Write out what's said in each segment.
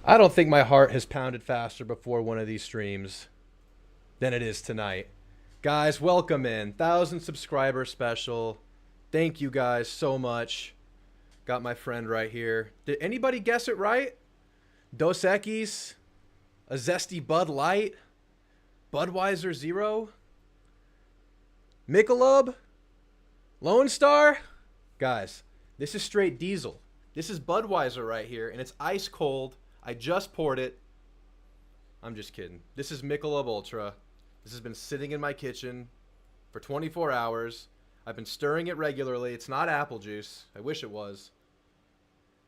I don't think my heart has pounded faster before one of these streams than it is tonight. Guys, welcome in. 1,000 subscriber special. Thank you guys so much. Got my friend right here. Did anybody guess it right? Dos Equis, a zesty Bud Light, Budweiser Zero, Michelob, Lone Star. Guys, this is straight diesel. This is Budweiser right here, and it's ice cold. I just poured it. I'm just kidding. This is Michelob Ultra. This has been sitting in my kitchen for 24 hours. I've been stirring it regularly. It's not apple juice. I wish it was.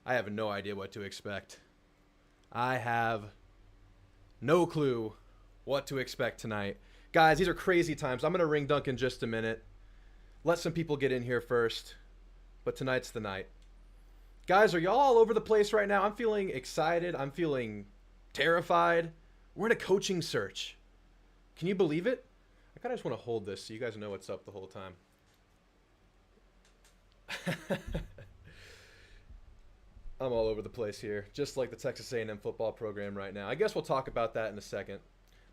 I have no idea what to expect. I have no clue what to expect tonight. Guys, these are crazy times. I'm going to ring dunk in just a minute. Let some people get in here first. But tonight's the night. Guys, are y'all all over the place right now? I'm feeling excited. I'm feeling terrified. We're in a coaching search. Can you believe it? I kind of just want to hold this so you guys know what's up the whole time. I'm all over the place here, just like the Texas A&M football program right now. I guess we'll talk about that in a second.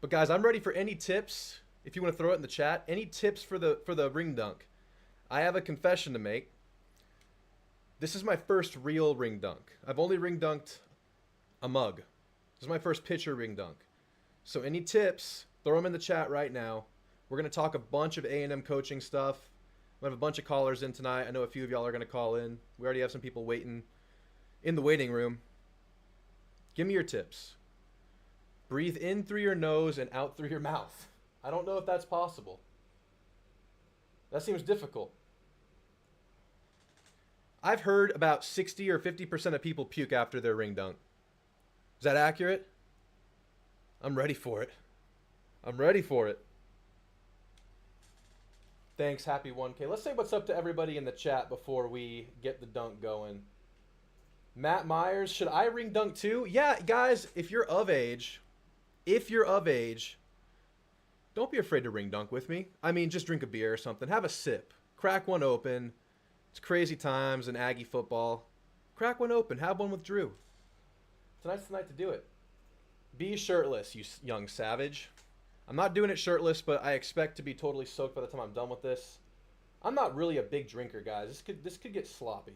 But guys, I'm ready for any tips. If you want to throw it in the chat, any tips for the ring dunk. I have a confession to make. This is my first real ring dunk. I've only ring dunked a mug. This is my first pitcher ring dunk. So any tips, throw them in the chat right now. We're going to talk a bunch of A&M coaching stuff. We have a bunch of callers in tonight. I know a few of y'all are going to call in. We already have some people waiting in the waiting room. Give me your tips. Breathe in through your nose and out through your mouth. I don't know if that's possible. That seems difficult. I've heard about 60 or 50% of people puke after their ring dunk. Is that accurate? I'm ready for it. I'm ready for it. Thanks, happy 1K. Let's say what's up to everybody in the chat before we get the dunk going. Matt Myers, should I ring dunk too? Yeah, guys, if you're of age, don't be afraid to ring dunk with me. I mean, just drink a beer or something. Have a sip. Crack one open. It's crazy times in Aggie football. Crack one open. Have one with Drew. Tonight's the night to do it. Be shirtless, you young savage. I'm not doing it shirtless, but I expect to be totally soaked by the time I'm done with this. I'm not really a big drinker, guys. This could get sloppy.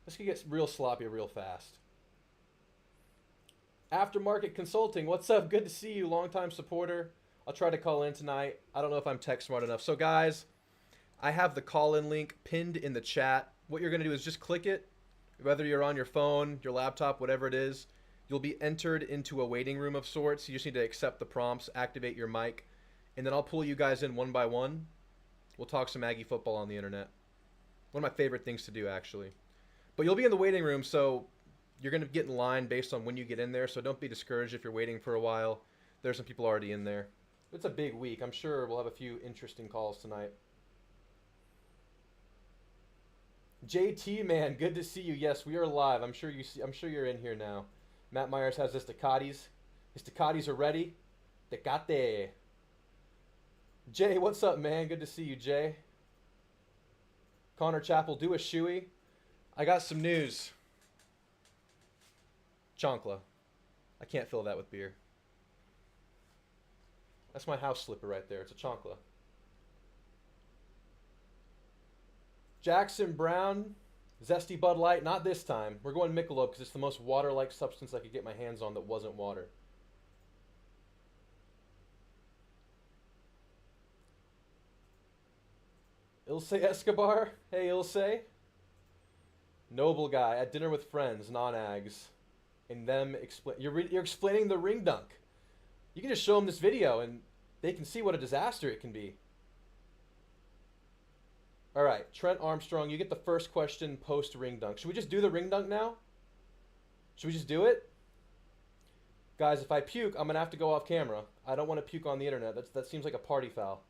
This could get real sloppy real fast. Aftermarket Consulting, what's up? Good to see you, longtime supporter. I'll try to call in tonight. I don't know if I'm tech smart enough. So guys, I have the call-in link pinned in the chat. What you're going to do is just click it. Whether you're on your phone, your laptop, whatever it is, you'll be entered into a waiting room of sorts. You just need to accept the prompts, activate your mic, and then I'll pull you guys in one by one. We'll talk some Aggie football on the internet. One of my favorite things to do, actually. But you'll be in the waiting room, so you're going to get in line based on when you get in there, so don't be discouraged if you're waiting for a while. There's some people already in there. It's a big week. I'm sure we'll have a few interesting calls tonight. JT, man, good to see you. Yes, we are live. I'm sure you're in here now. Matt Myers has his Ducatis. His Ducatis are ready. Ducati. Jay, what's up, man? Good to see you, Jay. Connor Chappell, do a shoey. I got some news. Chonkla. I can't fill that with beer. That's my house slipper right there. It's a Chonkla. Jackson Brown, Zesty Bud Light. Not this time. We're going Michelob because it's the most water-like substance I could get my hands on that wasn't water. Ilse Escobar. Hey, Ilse. Noble guy. At dinner with friends, non-ags. And them explain. You're explaining the ring dunk. You can just show them this video and they can see what a disaster it can be. All right, Trent Armstrong, you get the first question post ring dunk. Should we just do the ring dunk now? Should we just do it? Guys, if I puke, I'm going to have to go off camera. I don't want to puke on the internet. That seems like a party foul.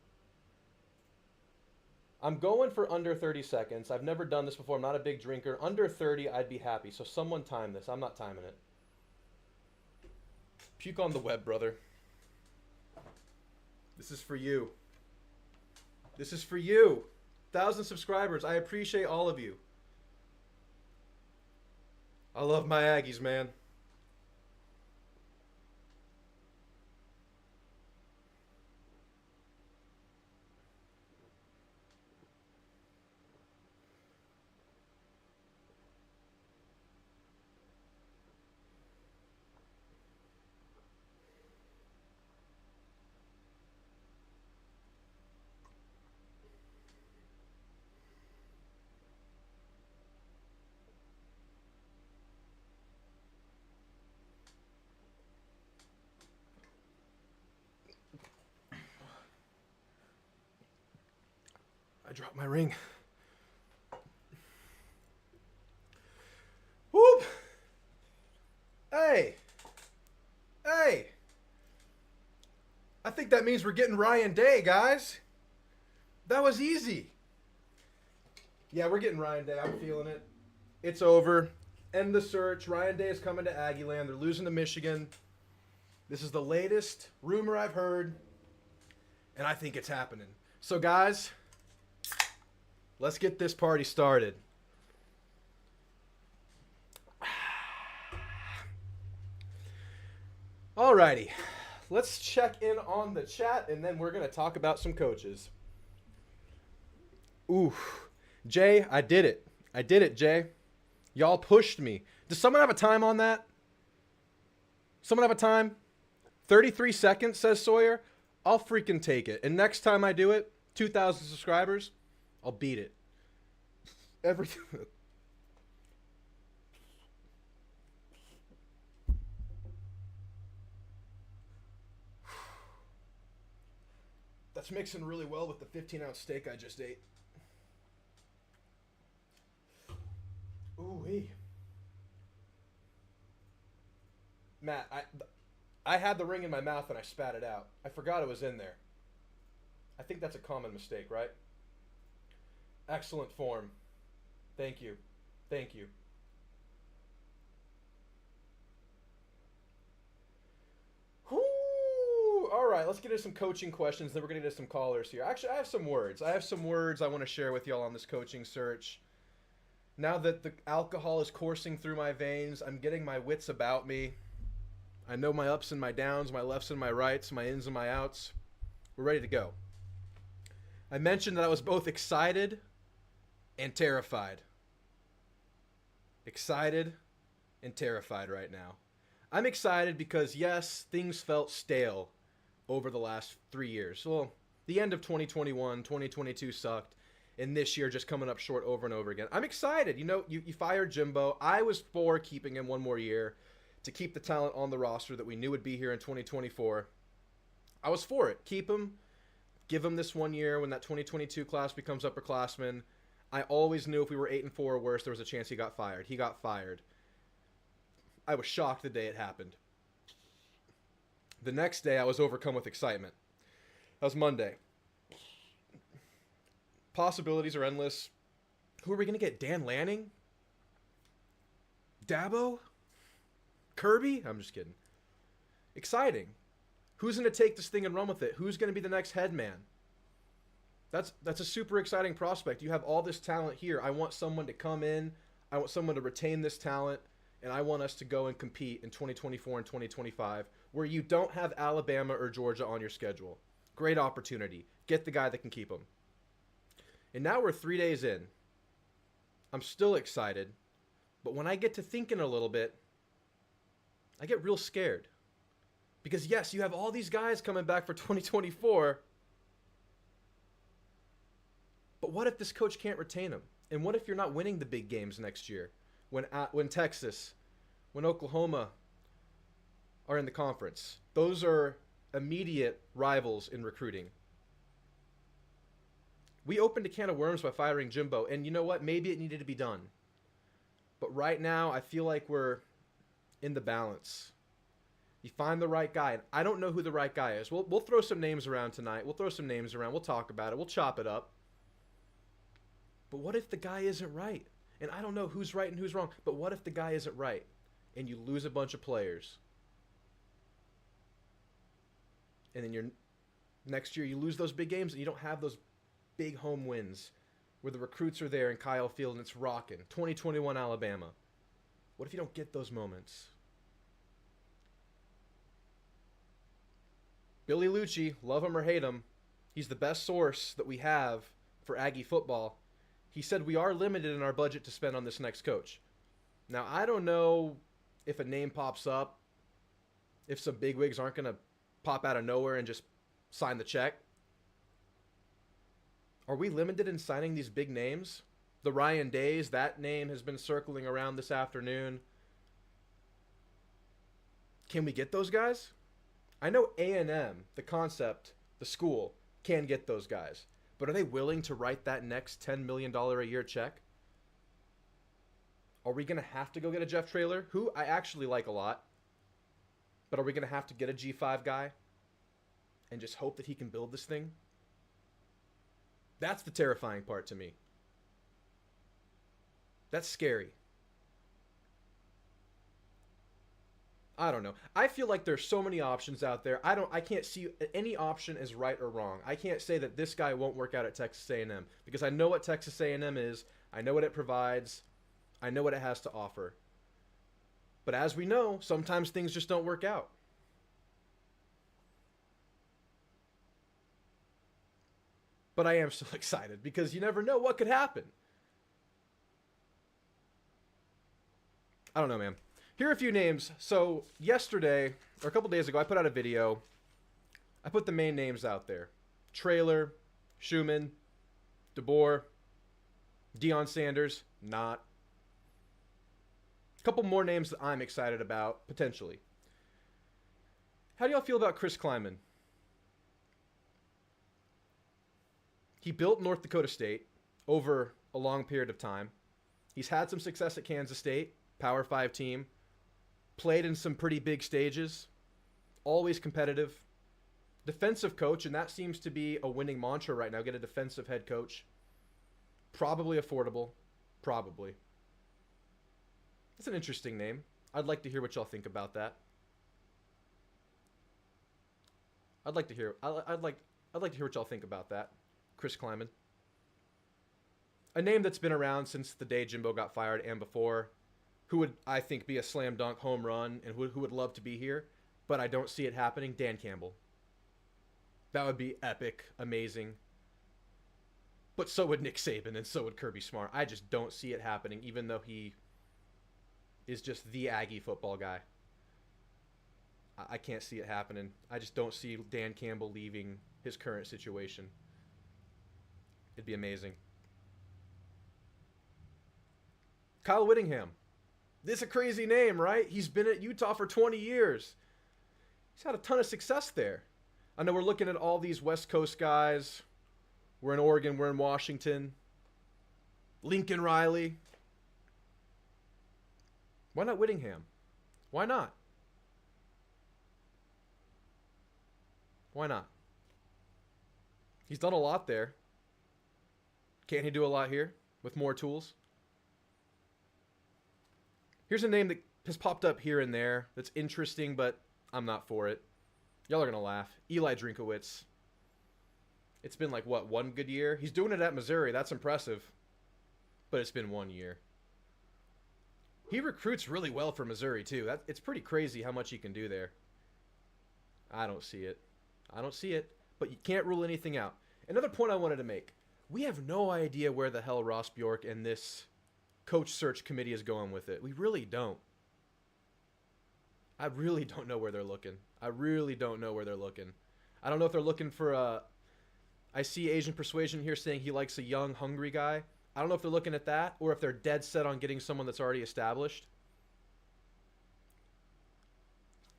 I'm going for under 30 seconds. I've never done this before. I'm not a big drinker. Under 30, I'd be happy. So someone time this. I'm not timing it. Puke on the web, brother. This is for you. This is for you. 1,000 subscribers. I appreciate all of you. I love my Aggies, man. I dropped my ring. Whoop! Hey! Hey! I think that means we're getting Ryan Day, guys. That was easy. Yeah, we're getting Ryan Day. I'm feeling it. It's over. End the search. Ryan Day is coming to Aggie Land. They're losing to Michigan. This is the latest rumor I've heard, and I think it's happening. So, guys, let's get this party started. Alrighty. Let's check in on the chat, and then we're going to talk about some coaches. Ooh. Jay, I did it. I did it, Jay. Y'all pushed me. Does someone have a time on that? Someone have a time? 33 seconds, says Sawyer. I'll freaking take it. And next time I do it, 2,000 subscribers, I'll beat it. Everything. That's mixing really well with the 15-ounce steak I just ate. Ooh-wee. Matt, I had the ring in my mouth and I spat it out. I forgot it was in there. I think that's a common mistake, right? Excellent form. Thank you. Thank you. Whoo! All right, let's get into some coaching questions. Then we're going to get into some callers here. Actually, I have some words. I want to share with y'all on this coaching search. Now that the alcohol is coursing through my veins, I'm getting my wits about me. I know my ups and my downs, my lefts and my rights, my ins and my outs. We're ready to go. I mentioned that I was both excited and terrified. Excited and terrified right now. I'm excited because, yes, things felt stale over the last 3 years. Well, the end of 2021, 2022 sucked. And this year just coming up short over and over again. I'm excited. You know, you fired Jimbo. I was for keeping him one more year to keep the talent on the roster that we knew would be here in 2024. I was for it. Keep him. Give him this 1 year when that 2022 class becomes upperclassmen. I always knew if we were 8-4 or worse, there was a chance he got fired. He got fired. I was shocked the day it happened. The next day, I was overcome with excitement. That was Monday. Possibilities are endless. Who are we going to get? Dan Lanning? Dabo? Kirby? I'm just kidding. Exciting. Who's going to take this thing and run with it? Who's going to be the next head man? That's a super exciting prospect. You have all this talent here. I want someone to come in. I want someone to retain this talent. And I want us to go and compete in 2024 and 2025 where you don't have Alabama or Georgia on your schedule. Great opportunity. Get the guy that can keep them. And now we're 3 days in. I'm still excited. But when I get to thinking a little bit, I get real scared. Because yes, you have all these guys coming back for 2024. But what if this coach can't retain them? And what if you're not winning the big games next year? When Texas, when Oklahoma are in the conference. Those are immediate rivals in recruiting. We opened a can of worms by firing Jimbo, and you know what? Maybe it needed to be done. But right now, I feel like we're in the balance. You find the right guy, and I don't know who the right guy is. We'll throw some names around tonight. We'll throw some names around. We'll talk about it. We'll chop it up. But what if the guy isn't right? And I don't know who's right and who's wrong, but what if the guy isn't right and you lose a bunch of players? And then next year you lose those big games and you don't have those big home wins where the recruits are there in Kyle Field and it's rocking. 2021 Alabama. What if you don't get those moments? Billy Lucci, love him or hate him, he's the best source that we have for Aggie football. He said we are limited in our budget to spend on this next coach. Now, I don't know if a name pops up, if some bigwigs aren't going to pop out of nowhere and just sign the check. Are we limited in signing these big names? The Ryan Days, that name has been circling around this afternoon. Can we get those guys? I know A&M, the concept, the school, can get those guys. But are they willing to write that next $10 million a year check? Are we going to have to go get a Jeff Traylor, who I actually like a lot? But are we going to have to get a G5 guy and just hope that he can build this thing? That's the terrifying part to me. That's scary. I don't know. I feel like there's so many options out there. I can't see any option as right or wrong. I can't say that this guy won't work out at Texas A&M because I know what Texas A&M is. I know what it provides. I know what it has to offer. But as we know, sometimes things just don't work out. But I am still excited because you never know what could happen. I don't know, man. Here are a few names. So yesterday, or a couple days ago, I put out a video. I put the main names out there. Traylor, Schumann, DeBoer, Deion Sanders, not. A couple more names that I'm excited about, potentially. How do y'all feel about Chris Kleiman? He built North Dakota State over a long period of time. He's had some success at Kansas State, Power 5 team. Played in some pretty big stages. Always competitive. Defensive coach, and that seems to be a winning mantra right now. Get a defensive head coach. Probably affordable. Probably. That's an interesting name. I'd like to hear what y'all think about that. I'd like to hear what y'all think about that. Chris Kleiman. A name that's been around since the day Jimbo got fired and before. Who would, I think, be a slam dunk home run and who would love to be here, but I don't see it happening, Dan Campbell. That would be epic, amazing. But so would Nick Saban and so would Kirby Smart. I just don't see it happening, even though he is just the Aggie football guy. I can't see it happening. I just don't see Dan Campbell leaving his current situation. It'd be amazing. Kyle Whittingham. This is a crazy name, right? He's been at Utah for 20 years. He's had a ton of success there. I know we're looking at all these West Coast guys. We're in Oregon. We're in Washington. Lincoln Riley. Why not Whittingham? Why not? Why not? He's done a lot there. Can't he do a lot here with more tools? Here's a name that has popped up here and there that's interesting, but I'm not for it. Y'all are going to laugh. Eli Drinkowitz. It's been like, what, one good year? He's doing it at Missouri. That's impressive. But it's been 1 year. He recruits really well for Missouri, too. It's pretty crazy how much he can do there. I don't see it. I don't see it. But you can't rule anything out. Another point I wanted to make. We have no idea where the hell Ross Bjork and this coach search committee is going with it. We really don't. I really don't know where they're looking. I really don't know where they're looking. I don't know if they're looking for a... I see Asian Persuasion here saying he likes a young, hungry guy. I don't know if they're looking at that or if they're dead set on getting someone that's already established.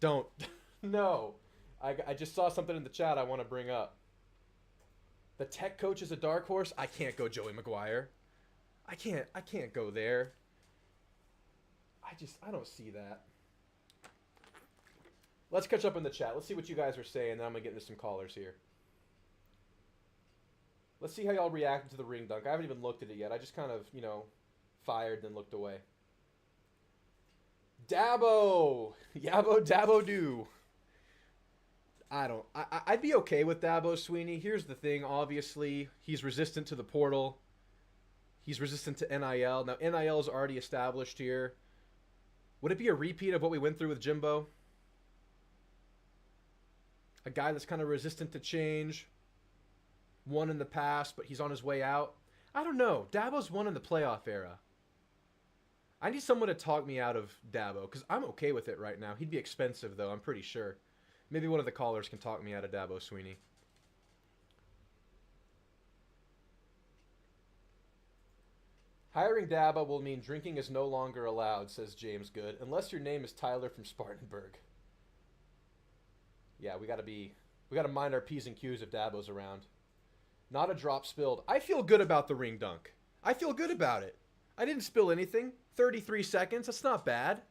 Don't. No. I just saw something in the chat I want to bring up. The tech coach is a dark horse. I can't go Joey McGuire. I can't go there. I don't see that. Let's catch up in the chat. Let's see what you guys are saying, then I'm going to get into some callers here. Let's see how y'all reacted to the ring dunk. I haven't even looked at it yet. I just kind of, fired then looked away. Dabo! Yabo Dabo do. I'd be okay with Dabo Sweeney. Here's the thing, obviously. He's resistant to the portal. He's resistant to NIL. Now, NIL is already established here. Would it be a repeat of what we went through with Jimbo? A guy that's kind of resistant to change. Won in the past, but he's on his way out. I don't know. Dabo's won in the playoff era. I need someone to talk me out of Dabo, because I'm okay with it right now. He'd be expensive, though, I'm pretty sure. Maybe one of the callers can talk me out of Dabo Sweeney. Hiring Dabo will mean drinking is no longer allowed, says James Good, unless your name is Tyler from Spartanburg. Yeah, we gotta mind our P's and Q's if Dabo's around. Not a drop spilled. I feel good about the ring dunk. I feel good about it. I didn't spill anything. 33 seconds. That's not bad.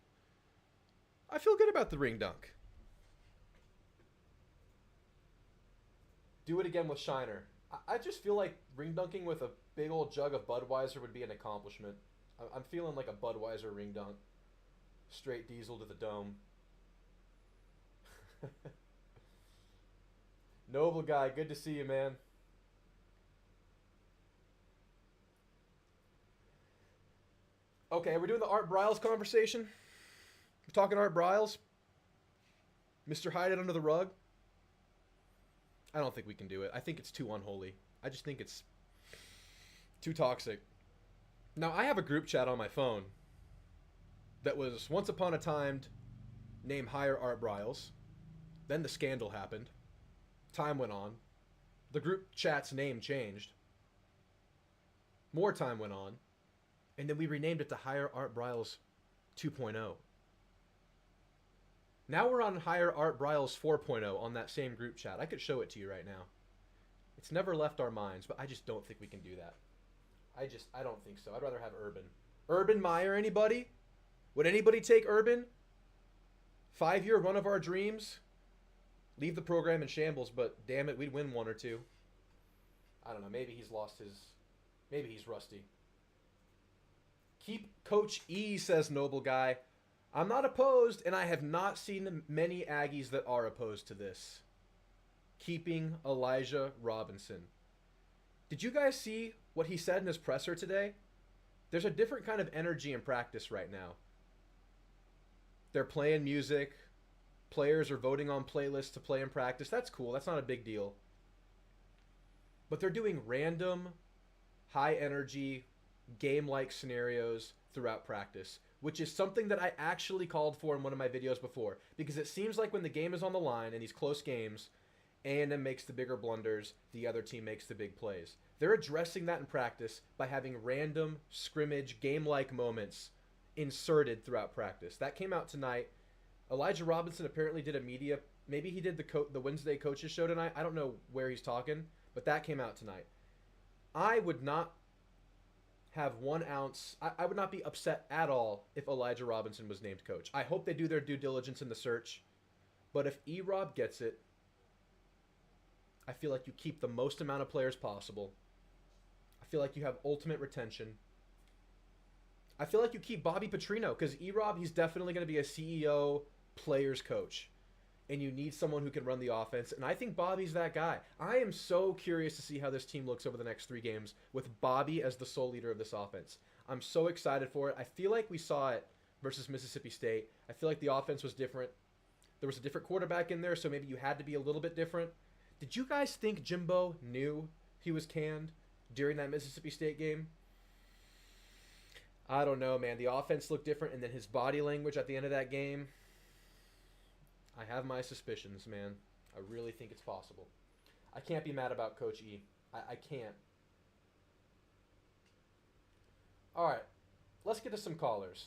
I feel good about the ring dunk. Do it again with Shiner. I just feel like ring dunking with a big old jug of Budweiser would be an accomplishment. I'm feeling like a Budweiser ring dunk. Straight diesel to the dome. Noble guy, good to see you, man. Okay, we're doing the Art Briles conversation. We're talking Art Briles. Mr. Hide It Under the Rug. I don't think we can do it. I think it's too unholy. I just think it's too toxic. Now, I have a group chat on my phone that was once upon a time named Higher Art Briles. Then the scandal happened. Time went on. The group chat's name changed. More time went on. And then we renamed it to Higher Art Briles 2.0. Now we're on Higher Art Briles 4.0 on that same group chat. I could show it to you right now. It's never left our minds, but I just don't think we can do that. I don't think so. I'd rather have Urban. Urban Meyer, anybody? Would anybody take Urban? 5-year run of our dreams? Leave the program in shambles, but damn it, we'd win one or two. I don't know. Maybe he's lost his... Maybe he's rusty. Keep Coach E, says Noble Guy. I'm not opposed, and I have not seen many Aggies that are opposed to this. Keeping Elijah Robinson. Did you guys see what he said in his presser today? There's a different kind of energy in practice right now. They're playing music. Players are voting on playlists to play in practice. That's cool. That's not a big deal. But they're doing random, high-energy, game-like scenarios throughout practice, which is something that I actually called for in one of my videos before, because it seems like when the game is on the line in these close games, A&M makes the bigger blunders, the other team makes the big plays. They're addressing that in practice by having random scrimmage game-like moments inserted throughout practice. That came out tonight. Elijah Robinson apparently did a media, maybe he did the Wednesday coaches show tonight. I don't know where he's talking, but that came out tonight. I would not have 1 ounce. I would not be upset at all if Elijah Robinson was named coach. I hope they do their due diligence in the search. But if E-Rob gets it, I feel like you keep the most amount of players possible. I feel like you have ultimate retention. I feel like you keep Bobby Petrino, because E-Rob, he's definitely going to be a CEO players coach. And you need someone who can run the offense. And I think Bobby's that guy. I am so curious to see how this team looks over the next 3 games with Bobby as the sole leader of this offense. I'm so excited for it. I feel like we saw it versus Mississippi State. I feel like the offense was different. There was a different quarterback in there, so maybe you had to be a little bit different. Did you guys think Jimbo knew he was canned during that Mississippi State game? I don't know, man. The offense looked different, and then his body language at the end of that game... I have my suspicions, man. I really think it's possible. I can't be mad about Coach E. I can't. All right. Let's get to some callers.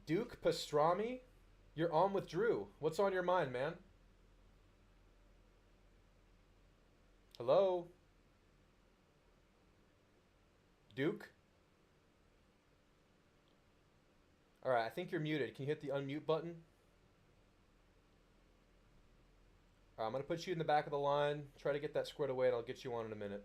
Duke Pastrami, you're on with Drew. What's on your mind, man? Hello? Duke? All right, I think you're muted. Can you hit the unmute button? All right, I'm going to put you in the back of the line. Try to get that squared away, and I'll get you on in a minute.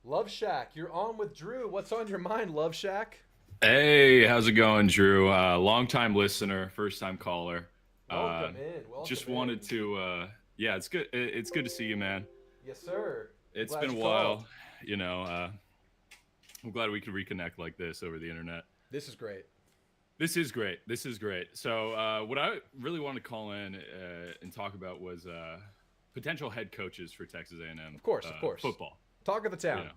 Love Shack, you're on with Drew. What's on your mind, Love Shack? Hey, how's it going, Drew? Long-time listener, first-time caller. Welcome in. Welcome just wanted in. to, yeah, it's good. It's good to see you, man. Yes, sir. It's Glad been a you while. called. You know, I'm glad we could reconnect like this over the internet. This is great. This is great. This is great. So, what I really wanted to call in and talk about was potential head coaches for Texas A&M. Of course. Football. Talk of the town. You know.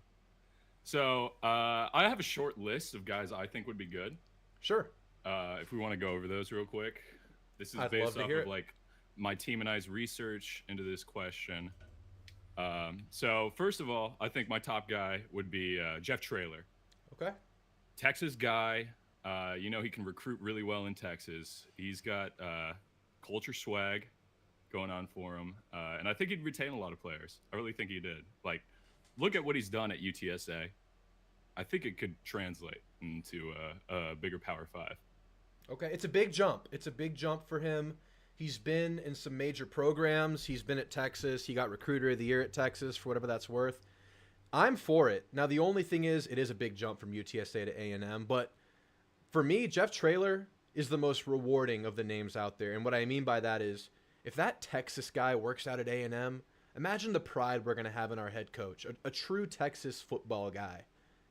So, I have a short list of guys I think would be good. Sure. If we want to go over those real quick. This is I'd based love to off hear of it. like my team and I's research into this question. So first of all, I think my top guy would be Jeff Traylor, Okay. Texas guy. He can recruit really well in Texas. He's got culture swag going on for him, and I think he'd retain a lot of players. I really think he did. Like, look at what he's done at UTSA. I think it could translate into a bigger Power Five. Okay. It's a big jump. It's a big jump for him. He's been in some major programs. He's been at Texas. He got Recruiter of the Year at Texas for whatever that's worth. I'm for it. Now, the only thing is, it is a big jump from UTSA to A&M, but for me, Jeff Traylor is the most rewarding of the names out there. And what I mean by that is, if that Texas guy works out at A&M, imagine the pride we're going to have in our head coach. A true Texas football guy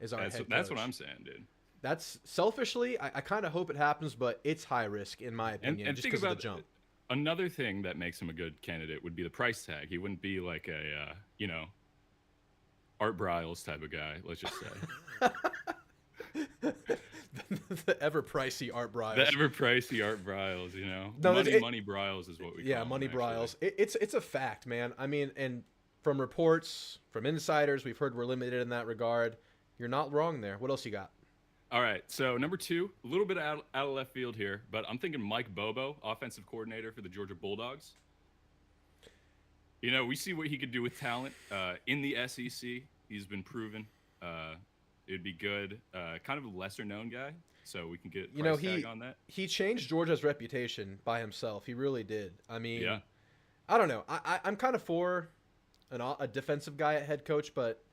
is our head coach. That's what I'm saying, dude. That's selfishly, I kind of hope it happens, but it's high risk in my opinion, And just think because of about the jump. another thing that makes him a good candidate would be the price tag. He wouldn't be like a Art Briles type of guy. Let's just say The ever pricey Art Briles. the ever pricey Art Briles. No, Money Briles is what we Yeah, call Money him, actually. Briles. It's a fact, man. I mean, and from reports, from insiders, we've heard we're limited in that regard. You're not wrong there. What else you got? All right, so number 2, a little bit out of left field here, but I'm thinking Mike Bobo, offensive coordinator for the Georgia Bulldogs. We see what he could do with talent in the SEC. He's been proven. It'd be good. Kind of a lesser known guy, so we can get price tag on that. He changed Georgia's reputation by himself. He really did. I mean, Yeah. I don't know. I'm kind of for a defensive guy at head coach, but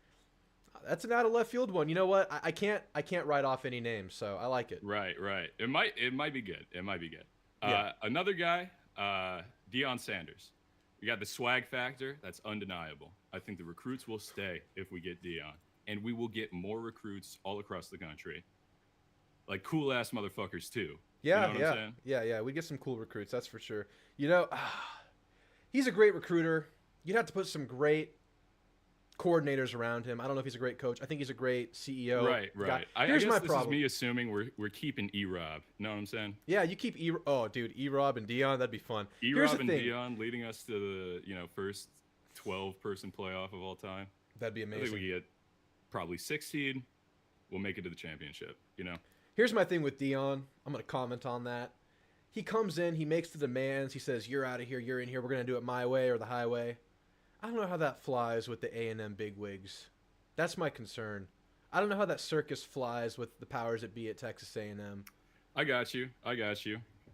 that's an out of left field one. You know what? I can't write off any names, so I like it. Right. It might be good. It might be good. Yeah. Another guy, Deion Sanders. We got the swag factor. That's undeniable. I think the recruits will stay if we get Deion, and we will get more recruits all across the country, like cool ass motherfuckers too. Yeah, You know what I'm saying? yeah. We get some cool recruits, that's for sure. He's a great recruiter. You'd have to put some great coordinators around him. I don't know if he's a great coach. I think he's a great CEO. Right. Here's I guess my this problem. is me assuming we're keeping E-Rob. You know what I'm saying? Yeah, you keep E-Rob and Dion. That'd be fun. Here's E-Rob the and thing. Deion leading us to the first 12-person playoff of all time. That'd be I think amazing. we get probably 6 seed. We'll make it to the championship. Here's my thing with Dion. I'm going to comment on that. He comes in, he makes the demands. He says, "You're out of here. You're in here. We're going to do it my way or the highway." I don't know how that flies with the A&M bigwigs. That's my concern. I don't know how that circus flies with the powers that be at Texas A&M. I got you.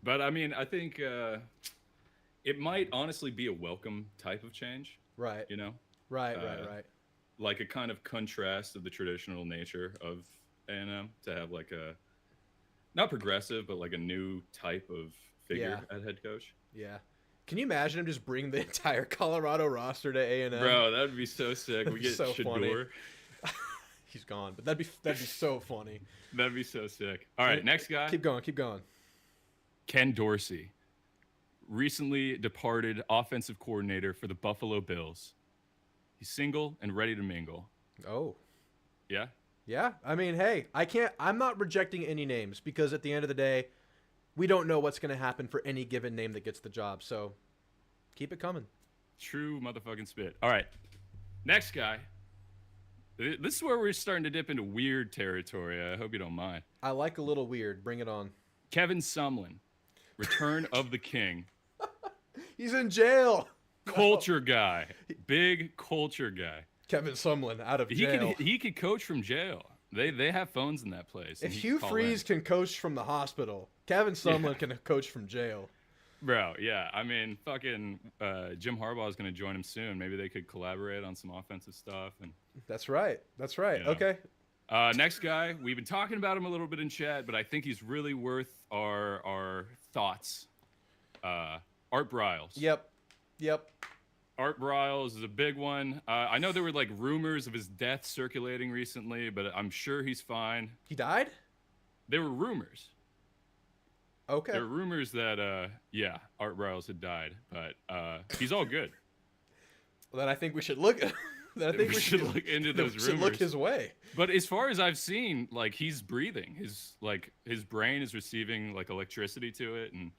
But I mean, I think it might honestly be a welcome type of change. Right. Right. Like a kind of contrast of the traditional nature of A&M to have like a not progressive, but like a new type of figure at head coach. Yeah. Can you imagine him just bring the entire Colorado roster to A&M? Bro, that would be so sick. We get so funny. Shador. He's gone, but that'd be so funny. That'd be so sick. All right, next guy. Keep going. Ken Dorsey, recently departed offensive coordinator for the Buffalo Bills. He's single and ready to mingle. Oh. Yeah? Yeah. I mean, hey, I'm not rejecting any names because at the end of the day, we don't know what's going to happen for any given name that gets the job. So keep it coming. True motherfucking spit. All right, next guy. This is where we're starting to dip into weird territory. I hope you don't mind. I like a little weird. Bring it on. Kevin Sumlin, Return of the King. He's in jail. Culture guy. Big culture guy. Kevin Sumlin out of jail. He could coach from jail. They have phones in that place. If Hugh Freeze can coach from the hospital, Kevin Sumlin can coach from jail. Bro, yeah. I mean, fucking Jim Harbaugh is going to join him soon. Maybe they could collaborate on some offensive stuff. And That's right. Yeah. Okay. next guy, we've been talking about him a little bit in chat, but I think he's really worth our thoughts. Art Briles. Yep. Art Briles is a big one. I know there were like rumors of his death circulating recently, but I'm sure he's fine. He died? There were rumors. Okay. There were rumors that Art Briles had died, but he's all good. Well, then I think we should look at we should look into those should look rumors. his way. But as far as I've seen, like he's breathing. His brain is receiving like electricity to it, and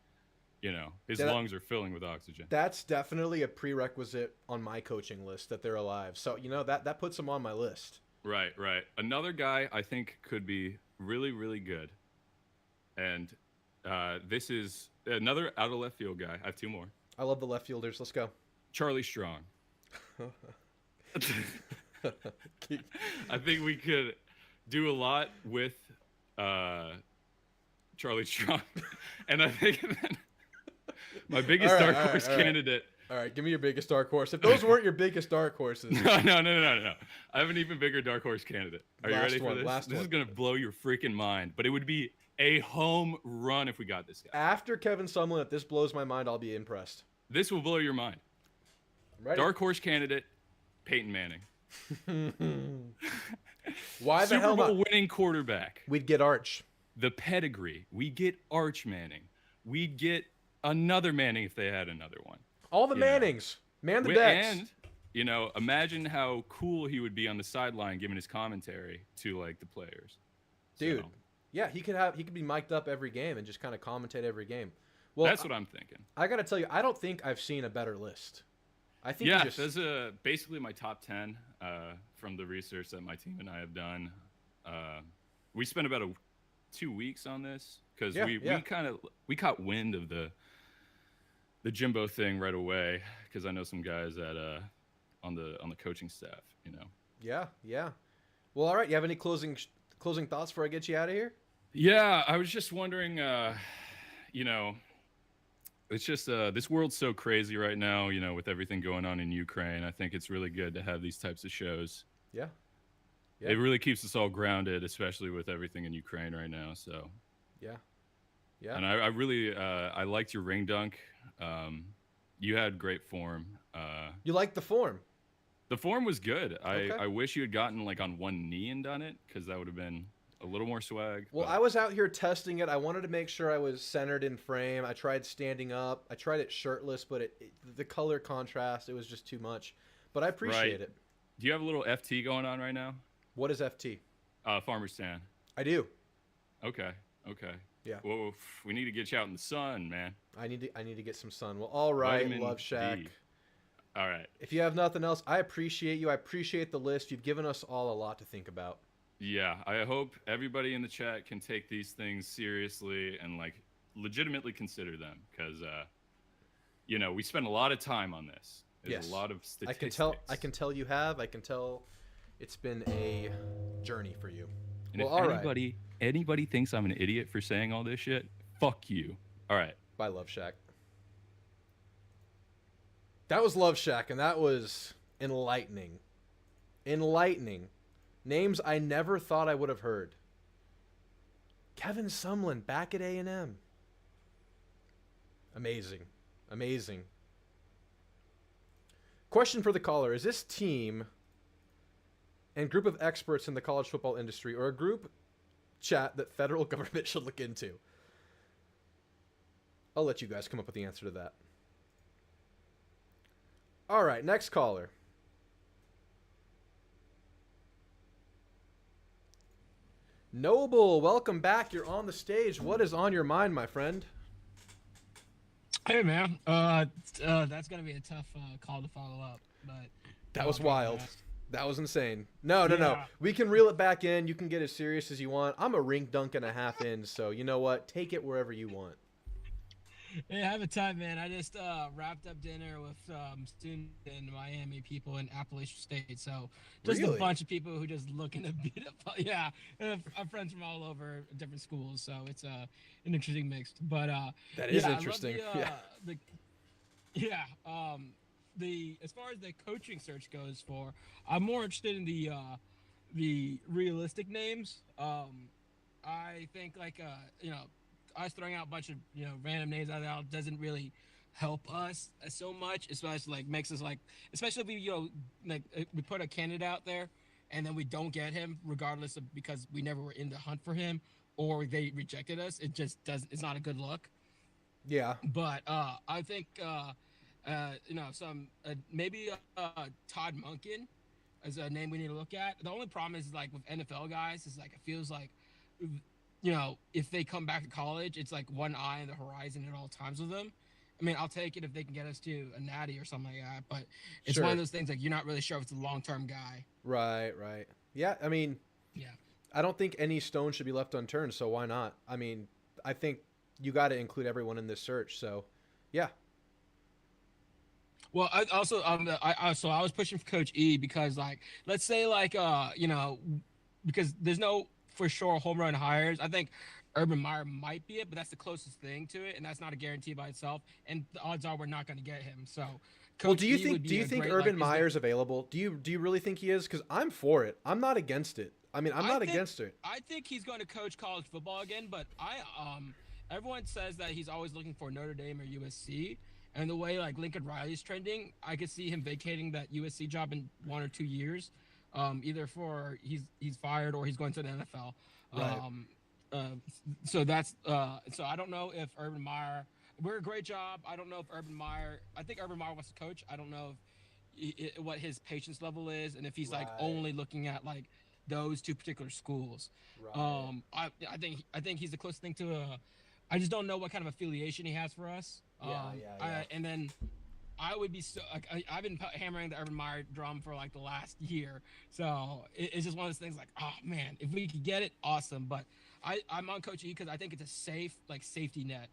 His Yeah, lungs are filling with oxygen. that's definitely a prerequisite on my coaching list that they're alive. So that puts them on my list. Right, right. Another guy I think could be really, really good, and this is another out of left field guy. I have two more. I love the left fielders. Let's go. Charlie Strong. I think we could do a lot with Charlie Strong, and I think my biggest dark horse candidate. All right, give me your biggest dark horse. If those weren't your biggest dark horses, No. I have an even bigger dark horse candidate. Are you ready for this? This is gonna blow your freaking mind, but it would be a home run if we got this guy. after Kevin Sumlin, if this blows my mind, I'll be impressed. This will blow your mind. Ready? Dark horse candidate, Peyton Manning. Why the Super hell Bowl not? winning quarterback. We'd get Arch. The pedigree. We get Arch Manning. We'd get another Manning if they had another one. All the Mannings. Man the decks. And imagine how cool he would be on the sideline giving his commentary to like the players. Dude. So, Yeah, he could be mic'd up every game and just kind of commentate every game. Well, that's what I'm thinking. I got to tell you, I don't think I've seen a better list. I think Yeah, that's basically my top 10 from the research that my team and I have done. We spent about 2 weeks on this because we caught wind of the Jimbo thing right away because I know some guys at on the coaching staff. Yeah. Well, all right. You have any closing thoughts before I get you out of here? Yeah, I was just wondering. It's just this world's so crazy right now. With everything going on in Ukraine, I think it's really good to have these types of shows. Yeah. It really keeps us all grounded, especially with everything in Ukraine right now. So. Yeah. And I really I liked your ring dunk. You had great form. You like the form? The form was good. Okay. I wish you had gotten like on one knee and done it because that would have been a little more swag. Well, I was out here testing it. I wanted to make sure I was centered in frame. I tried standing up. I tried it shirtless, but the color contrast, it was just too much. But I appreciate it. Do you have a little FT going on right now? What is FT? Farmer's Stand. I do. Okay. Yeah. Well, we need to get you out in the sun, man. I need to get some sun. Well, all right, Vitamin Love Shack. D. All right. If you have nothing else, I appreciate you. I appreciate the list. You've given us all a lot to think about. Yeah, I hope everybody in the chat can take these things seriously and like legitimately consider them because, we spend a lot of time on this. There's a lot of statistics. I can tell you have. I can tell it's been a journey for you. And well, if anybody thinks I'm an idiot for saying all this shit, fuck you. All right. Bye, Love Shack. That was Love Shack, and that was enlightening. Names I never thought I would have heard. Kevin Sumlin back at A&M. Amazing. Question for the caller. Is this team and group of experts in the college football industry or a group chat that federal government should look into? I'll let you guys come up with the answer to that. All right, next caller. Noble, welcome back. You're on the stage. What is on your mind, my friend? Hey, man. That's gonna be a tough call to follow up, but that was wild. That was insane. No. We can reel it back in. You can get as serious as you want. I'm a rink dunk and a half in, so you know what? Take it wherever you want. Hey, have a time, man. I just wrapped up dinner with students in Miami, people in Appalachian State. So just Really? a bunch of people who just looking to beat up. Yeah, I'm friends from all over different schools, so it's an interesting mix. But That is I love interesting. As far as the coaching search goes I'm more interested in the realistic names. I think us throwing out a bunch of random names out there doesn't really help us so much, especially makes us especially if we we put a candidate out there and then we don't get him regardless of because we never were in the hunt for him or they rejected us. It just doesn't. It's not a good look. Yeah. But I think maybe Todd Monken is a name we need to look at. The only problem is with NFL guys is it feels like if they come back to college, it's like one eye on the horizon at all times with them. I mean, I'll take it if they can get us to a natty or something like that. But it's one of Sure. those things like you're not really sure if it's a long term guy. Right, right. Yeah, I mean, Yeah. I don't think any stone should be left unturned, so why not? I mean, I think you got to include everyone in this search. So, yeah. Well, I also I was pushing for Coach E because like let's say like because there's no for sure home run hires. I think Urban Meyer might be it, but that's the closest thing to it, and that's not a guarantee by itself. And the odds are we're not going to get him. So Well, Coach E would do be you a think great Urban like is the, Meyer's available? Do you really think he is? Because I'm for it. I'm not against it. I mean, I'm I not think against it. I think he's going to coach college football again, but everyone says that he's always looking for Notre Dame or USC. And the way like Lincoln Riley's trending, I could see him vacating that USC job in 1 or 2 years, either for he's fired or he's going to the NFL. Right. Uh, so that's so I don't know if Urban Meyer. We're a great job. I don't know if Urban Meyer. I think Urban Meyer wants to coach. I don't know if what his patience level is, and if he's like Right. only looking at like those two particular schools. Right. I think he's the closest thing to a. I just don't know what kind of affiliation he has for us. Yeah, yeah, yeah. And then I would be so. Like, I've been hammering the Urban Meyer drum for like the last year, so it's just one of those things. Like, oh man, if we could get it, awesome. But I'm on Coach E because I think it's a safe like safety net.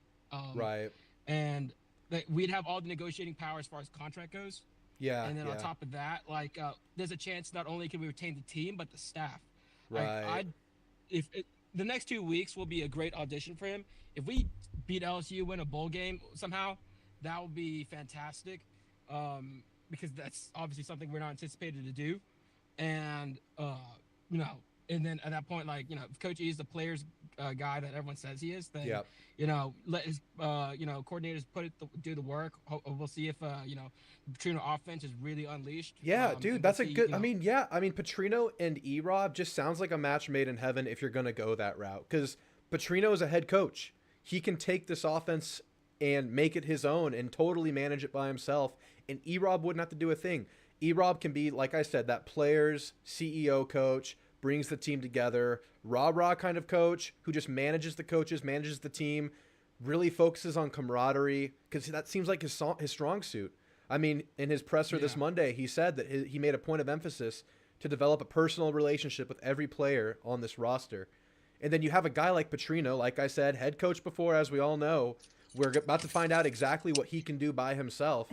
Right. And like, we'd have all the negotiating power as far as contract goes. Yeah. And then yeah. on top of that, like there's a chance not only can we retain the team but the staff. Like, Right. if it, the next 2 weeks will be a great audition for him. If we beat LSU, win a bowl game somehow, that would be fantastic. Because that's obviously something we're not anticipated to do. And you know, and then at that point, like if Coach E is the players guy that everyone says he is, then Yep. let his coordinators do the work. We'll see if Petrino offense is really unleashed. Yeah, And dude, we'll that's a see, good. I mean, yeah, I mean, Petrino and Erob just sounds like a match made in heaven if you're gonna go that route. Because Petrino is a head coach. He can take this offense and make it his own and totally manage it by himself. And Erob wouldn't have to do a thing. Erob can be, like I said, that players CEO coach, brings the team together, rah kind of coach who just manages the coaches, manages the team, really focuses on camaraderie because that seems like his strong suit. I mean, in his presser this Yeah. Monday, he said that he made a point of emphasis to develop a personal relationship with every player on this roster. And then you have a guy like Petrino, like I said, head coach before, as we all know. We're about to find out exactly what he can do by himself.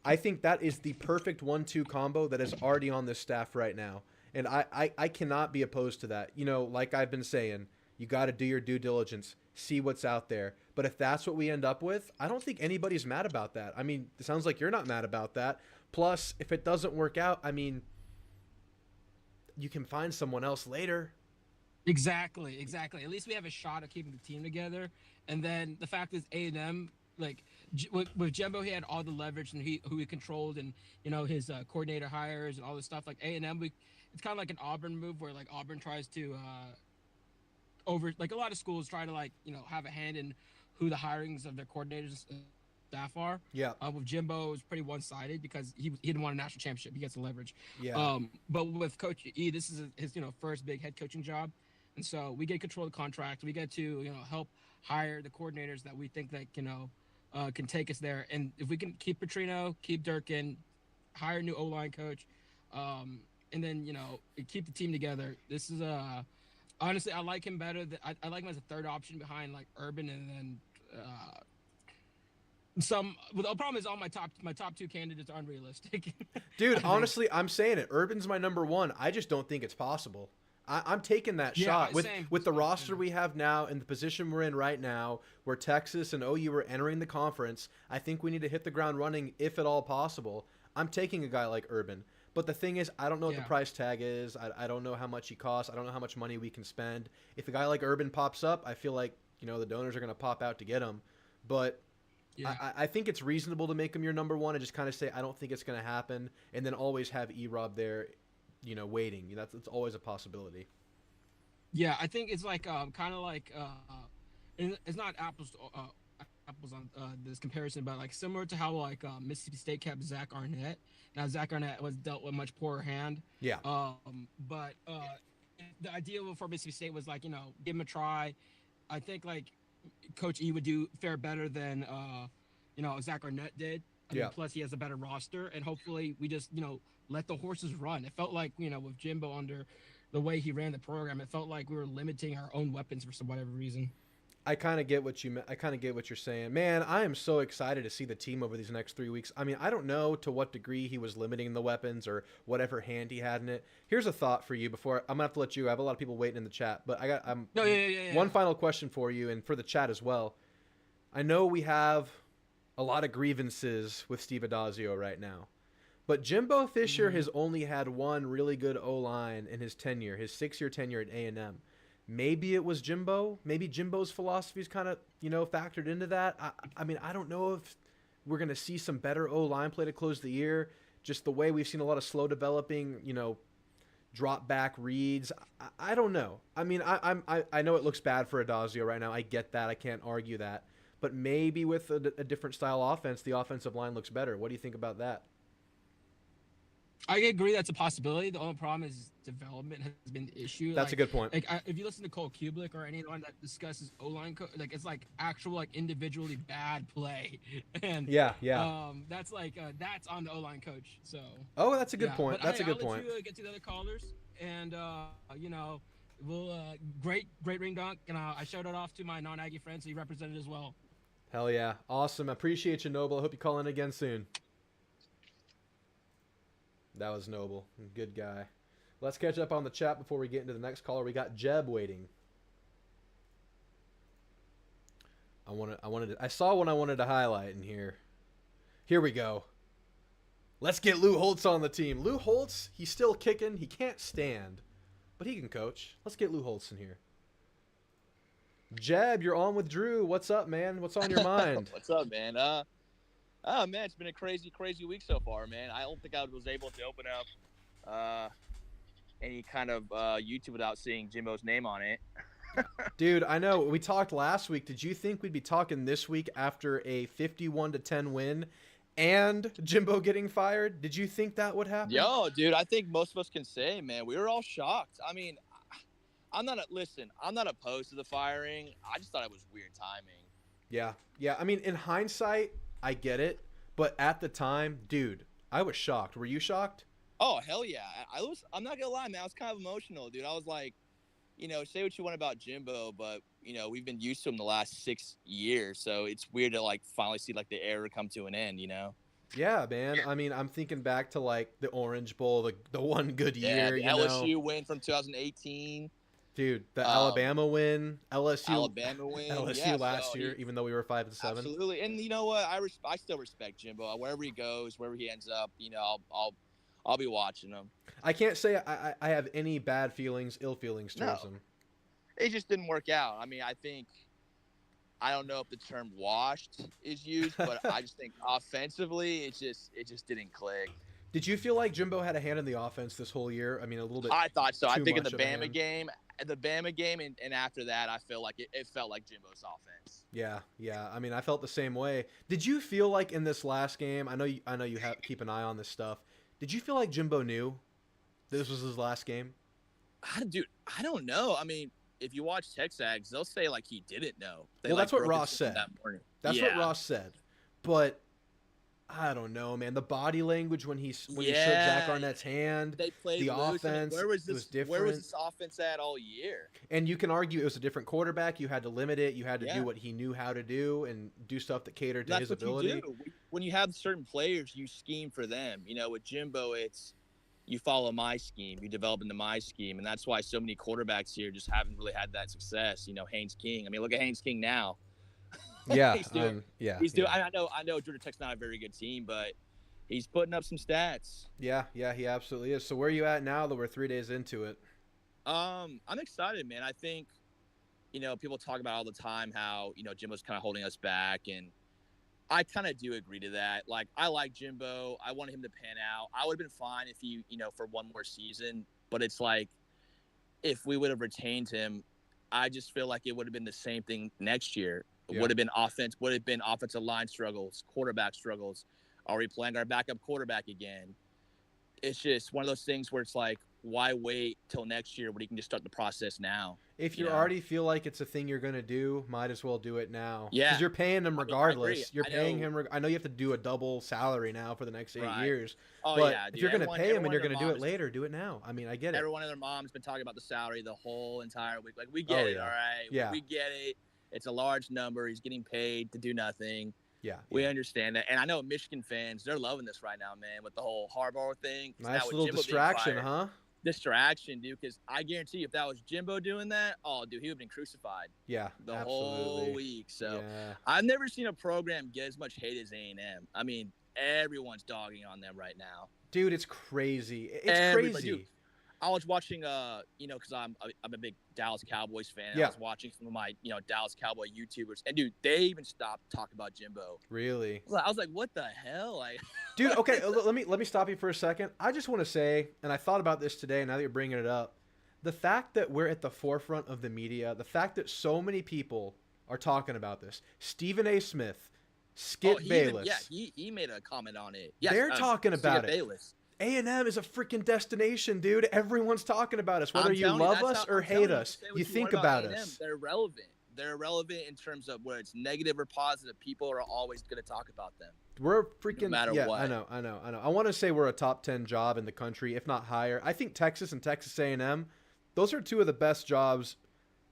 I think that is the perfect 1-2 combo that is already on this staff right now. And I cannot be opposed to that. Like I've been saying, you got to do your due diligence, see what's out there. But if that's what we end up with, I don't think anybody's mad about that. I mean, it sounds like you're not mad about that. Plus, if it doesn't work out, I mean, you can find someone else later. Exactly. At least we have a shot at keeping the team together. And then the fact is, A&M, like with Jimbo, he had all the leverage and who he controlled, and his coordinator hires and all this stuff. Like A&M, it's kind of like an Auburn move where like Auburn tries to over like a lot of schools try to like have a hand in who the hirings of their coordinators staff are. Yeah. With Jimbo, it was pretty one-sided because he didn't want a national championship. He gets the leverage. Yeah. But with Coach E, this is his first big head coaching job. And so we get control of the contract. We get to help hire the coordinators that we think that can take us there. And if we can keep Petrino, keep Durkin, hire a new O-line coach, and then keep the team together. This is honestly I like him better. I like him as a third option behind like Urban, and then the problem is all my top two candidates are unrealistic. Dude, honestly, I'm saying it. Urban's my number one. I just don't think it's possible. I'm taking that shot with the roster we have now and the position we're in right now, where Texas and OU are entering the conference. I think we need to hit the ground running if at all possible. I'm taking a guy like Urban. But the thing is, I don't know what the price tag is. I don't know how much he costs. I don't know how much money we can spend. If a guy like Urban pops up, I feel like the donors are going to pop out to get him. But I think it's reasonable to make him your number one and just kind of say, I don't think it's going to happen, and then always have E-Rob there waiting. That's always a possibility. Yeah, I think it's like kind of like it's not apples on this comparison, but like similar to how like Mississippi State kept Zach Arnett. Now Zach Arnett was dealt with a much poorer hand. Yeah. But the idea for Mississippi State was like, give him a try. I think like Coach E would do fare better than Zach Arnett did. I mean, Yeah. plus he has a better roster, and hopefully we just let the horses run. It felt like with Jimbo under the way he ran the program, it felt like we were limiting our own weapons for whatever reason. I kind of get what you're saying. Man, I am so excited to see the team over these next 3 weeks. I mean, I don't know to what degree he was limiting the weapons or whatever hand he had in it. Here's a thought for you before I'm gonna have to let you. I have a lot of people waiting in the chat, but No, yeah. one final question for you and for the chat as well. I know we have a lot of grievances with Steve Adazio right now, but Jimbo Fisher has only had one really good O-line in his tenure, his 6-year tenure at A&M. Maybe it was Jimbo. Maybe Jimbo's philosophies kind of, factored into that. I mean, I don't know if we're going to see some better O-line play to close the year. Just the way we've seen a lot of slow developing, drop back reads. I don't know. I mean, I know it looks bad for Adazio right now. I get that. I can't argue that. But maybe with a different style offense, the offensive line looks better. What do you think about that? I agree that's a possibility. The only problem is development has been the issue. That's a good point. Like if you listen to Cole Kublik or anyone that discusses O-line, it's like actual like individually bad play, and yeah. That's like that's on the O-line coach. So that's a good point. That's a good point. I'll let you get to the other callers, and we'll great ring dunk, and I showed it off to my non-Aggie friends, so he represented as well. Hell yeah, awesome. I appreciate you, Noble. I hope you call in again soon. That was Noble. Good guy. Let's catch up on the chat before we get into the next caller. We got Jeb waiting. I saw one I wanted to highlight in here. Here we go. Let's get Lou Holtz on the team. Lou Holtz, he's still kicking. He can't stand, but he can coach. Let's get Lou Holtz in here. Jeb, you're on with Drew. What's up, man? What's on your mind? What's up, man? Oh, man, it's been a crazy week so far, man. I don't think I was able to open up any kind of YouTube without seeing Jimbo's name on it. Dude, I know. We talked last week. Did you think we'd be talking this week after a 51-10 win and Jimbo getting fired? Did you think that would happen? Yo, dude, I think most of us can say, man, we were all shocked. I mean, I'm not opposed to the firing. I just thought it was weird timing. Yeah. I mean, in hindsight, I get it, but at the time, dude, I was shocked. Were you shocked? Oh, hell yeah. I'm not gonna lie, man. I was kind of emotional, dude. I was like, say what you want about Jimbo, but we've been used to him the last 6 years, so it's weird to like finally see like the era come to an end, Yeah, man. I mean, I'm thinking back to like the Orange Bowl, the one good year, the LSU win from 2018. Dude, the Alabama win, LSU last year, even though we were 5-7. Absolutely, and you know what? I still respect Jimbo. Wherever he goes, wherever he ends up, I'll be watching him. I can't say I have any bad feelings, ill feelings towards him. It just didn't work out. I mean, I don't know if the term "washed" is used, but I just think offensively, it just didn't click. Did you feel like Jimbo had a hand in the offense this whole year? I mean, a little bit. I thought so. I think in the Bama game, and after that, I feel like it felt like Jimbo's offense. Yeah. I mean, I felt the same way. Did you feel like in this last game? I know you keep an eye on this stuff. Did you feel like Jimbo knew this was his last game? Dude, I don't know. I mean, if you watch Texags, they'll say like he didn't know. That's what Ross said. That's what Ross said. But I don't know, man. The body language when he shook Zach Arnett's hand, they played the loose. offense, it was different. Where was this offense at all year? And you can argue it was a different quarterback. You had to limit it. You had to do what he knew how to do and do stuff that catered to his ability. You do. When you have certain players, you scheme for them. With Jimbo, it's you follow my scheme, you develop into my scheme, and that's why so many quarterbacks here just haven't really had that success. Haynes King. I mean, look at Haynes King now. Yeah, he's doing. I know Georgia Tech's not a very good team, but he's putting up some stats. Yeah, he absolutely is. So where are you at now that we're 3 days into it? I'm excited, man. I think, people talk about all the time how, Jimbo's kind of holding us back, and I kind of do agree to that. Like, I like Jimbo. I wanted him to pan out. I would have been fine if he, for one more season, but it's like if we would have retained him, I just feel like it would have been the same thing next year. Yeah. Would have been offensive line struggles, quarterback struggles. Are we playing our backup quarterback again? It's just one of those things where it's like why wait till next year when you can just start the process now? If You you know? already feel like it's a thing you're gonna do, might as well do it now. Yeah. Because you're paying him I mean, I agree. regardless. You're I paying know. him. I know you have to do a double salary now for the next 8 Right. years. Oh But yeah, if dude. you're gonna Everyone, pay him and everyone you're and their gonna do mom it is later, do it now. I mean, I get it. everyone and their mom's been talking about the salary the whole entire week. Like, we Oh, get it, yeah. all right? Yeah. We get it. It's a large number. He's getting paid to do nothing. Yeah. We yeah. understand that. And I know Michigan fans, they're loving this right now, man, with the whole Harbaugh thing. 'Cause now Nice with little Jimbo being distraction, fired- huh? Distraction, dude, because I guarantee you if that was Jimbo doing that, oh, dude, he would have been crucified Yeah. the absolutely. whole week. So Yeah. I've never seen a program get as much hate as A&M. I mean, everyone's dogging on them right now. Dude, it's crazy. It's Everybody, crazy. dude. I was watching, because I'm a big Dallas Cowboys fan. Yeah. I was watching some of my, Dallas Cowboy YouTubers, and dude, they even stopped talking about Jimbo. Really. I was like, what the hell? Like, Dude, okay, let me stop you for a second. I just want to say, and I thought about this today, now that you're bringing it up, the fact that we're at the forefront of the media, the fact that so many people are talking about this, Stephen A. Smith, Skip Bayless, he made a comment on it. Yes, they're talking about Skip it. Bayless. A&M is a freaking destination, dude. Everyone's talking about us, whether I'm you telling love that's us how- or I'm telling hate you, us. say what You think want about A&M, us. They're relevant. They're relevant in terms of where it's negative or positive. People are always going to talk about them. We're freaking matter yeah. what. I know. I want to say we're a top 10 job in the country, if not higher. I think Texas and Texas A&M, those are two of the best jobs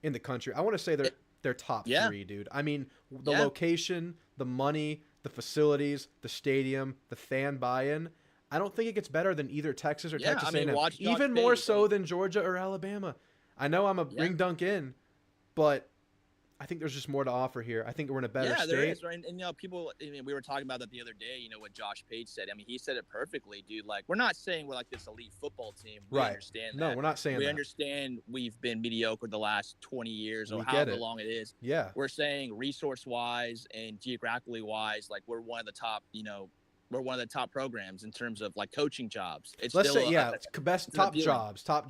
in the country. I want to say they're top Yeah. 3, dude. I mean, the Yeah. location, the money, the facilities, the stadium, the fan buy-in. I don't think it gets better than either Texas or Yeah, Texas I mean, A&M. watch Josh Even more Pate. so than Georgia or Alabama. I know I'm a Yeah. ring dunk in, but I think there's just more to offer here. I think we're in a better state. There is, right? And people. I mean, we were talking about that the other day. What Josh Pate said. I mean, he said it perfectly, dude. Like, we're not saying we're like this elite football team. We Right. understand No, that. we're not saying We that. understand we've been mediocre the last 20 years or We get however it. long it is. Yeah. We're saying resource-wise and geographically wise, like we're one of the top. We're one of the top programs in terms of like coaching jobs. It's Let's still say, best it's top appealing.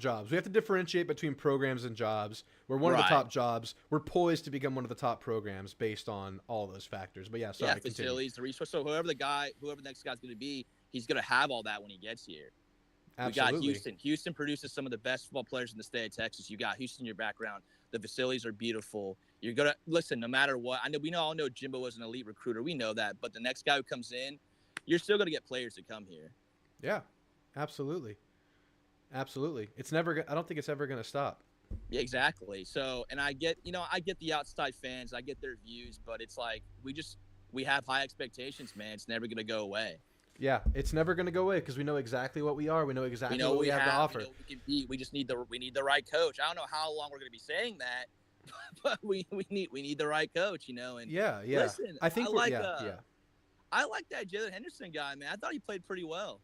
jobs. We have to differentiate between programs and jobs. We're one of the Right. top jobs. We're poised to become one of the top programs based on all those factors. But yeah, sorry, continue. Facilities, the resource. So whoever the next guy's going to be, he's going to have all that when he gets here. Absolutely. We got Houston. Houston produces some of the best football players in the state of Texas. You got Houston in your background. The facilities are beautiful. You're gonna listen no matter what. We all know Jimbo was an elite recruiter. We know that. But the next guy who comes in, you're still gonna get players to come here. Yeah, absolutely. It's never. I don't think it's ever going to stop. Yeah, exactly. So, and I get the outside fans. I get their views, but it's like we have high expectations, man. It's never gonna go away. Yeah, it's never going to go away because we know exactly what we are. We know exactly We know what we have to offer. We know we can beat. We just need the right coach. I don't know how long we're going to be saying that, but we need the right coach. And Yeah. Listen, I think I we're like, I like that Jalen Henderson guy, man. I thought he played pretty well.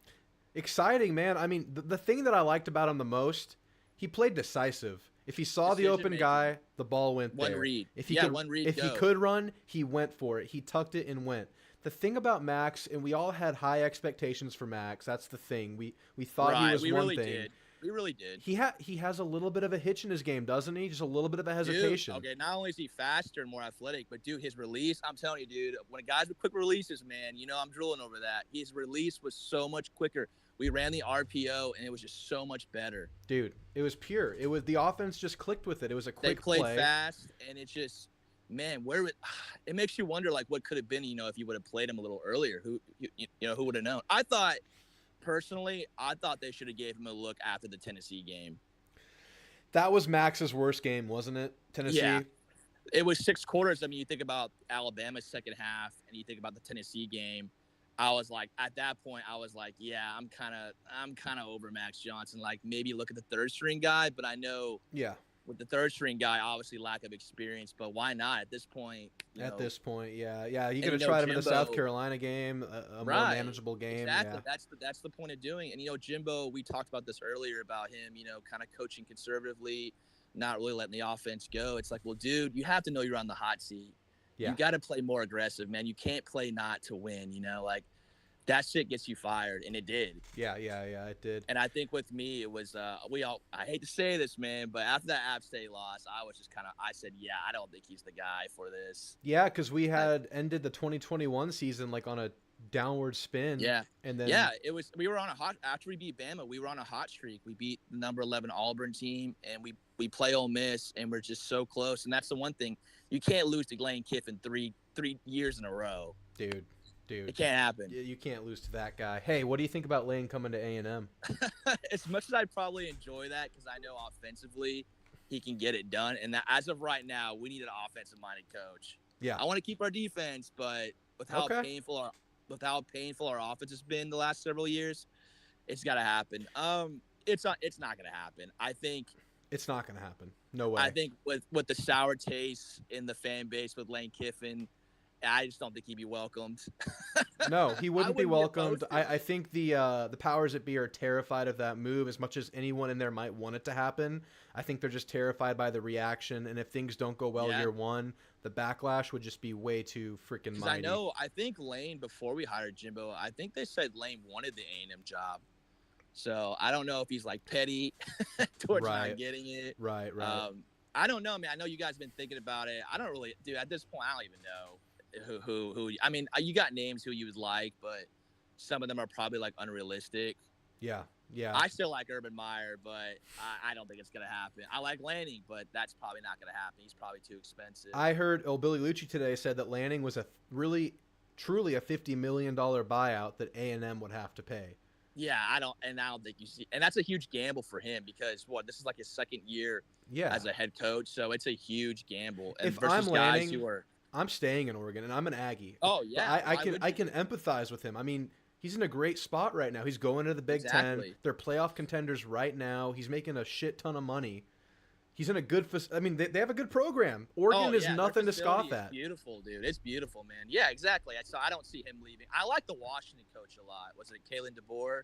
Exciting, man. I mean, the thing that I liked about him the most, he played decisive. If he saw the open Decision-making. guy, the ball went One there. read. If he Yeah, could, one read, if he go. could run, he went for it. He tucked it and went. The thing about Max, and we all had high expectations for Max. That's the thing. We thought he was we one really thing. did. We really did. He has a little bit of a hitch in his game, doesn't he? Just a little bit of a Dude, hesitation. okay, not only is he faster and more athletic, but dude, his release, I'm telling you, dude, when a guy's with quick releases, man, I'm drooling over that. His release was so much quicker. We ran the RPO and it was just so much better. Dude, it was pure. It was the offense just clicked with it. It was a They quick played play. fast and it just, man, it makes you wonder like what could have been, if you would have played him a little earlier. Who would have known? Personally, I thought they should have gave him a look after the Tennessee game. That was Max's worst game, wasn't it? Tennessee. Yeah. It was 6 quarters. I mean, you think about Alabama's second half and you think about the Tennessee game. I was like, at that point, yeah, I'm kind of over Max Johnson. Like maybe look at the third string guy, but I know Yeah. with the third string guy, obviously lack of experience, but why not at this point? This point, yeah. You And could have tried him in the South Jimbo- Carolina game, a more Right. manageable game. Exactly. Yeah. That's the point of doing. And Jimbo, we talked about this earlier about him, kind of coaching conservatively, not really letting the offense go. It's like, well, dude, you have to know you're on the hot seat. Yeah. You got to play more aggressive, man. You can't play not to win. Like that shit gets you fired, and it did. Yeah, it did. And I think with me, it was I hate to say this, man, but after that App State loss, I said, yeah, I don't think he's the guy for this. Yeah, because we had ended the 2021 season like on a downward spin. Yeah. And then Yeah, it was. We were on a hot after we beat Bama. We were on a hot streak. We beat the number 11 Auburn team, and we play Ole Miss, and we're just so close. And that's the one thing you can't lose to Lane Kiffin three years in a row. dude, It can't happen. you can't lose to that guy. Hey, what do you think about Lane coming to A&M? As much as I'd probably enjoy that, because I know offensively he can get it done, and that as of right now, we need an offensive-minded coach. Yeah. I want to keep our defense, but with how painful our offense has been the last several years, it's got to happen. It's not going to happen. I think it's not going to happen. No way. I think with the sour taste in the fan base with Lane Kiffin, I just don't think he'd be welcomed. No, he wouldn't be welcomed. I I think the powers that be are terrified of that move as much as anyone in there might want it to happen. I think they're just terrified by the reaction, and if things don't go well year one, the backlash would just be way too freaking mighty. I think Lane, before we hired Jimbo, I think they said Lane wanted the A&M job. So I don't know if he's like petty towards not getting it. Right. I don't know, man. I know you guys have been thinking about it. I don't really, dude. At this point, I don't even know who. I mean, you got names who you would like, but some of them are probably like unrealistic. Yeah. I still like Urban Meyer, but I don't think it's gonna happen. I like Lanning, but that's probably not gonna happen. He's probably too expensive. I heard Billy Lucci today said that Lanning was truly a $50 million buyout that A&M would have to pay. Yeah, I don't think you see, and that's a huge gamble for him because this is like his second year as a head coach, so it's a huge gamble. And if I'm Lanning, I'm staying in Oregon, and I'm an Aggie. Oh yeah, I can empathize with him. I mean, he's in a great spot right now. He's going to the Big Ten. They're playoff contenders right now. He's making a shit ton of money. He's in a good – I mean, they have a good program. Oregon is nothing to scoff at. It's beautiful, dude. It's beautiful, man. Yeah, exactly. So I don't see him leaving. I like the Washington coach a lot. Was it Kalen DeBoer?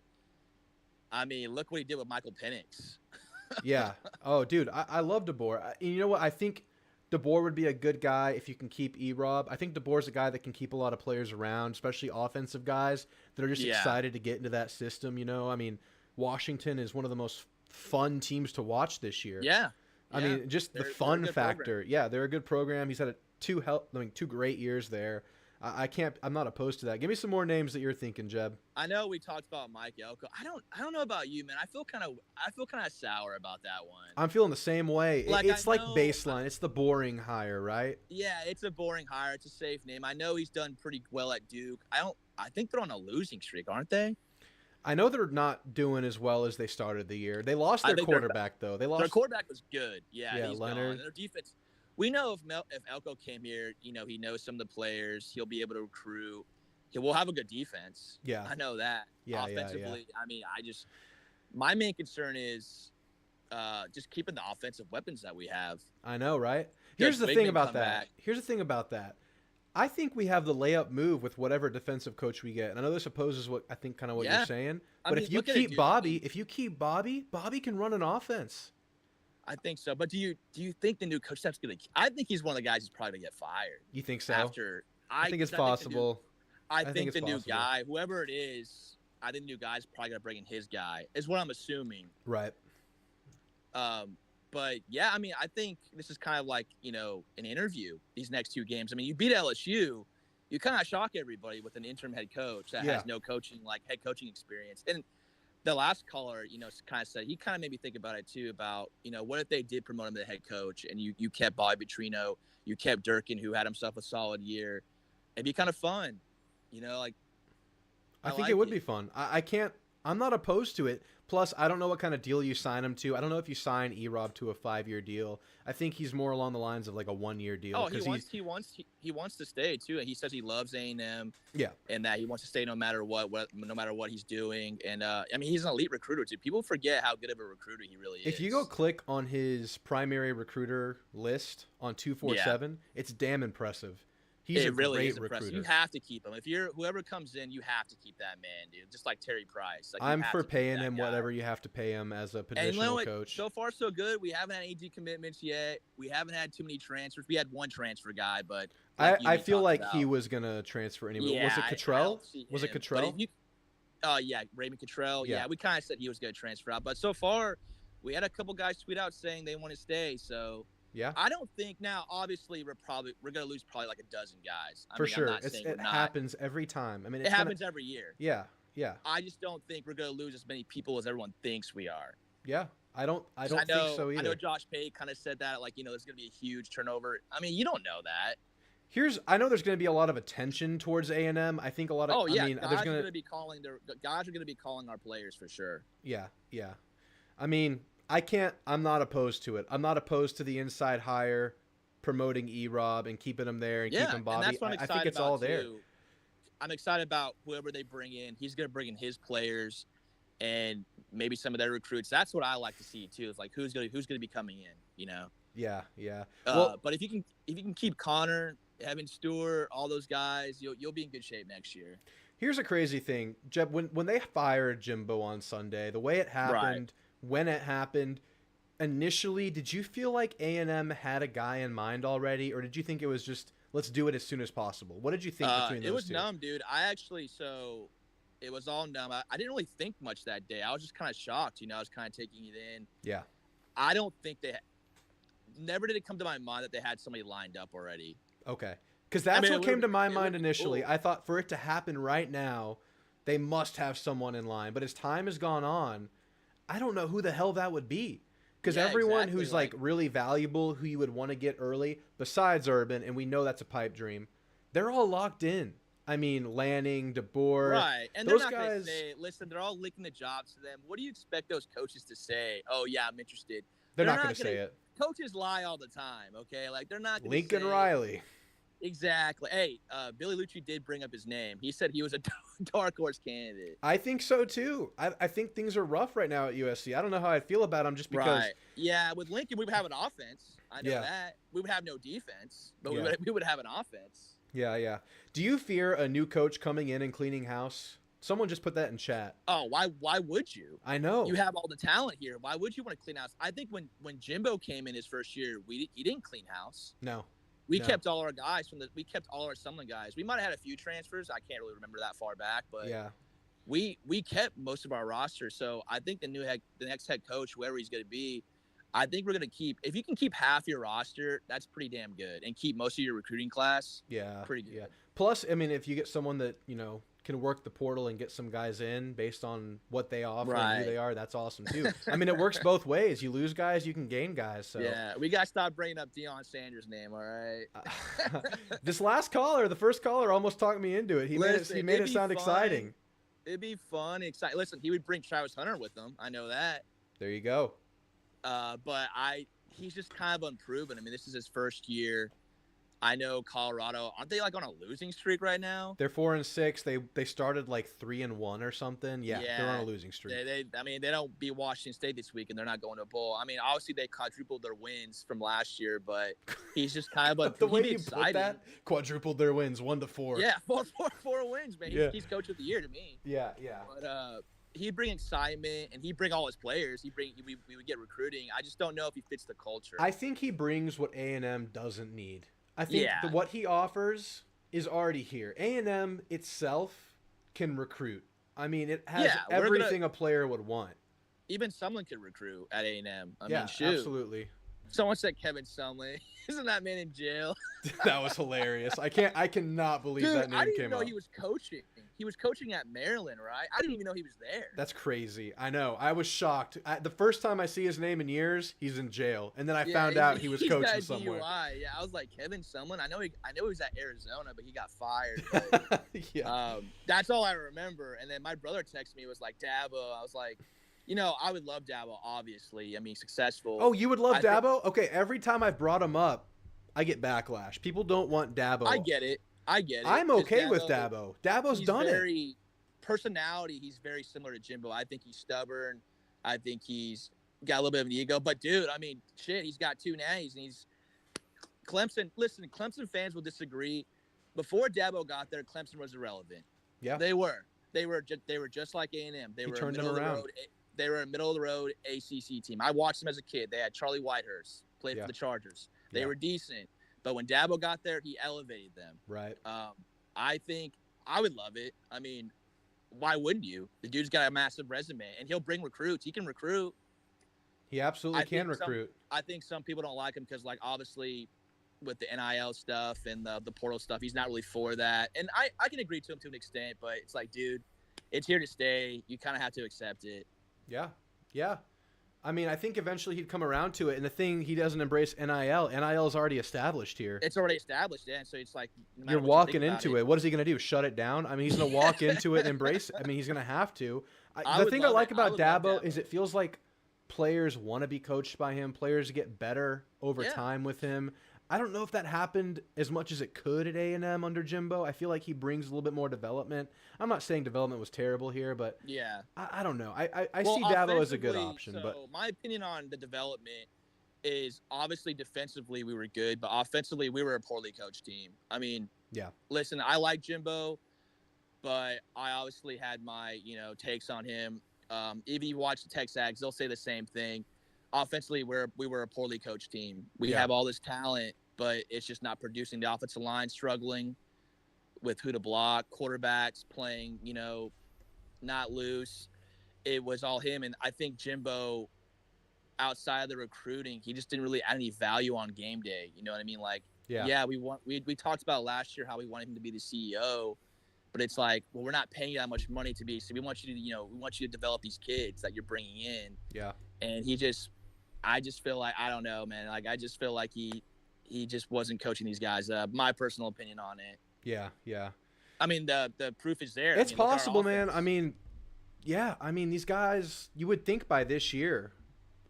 I mean, look what he did with Michael Penix. Yeah. Oh, dude, I love DeBoer. You know what? I think DeBoer would be a good guy if you can keep E-Rob. I think DeBoer's a guy that can keep a lot of players around, especially offensive guys that are just excited to get into that system, you know? I mean, Washington is one of the most fun teams to watch this year. Yeah. I mean, just the fun factor. Program. Yeah, they're a good program. He's had two great years there. I'm not opposed to that. Give me some more names that you're thinking, Jeb. I know we talked about Mike Elko. I don't know about you, man. I feel kind of sour about that one. I'm feeling the same way. It's like baseline. It's the boring hire, right? Yeah, it's a boring hire. It's a safe name. I know he's done pretty well at Duke. I think they're on a losing streak, aren't they? I know they're not doing as well as they started the year. They lost their quarterback, though. Their quarterback was good. Yeah, he's Leonard. Gone. Their defense. We know if Elko came here, you know, he knows some of the players. He'll be able to recruit. We'll have a good defense. Yeah, I know that. Yeah, offensively, I mean, my main concern is just keeping the offensive weapons that we have. I know, right? Here's the thing about that. I think we have the layup move with whatever defensive coach we get. And I know this opposes what you're saying. But if you keep Bobby, Bobby can run an offense. I think so. But do you think the new coach staff's going to – I think he's one of the guys who's probably going to get fired. You think so? I think it's possible. I think the new guy, whoever it is, I think the new guy's probably going to bring in his guy is what I'm assuming. Right. But, yeah, I mean, I think this is kind of like, you know, an interview, these next two games. I mean, you beat LSU. You kind of shock everybody with an interim head coach that has no head coaching experience. And the last caller, you know, kind of said, he kind of made me think about it, too, about, you know, what if they did promote him to head coach and you kept Bobby Petrino, you kept Durkin, who had himself a solid year. It'd be kind of fun, you know, like. I think it would be fun. I'm not opposed to it. Plus, I don't know what kind of deal you sign him to. I don't know if you sign E-Rob to a 5-year deal. I think he's more along the lines of like a 1-year deal. Oh, he wants to stay too. And he says he loves A&M. Yeah, and that he wants to stay no matter what he's doing. And I mean, he's an elite recruiter too. People forget how good of a recruiter he really is. If you go click on his primary recruiter list on 247, it's damn impressive. He's a great recruiter. You have to keep him. If you're whoever comes in, you have to keep that man, dude. Just like Terry Price. Like, I'm for paying him whatever you have to pay him as a positional coach. So far, so good. We haven't had AD commitments yet. We haven't had too many transfers. We had one transfer guy, but I feel like he was gonna transfer anyway. Yeah, was it Cottrell? Was it Cottrell? Yeah, Raymond Cottrell. Yeah, we kind of said he was gonna transfer out, but so far, we had a couple guys tweet out saying they want to stay. So Yeah, I don't think now. Obviously, we're gonna lose probably like a dozen guys. I for mean, I'm sure. not saying we're It not. happens every time. I mean, It it's gonna. happens every year. Yeah, yeah, I just don't think we're gonna lose as many people as everyone thinks we are. yeah. I 'Cause don't think so I know either. Josh Pate kind of said that, like, there's gonna be a huge turnover. I mean, you don't know that. I know there's going to be a lot of attention towards A&M. I think a lot of Oh I yeah, mean, there's going to guys are gonna be calling our players for sure. yeah, yeah. I mean, I'm not opposed to it. I'm not opposed to the inside hire, promoting E-Rob and keeping him there and Yeah, keeping and Bobby. that's what I'm I excited think it's about all there. too. I'm excited about whoever they bring in. He's gonna bring in his players and maybe some of their recruits. That's what I like to see too. Is like who's gonna be coming in. Yeah, yeah. Well, But if you can keep Connor, Evan Stewart, all those guys, you'll be in good shape next year. here's a crazy thing, Jeb. When they fired Jimbo on Sunday, the way it happened, when it happened, initially, did you feel like A&M had a guy in mind already, or did you think it was just let's do it as soon as possible? What did you think between those It was two? numb, dude. It was all numb. I didn't really think much that day. I was just kind of shocked. I was kind of taking it in. Yeah. I don't think never did it come to my mind that they had somebody lined up already. Okay. Because that's what came to my mind be initially. cool. I thought for it to happen right now, they must have someone in line. But as time has gone on, I don't know who the hell that would be. Because Yeah, everyone exactly, who's like really valuable, who you would want to get early, besides Urban, and we know that's a pipe dream, they're all locked in. I mean, Lanning, DeBoer, Right. And those they're not going guys. to say, listen, they're all linking the jobs to them. What do you expect those coaches to say? Oh, yeah, I'm interested. They're not going to say it. Coaches lie all the time, okay? Like, they're not going to Lincoln say. Riley. Exactly. Hey, Billy Lucci did bring up his name. He said he was a dark horse candidate. I think so too. I think things are rough right now at USC. I don't know how I feel about them just because. Right. Yeah, with Lincoln, we would have an offense. I know that. We would have no defense, but we would have an offense. Yeah, yeah. Do you fear a new coach coming in and cleaning house? Someone just put that in chat. Oh, why would you? I know. You have all the talent here. Why would you want to clean house? I think when Jimbo came in his first year, he didn't clean house. No. We kept all our guys we kept all our Sumlin guys. We might have had a few transfers. I can't really remember that far back, but yeah, we kept most of our roster. So I think the next head coach, whoever he's going to be, I think we're going to keep. If you can keep half your roster, that's pretty damn good, and keep most of your recruiting class. Yeah, pretty good. Yeah. Plus, I mean, if you get someone that can work the portal and get some guys in based on what they offer and who they are, that's awesome too. I mean, it works both ways. You lose guys, you can gain guys. So yeah, we got to stop bringing up Deion Sanders' name. All right. This last caller, the first caller, almost talked me into it. He made it sound exciting. It'd be fun, exciting. Listen, he would bring Travis Hunter with him. I know that. There you go. But he's just kind of unproven. I mean, this is his first year. I know Colorado, aren't they like on a losing streak right now? They're 4-6. They started like 3-1 or something. Yeah, they're on a losing streak. They don't beat Washington State this week, and they're not going to a bowl. I mean, obviously they quadrupled their wins from last year, but he's just kind of the way you put that, quadrupled their wins 1-4. Yeah, four wins, man. He's coach of the year to me. Yeah. But he'd bring excitement, and he'd bring all his players. We would get recruiting. I just don't know if he fits the culture. I think he brings what A&M doesn't need. I think what he offers is already here. A&M itself can recruit. I mean, it has everything a player would want. Even Sumlin could recruit at A&M. I mean, shoot. Absolutely. Someone said Kevin Sumlin. Isn't that man in jail? That was hilarious. I cannot believe that name came up. I didn't even know he was coaching. He was coaching at Maryland, right? I didn't even know he was there. That's crazy. I know. I was shocked. The first time I see his name in years, he's in jail, and then I found out he was coaching somewhere. DUI. Yeah, I was like, Kevin Sumlin. I know he was at Arizona, but he got fired. But, that's all I remember. And then my brother texted me, was like, Dabo. I was like, I would love Dabo, obviously. I mean, successful. Oh, you would love Dabo? Okay, every time I've brought him up, I get backlash. People don't want Dabo. I get it. I'm okay with Dabo. Dabo's done it. Personality, he's very similar to Jimbo. I think he's stubborn. I think he's got a little bit of an ego. But, dude, I mean, shit, he's got 2 natties. And he's – Clemson – listen, Clemson fans will disagree. Before Dabo got there, Clemson was irrelevant. Yeah. They were. They were just like A&M. They were a middle-of-the-road ACC team. I watched them as a kid. They had Charlie Whitehurst, played for the Chargers. They were decent. But when Dabo got there, he elevated them. Right. I think I would love it. I mean, why wouldn't you? The dude's got a massive resume, and he'll bring recruits. He can recruit. He absolutely can recruit. I think some people don't like him because, like, obviously with the NIL stuff and the portal stuff, he's not really for that. And I can agree to him to an extent, but it's like, dude, it's here to stay. You kind of have to accept it. Yeah. Yeah. I mean, I think eventually he'd come around to it. And the thing, he doesn't embrace NIL. NIL is already established here. It's already established, yeah. So it's like, no you're walking into it. What is he going to do? Shut it down? I mean, he's going to walk into it and embrace it. I mean, he's going to have to. The thing I like about Dabo is it feels like players want to be coached by him. Players get better over time with him. I don't know if that happened as much as it could at A&M under Jimbo. I feel like he brings a little bit more development. I'm not saying development was terrible here, but yeah, I don't know. I see Dabo as a good option. So but my opinion on the development is obviously defensively we were good, but offensively we were a poorly coached team. I mean, yeah. Listen, I like Jimbo, but I obviously had my takes on him. If you watch the Texags, they'll say the same thing. Offensively, we were a poorly coached team. We have all this talent, but it's just not producing. The offensive line struggling with who to block, quarterbacks playing, not loose. It was all him, and I think Jimbo, outside of the recruiting, he just didn't really add any value on game day. You know what I mean? Like, we talked about last year how we wanted him to be the CEO, but it's like, well, we're not paying you that much money to be. So we want you to, develop these kids that you're bringing in. Yeah. And I just feel like, I don't know, man. Like, I just feel like he just wasn't coaching these guys. My personal opinion on it. Yeah, yeah. I mean, the proof is there. It's possible, man. I mean, yeah. I mean, these guys, you would think by this year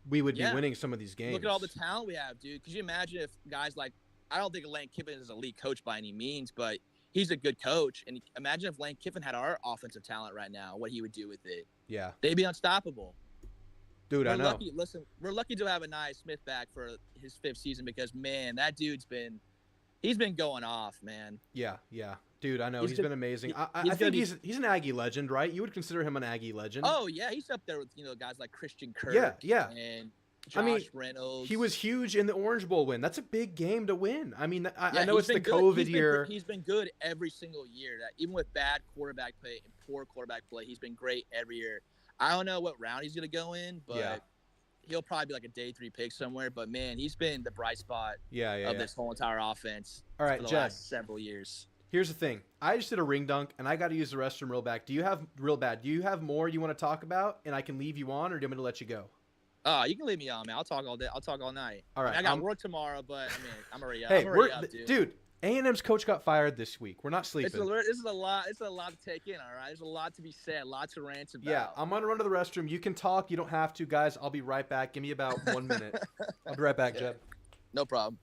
we would be winning some of these games. Look at all the talent we have, dude. Could you imagine if guys like, I don't think Lane Kiffin is an elite coach by any means, but he's a good coach. And imagine if Lane Kiffin had our offensive talent right now, what he would do with it. Yeah. They'd be unstoppable. Dude, I know. We're lucky to have Anaya Smith back for his 5th season because, man, that dude's he's been going off, man. Yeah, yeah. Dude, I know. He's been amazing. I think he's an Aggie legend, right? You would consider him an Aggie legend. Oh, yeah. He's up there with, guys like Christian Kirk. Yeah. And Josh Reynolds. He was huge in the Orange Bowl win. That's a big game to win. I mean, I know it's the COVID year. He's been good every single year. Even with bad quarterback play and poor quarterback play, he's been great every year. I don't know what round he's going to go in, but he'll probably be like a day 3 pick somewhere. But, man, he's been the bright spot of this whole entire offense for the last several years. Here's the thing. I just did a ring dunk, and I got to use the restroom real bad. Do you have more you want to talk about, and I can leave you on, or do you want me to let you go? You can leave me on, man. I'll talk all day. I'll talk all night. All right. I got work tomorrow, but, I'm already up. Hey, I'm already up, dude. A&M's coach got fired this week. We're not sleeping. This is a lot. It's a lot to take in. All right, there's a lot to be said. Lots of rants about. Yeah, I'm gonna run to the restroom. You can talk. You don't have to, guys. I'll be right back. Give me about 1 minute. I'll be right back, Jeb. No problem.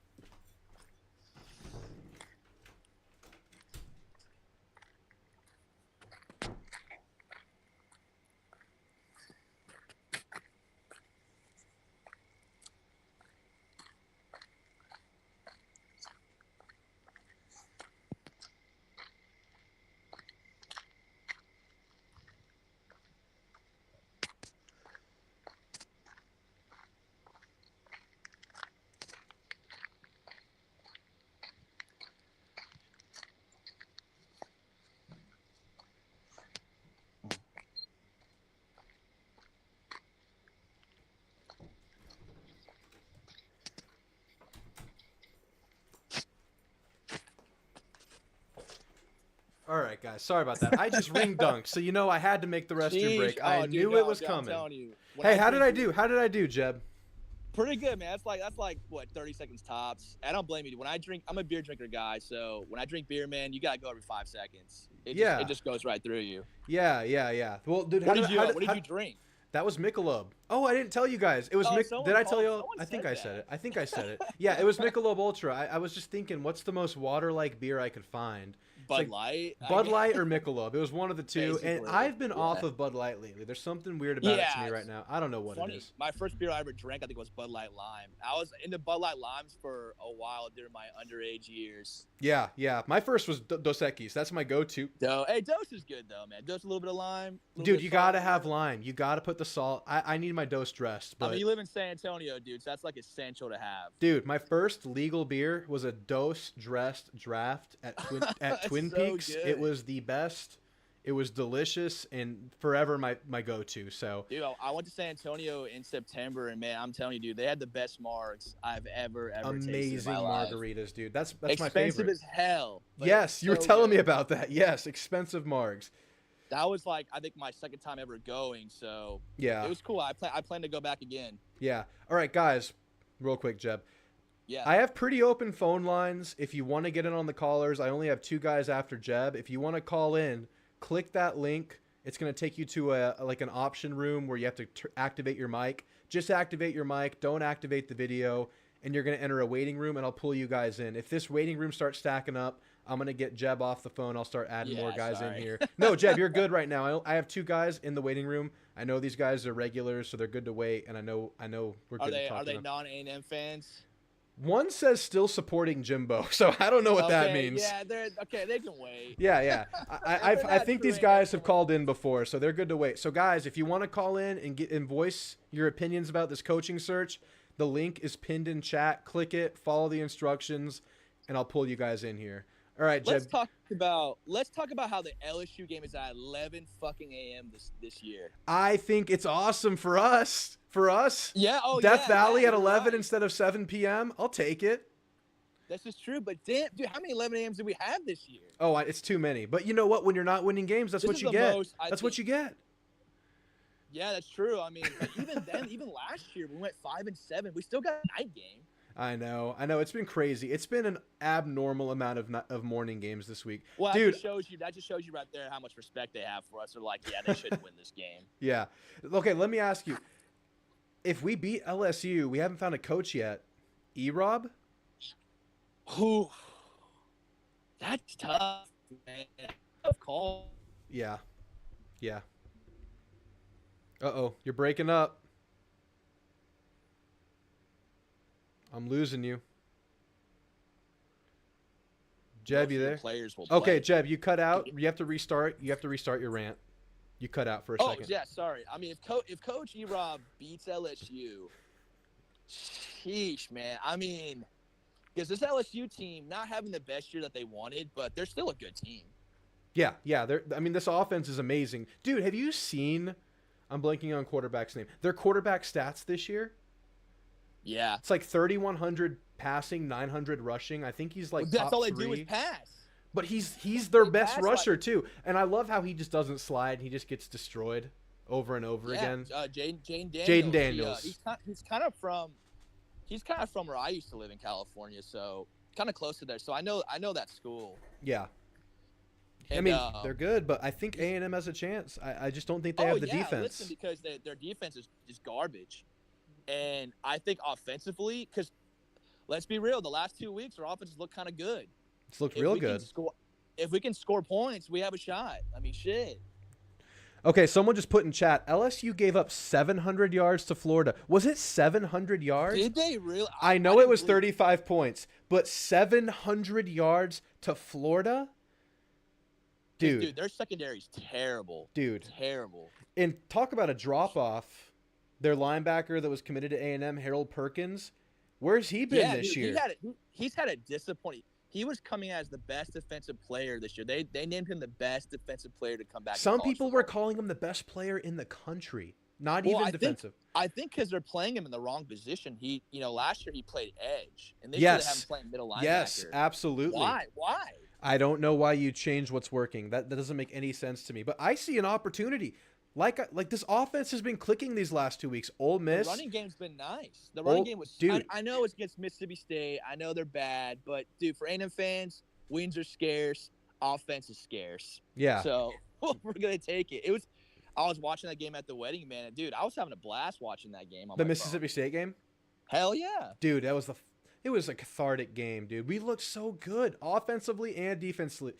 All right, guys. Sorry about that. I just ring dunked, so I had to make the restroom break. I knew it was coming. I'm telling you. Hey, how did I do? How did I do, Jeb? Pretty good, man. That's like what, 30 seconds tops. I don't blame you. When I drink, I'm a beer drinker guy, so when I drink beer, man, you gotta go every 5 seconds. It just goes right through you. Yeah. Well, dude, what did you drink? That was Michelob. Oh, I didn't tell you guys. It was Did I tell you? I think I said it. Yeah, it was Michelob Ultra. I was just thinking, what's the most water-like beer I could find? Bud Light? Bud Light or Michelob. It was one of the two. Basically, and I've been off of Bud Light lately. There's something weird about it to me right now. I don't know what it is. My first beer I ever drank, I think, was Bud Light Lime. I was into Bud Light Limes for a while during my underage years. Yeah. My first was Dos Equis. That's my go-to. Hey, Dos is good, though, man. Dos, a little bit of lime. Dude, you got to have lime. You got to put the salt. I need my Dos dressed. But... I mean, you live in San Antonio, dude, so that's, like, essential to have. Dude, my first legal beer was a Dos dressed draft at Twin Peaks. So good. It was the best. It was delicious and forever my go-to. So Dude, I went to San Antonio in September, and man, I'm telling you, dude, they had the best margs I've ever tasted in amazing my life. margaritas, dude. That's my Expensive favorite. as hell. but Yes, you were so telling me good. about that. Yes, expensive margs. That was like I think my second time ever going, so Yeah. it was cool. I plan to go back again. Yeah. All right, guys. Real quick, Jeb. Yeah. I have pretty open phone lines. If you want to get in on the callers, I only have 2 guys after Jeb. If you want to call in, click that link. It's going to take you to an option room where you have to activate your mic. Just activate your mic. Don't activate the video. And you're going to enter a waiting room, and I'll pull you guys in. If this waiting room starts stacking up, I'm going to get Jeb off the phone. I'll start adding more guys in here. No, Jeb, you're good right now. I have 2 guys in the waiting room. I know these guys are regulars, so they're good to wait, and I know we're good to talk Are to they them. non-A&M fans? One says still supporting Jimbo, so I don't know what that means. Yeah, they're okay. They can wait. Yeah. I They're think these not guys have trained. called in before, so they're good to wait. So, guys, if you want to call in and voice your opinions about this coaching search, the link is pinned in chat. Click it, follow the instructions, and I'll pull you guys in here. All right, Jeb. Let's talk about how the LSU game is at 11 fucking a.m. this year. I think it's awesome for us. For us, Yeah. Oh, Death yeah, Valley yeah, at you're 11 right. instead of 7 p.m. I'll take it. This is true, but damn, dude, how many 11 a.m.s did we have this year? Oh, it's too many. But you know what? When you're not winning games, that's This what is you the get. most, I That's what think- you get. Yeah, that's true. I mean, but even then, even last year, we went 5 and 7. We still got a night game. I know. It's been crazy. It's been an abnormal amount of morning games this week. Well, Dude. that just shows you right there how much respect they have for us. They're like, yeah, they should win this game. Yeah. Okay, let me ask you. If we beat LSU, we haven't found a coach yet. E-Rob? Whew. That's tough, man. Tough call. Yeah. Yeah. Uh-oh, you're breaking up. I'm losing you. Jeb, you there? Players will Okay, play. Jeb, you cut out. You have to restart. You have to restart your rant. You cut out for a Oh, second. yeah, sorry. I mean, if Coach E-Rob beats LSU, sheesh, man. I mean, because this LSU team not having the best year that they wanted, but they're still a good team. Yeah. This offense is amazing. Dude, have you seen – I'm blanking on quarterback's name. Their quarterback stats this year? Yeah. It's like 3,100 passing, 900 rushing. I think he's like That's top all they 3. do is pass. But he's their They best pass rusher too, and I love how he just doesn't slide. He just gets destroyed over and over again. Jaden Daniels. Jaden Daniels. He's kind of from where I used to live in California, so kind of close to there. So I know that school. Yeah. I And, mean, they're good, but I think A&M has a chance. I just don't think they have the defense. Listen, because their defense is garbage, and I think offensively, because let's be real, the last 2 weeks our offenses look kind of good. It's looked If real we can good. if we can score points, we have a shot. I mean, shit. Okay, someone just put in chat, LSU gave up 700 yards to Florida. Was it 700 yards? Did they really? I know didn't it was believe- 35 points, but 700 yards to Florida? Dude, their secondary's terrible. Dude. Terrible. And talk about a drop-off. Their linebacker that was committed to A&M, Harold Perkins, where's he been this dude, year? He's had a disappointing. He was coming as the best defensive player this year. They named him the best defensive player to come back. Some people were calling him the best player in the country. Not even defensive. I think because they're playing him in the wrong position. Last year he played edge, and this year they have him playing middle linebacker. Yes, absolutely. Why? I don't know why you changed what's working. That doesn't make any sense to me. But I see an opportunity. Like this offense has been clicking these last 2 weeks. Ole Miss. The running game's been nice. The running game was. Dude. I know it's against Mississippi State. I know they're bad, but dude, for A&M fans, wins are scarce. Offense is scarce. Yeah. So we're gonna take it. I was watching that game at the wedding, man. Dude, I was having a blast watching that game. On The my Mississippi phone. State game? Hell yeah. Dude, it was a cathartic game, dude. We looked so good offensively and defensively.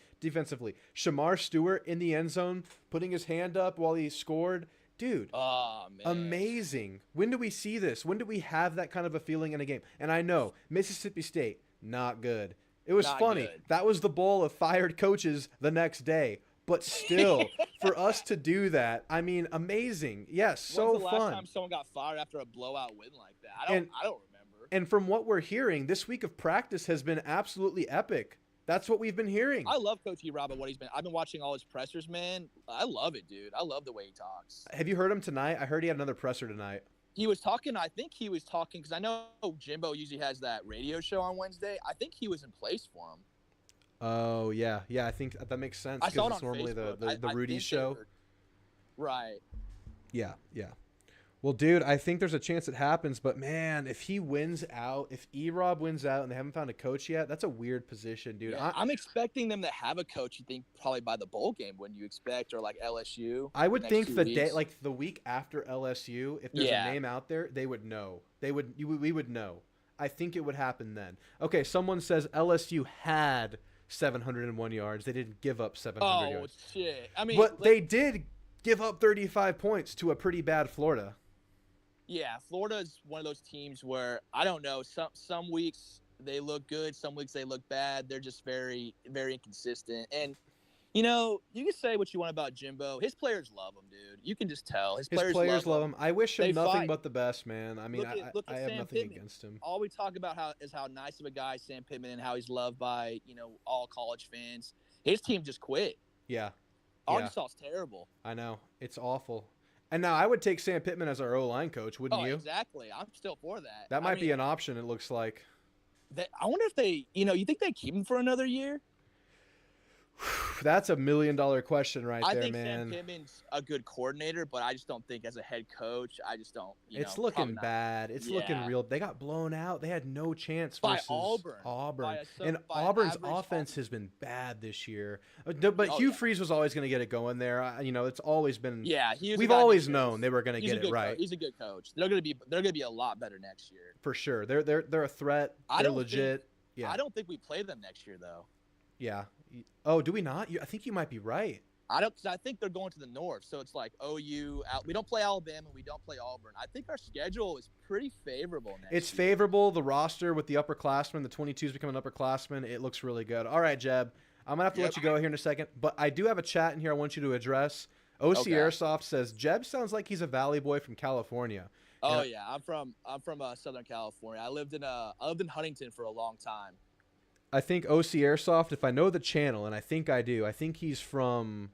Shamar Stewart in the end zone, putting his hand up while he scored. Dude, Oh man. amazing. When do we see this? When do we have that kind of a feeling in a game? And I know Mississippi State, not good. It was Not funny. good. That was the bowl of fired coaches the next day. But still, for us to do that, I mean, amazing. Yes, so When's the last fun. time someone got fired after a blowout win like that? I don't remember. And from what we're hearing, this week of practice has been absolutely epic. That's what we've been hearing. I love Coach E-Rob and what he's been. I've been watching all his pressers, man. I love it, dude. I love the way he talks. Have you heard him tonight? I heard he had another presser tonight. He was talking. I think he was talking because I know Jimbo usually has that radio show on Wednesday. I think he was in place for him. Oh yeah, I think that makes sense. I saw it it's on normally Facebook. the I Rudy think show. Right. Yeah. Well, dude, I think there's a chance it happens, but man, if he wins out, if E-Rob wins out and they haven't found a coach yet, that's a weird position, dude. Yeah, I'm expecting them to have a coach. You think probably by the bowl game? When you expect, or like LSU? I would think the day, weeks? like the week after LSU, if there's a name out there, they would know. We would know. I think it would happen then. Okay, someone says LSU had 701 yards. They didn't give up 700 yards. Oh shit! I mean, but they did give up 35 points to a pretty bad Florida. Yeah, Florida's one of those teams where I don't know. Some weeks they look good, some weeks they look bad. They're just very, very inconsistent. And you know, you can say what you want about Jimbo. His players love him, dude. You can just tell. His players love him. I wish him They nothing fight. but the best, man. I mean, Look at I have Sam nothing Pittman. against him. All we talk about is how nice of a guy Sam Pittman and how he's loved by all college fans. His team just quit. Yeah. Arkansas's terrible. I know. It's awful. And now I would take Sam Pittman as our O-line coach, wouldn't you? Exactly. I'm still for that. That might be an option, it looks like. I wonder if they, you think they keep him for another year? That's $1 million question right I there, think man. Sam Pittman's a good coordinator, but I just don't think as a head coach, I just don't. It's looking bad. It's looking real. They got blown out. They had no chance by versus Auburn. And Auburn's offense has been bad this year. But Hugh Freeze was always going to get it going there. It's always been. Yeah, we've always known they were going to get it right. He's a good coach. They're going to be a lot better next year. For sure. They're a threat. They're legit. Yeah. I don't think we play them next year though. Yeah. Oh, do we not? I think you might be right. Because I think they're going to the north, so it's like OU. We don't play Alabama, we don't play Auburn. I think our schedule is pretty favorable next year. It's favorable. The roster with the upperclassmen, the 22s becoming upperclassmen, it looks really good. All right, Jeb, I'm gonna have to let you go here in a second, but I do have a chat in here I want you to address. OC Airsoft says Jeb sounds like he's a Valley boy from California. Oh yeah, I'm from Southern California. I lived in Huntington for a long time. I think OC Airsoft, if I know the channel, and I think I do, I think he's from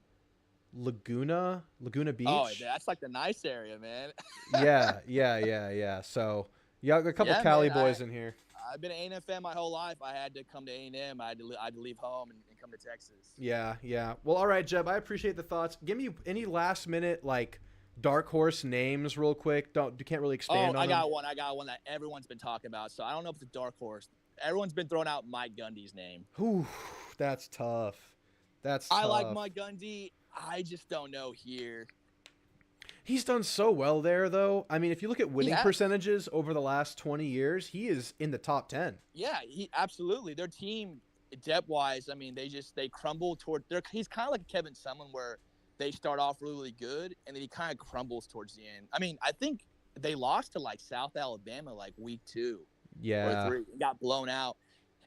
Laguna Beach. Oh, that's like the nice area, man. Yeah. So, yeah, a couple Cali boys in here. I've been an A&M fan my whole life. I had to come to A&M. I had to leave home and come to Texas. Yeah. Well, all right, Jeb, I appreciate the thoughts. Give me any last minute, like, dark horse names real quick. You can't really expand on them. I got one that everyone's been talking about. So I don't know if it's a dark horse. Everyone's been throwing out Mike Gundy's name. Ooh, that's tough. I like Mike Gundy. I just don't know here. He's done so well there, though. I mean, if you look at winning percentages over the last 20 years, he is in the top 10. Yeah, absolutely. Their team, depth-wise, I mean, they crumble toward. He's kind of like Kevin Sumlin, where they start off really good, and then he kind of crumbles towards the end. I mean, I think they lost to, like, South Alabama, like, week 2. Yeah. Or 3. Got blown out.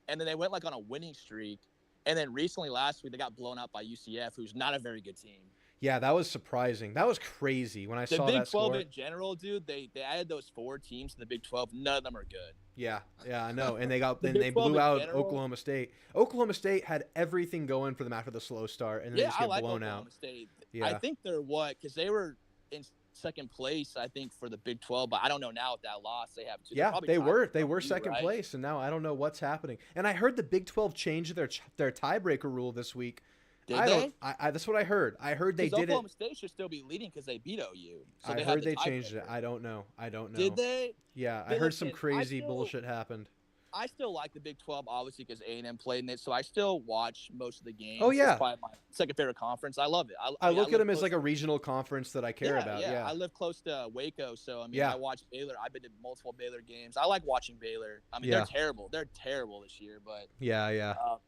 And then they went, like, on a winning streak. And then recently, last week, they got blown out by UCF, who's not a very good team. Yeah, that was surprising. That was crazy when I saw that The Big 12 score. in general, dude, they added those 4 teams to the Big 12. None of them are good. Yeah, I know. And they blew out Oklahoma State. Oklahoma State had everything going for them after the slow start, and then they just get blown Oklahoma out. State. Yeah. I think they're because they were in second place, I think, for the Big 12, but I don't know now with that loss they have. Yeah, they were second place, and now I don't know what's happening. And I heard the Big 12 changed their tiebreaker rule this week. Did they? That's what I heard. I heard they did it. Oklahoma State should still be leading because they beat OU. So I heard they changed it. I don't know. Did they? Yeah, I heard some crazy bullshit happened. I still like the Big 12, obviously, because A&M played in it, so I still watch most of the games. Oh, yeah. It's probably my second favorite conference. I love it. I look at them as like a regional conference that I care about. Yeah, I live close to Waco, so, I mean, I watch Baylor. I've been to multiple Baylor games. I like watching Baylor. I mean, they're terrible. They're terrible this year, but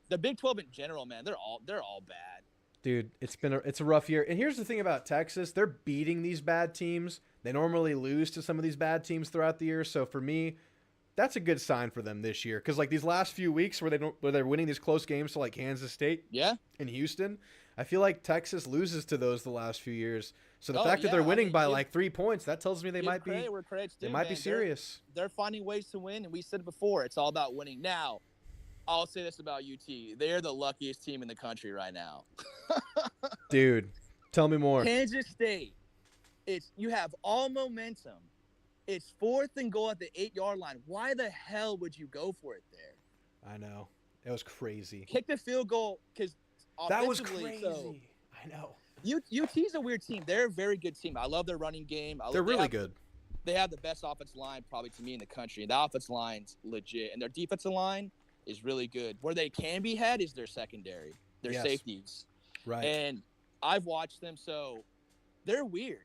the Big 12 in general, man, they're all bad. Dude, it's a rough year. And here's the thing about Texas. They're beating these bad teams. They normally lose to some of these bad teams throughout the year. So for me, that's a good sign for them this year. Because like these last few weeks where they're winning these close games to like Kansas State and Houston, I feel like Texas loses to those the last few years. So the fact that they're winning by like 3 points, that tells me they might be serious. They're finding ways to win, and we said it before. It's all about winning. Now, I'll say this about UT: they're the luckiest team in the country right now. Dude, tell me more. Kansas State, you have all momentum. It's 4th and goal at the 8-yard line. Why the hell would you go for it there? I know. It was crazy. Kick the field goal because That was offensively, crazy. I know. UT's a weird team. They're a very good team. I love their running game. They're really good. They have the best offensive line probably to me in the country. The offensive line's legit, and their defensive line is really good. Where they can be had is their secondary, their safeties. Right. And I've watched them, so they're weird.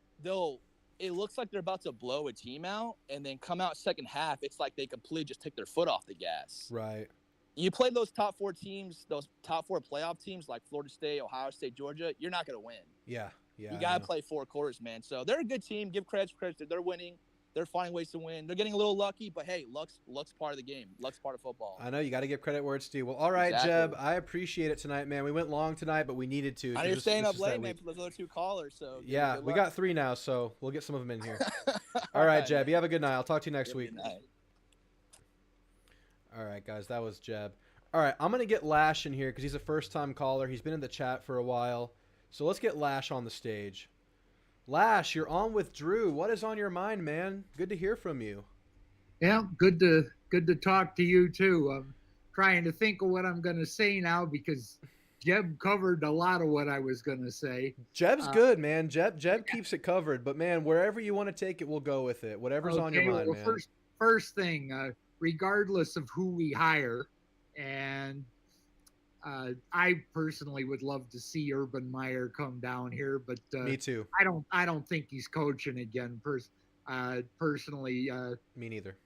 It looks like they're about to blow a team out, and then come out second half, it's like they completely just take their foot off the gas. Right. You play those top 4 teams, those top 4 playoff teams like Florida State, Ohio State, Georgia, you're not going to win. Yeah. You got to play 4 quarters, man. So they're a good team. Give credit. They're winning. They're finding ways to win. They're getting a little lucky, but hey, luck's part of the game. Luck's part of football. I know you got to give credit where it's due. Well, all right, Exactly. Jeb, I appreciate it tonight, man. We went long tonight, but we needed to. I know you're staying up late, man, for those other 2 callers. So yeah, we got 3 now, so we'll get some of them in here. All right, Jeb, you have a good night. I'll talk to you next week. All right, guys, that was Jeb. All right, I'm going to get Lash in here because he's a first-time caller. He's been in the chat for a while. So let's get Lash on the stage. Lash, you're on with Drew. What is on your mind, man? Good to hear from you. Yeah, good to talk to you too. I'm trying to think of what I'm going to say now because Jeb covered a lot of what I was going to say. Jeb's good, man. Jeb keeps it covered, but man, wherever you want to take it, we'll go with it. Whatever's on your mind, man. First thing, regardless of who we hire, and I personally would love to see Urban Meyer come down here, but me too. I don't think he's coaching again. Personally, me neither.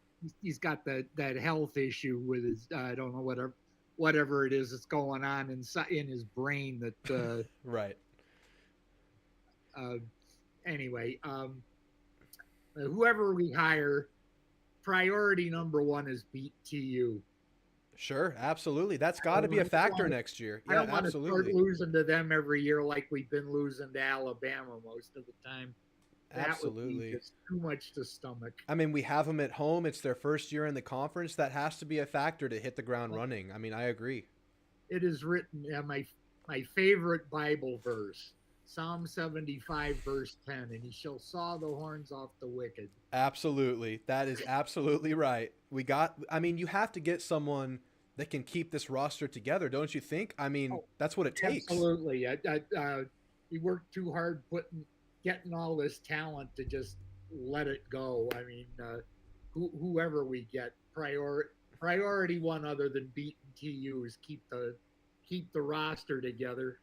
He's got that health issue with his I don't know whatever it is that's going on in his brain that right. Anyway, whoever we hire, priority number 1 is beat TU. Sure, absolutely. That's got to be a factor next year. Yeah, I don't want absolutely. to start losing to them every year like we've been losing to Alabama most of the time. That absolutely. would be just too much to stomach. I mean, we have them at home. It's their first year in the conference. That has to be a factor to hit the ground running. I mean, I agree. It is written, my favorite Bible verse, Psalm 75, verse 10, and he shall saw the horns off the wicked. Absolutely. That is absolutely right. You have to get someone that can keep this roster together, don't you think? I mean, that's what it takes. Absolutely. We worked too hard getting all this talent to just let it go. I mean, whoever we get, priority 1 other than beating TU is keep the roster together.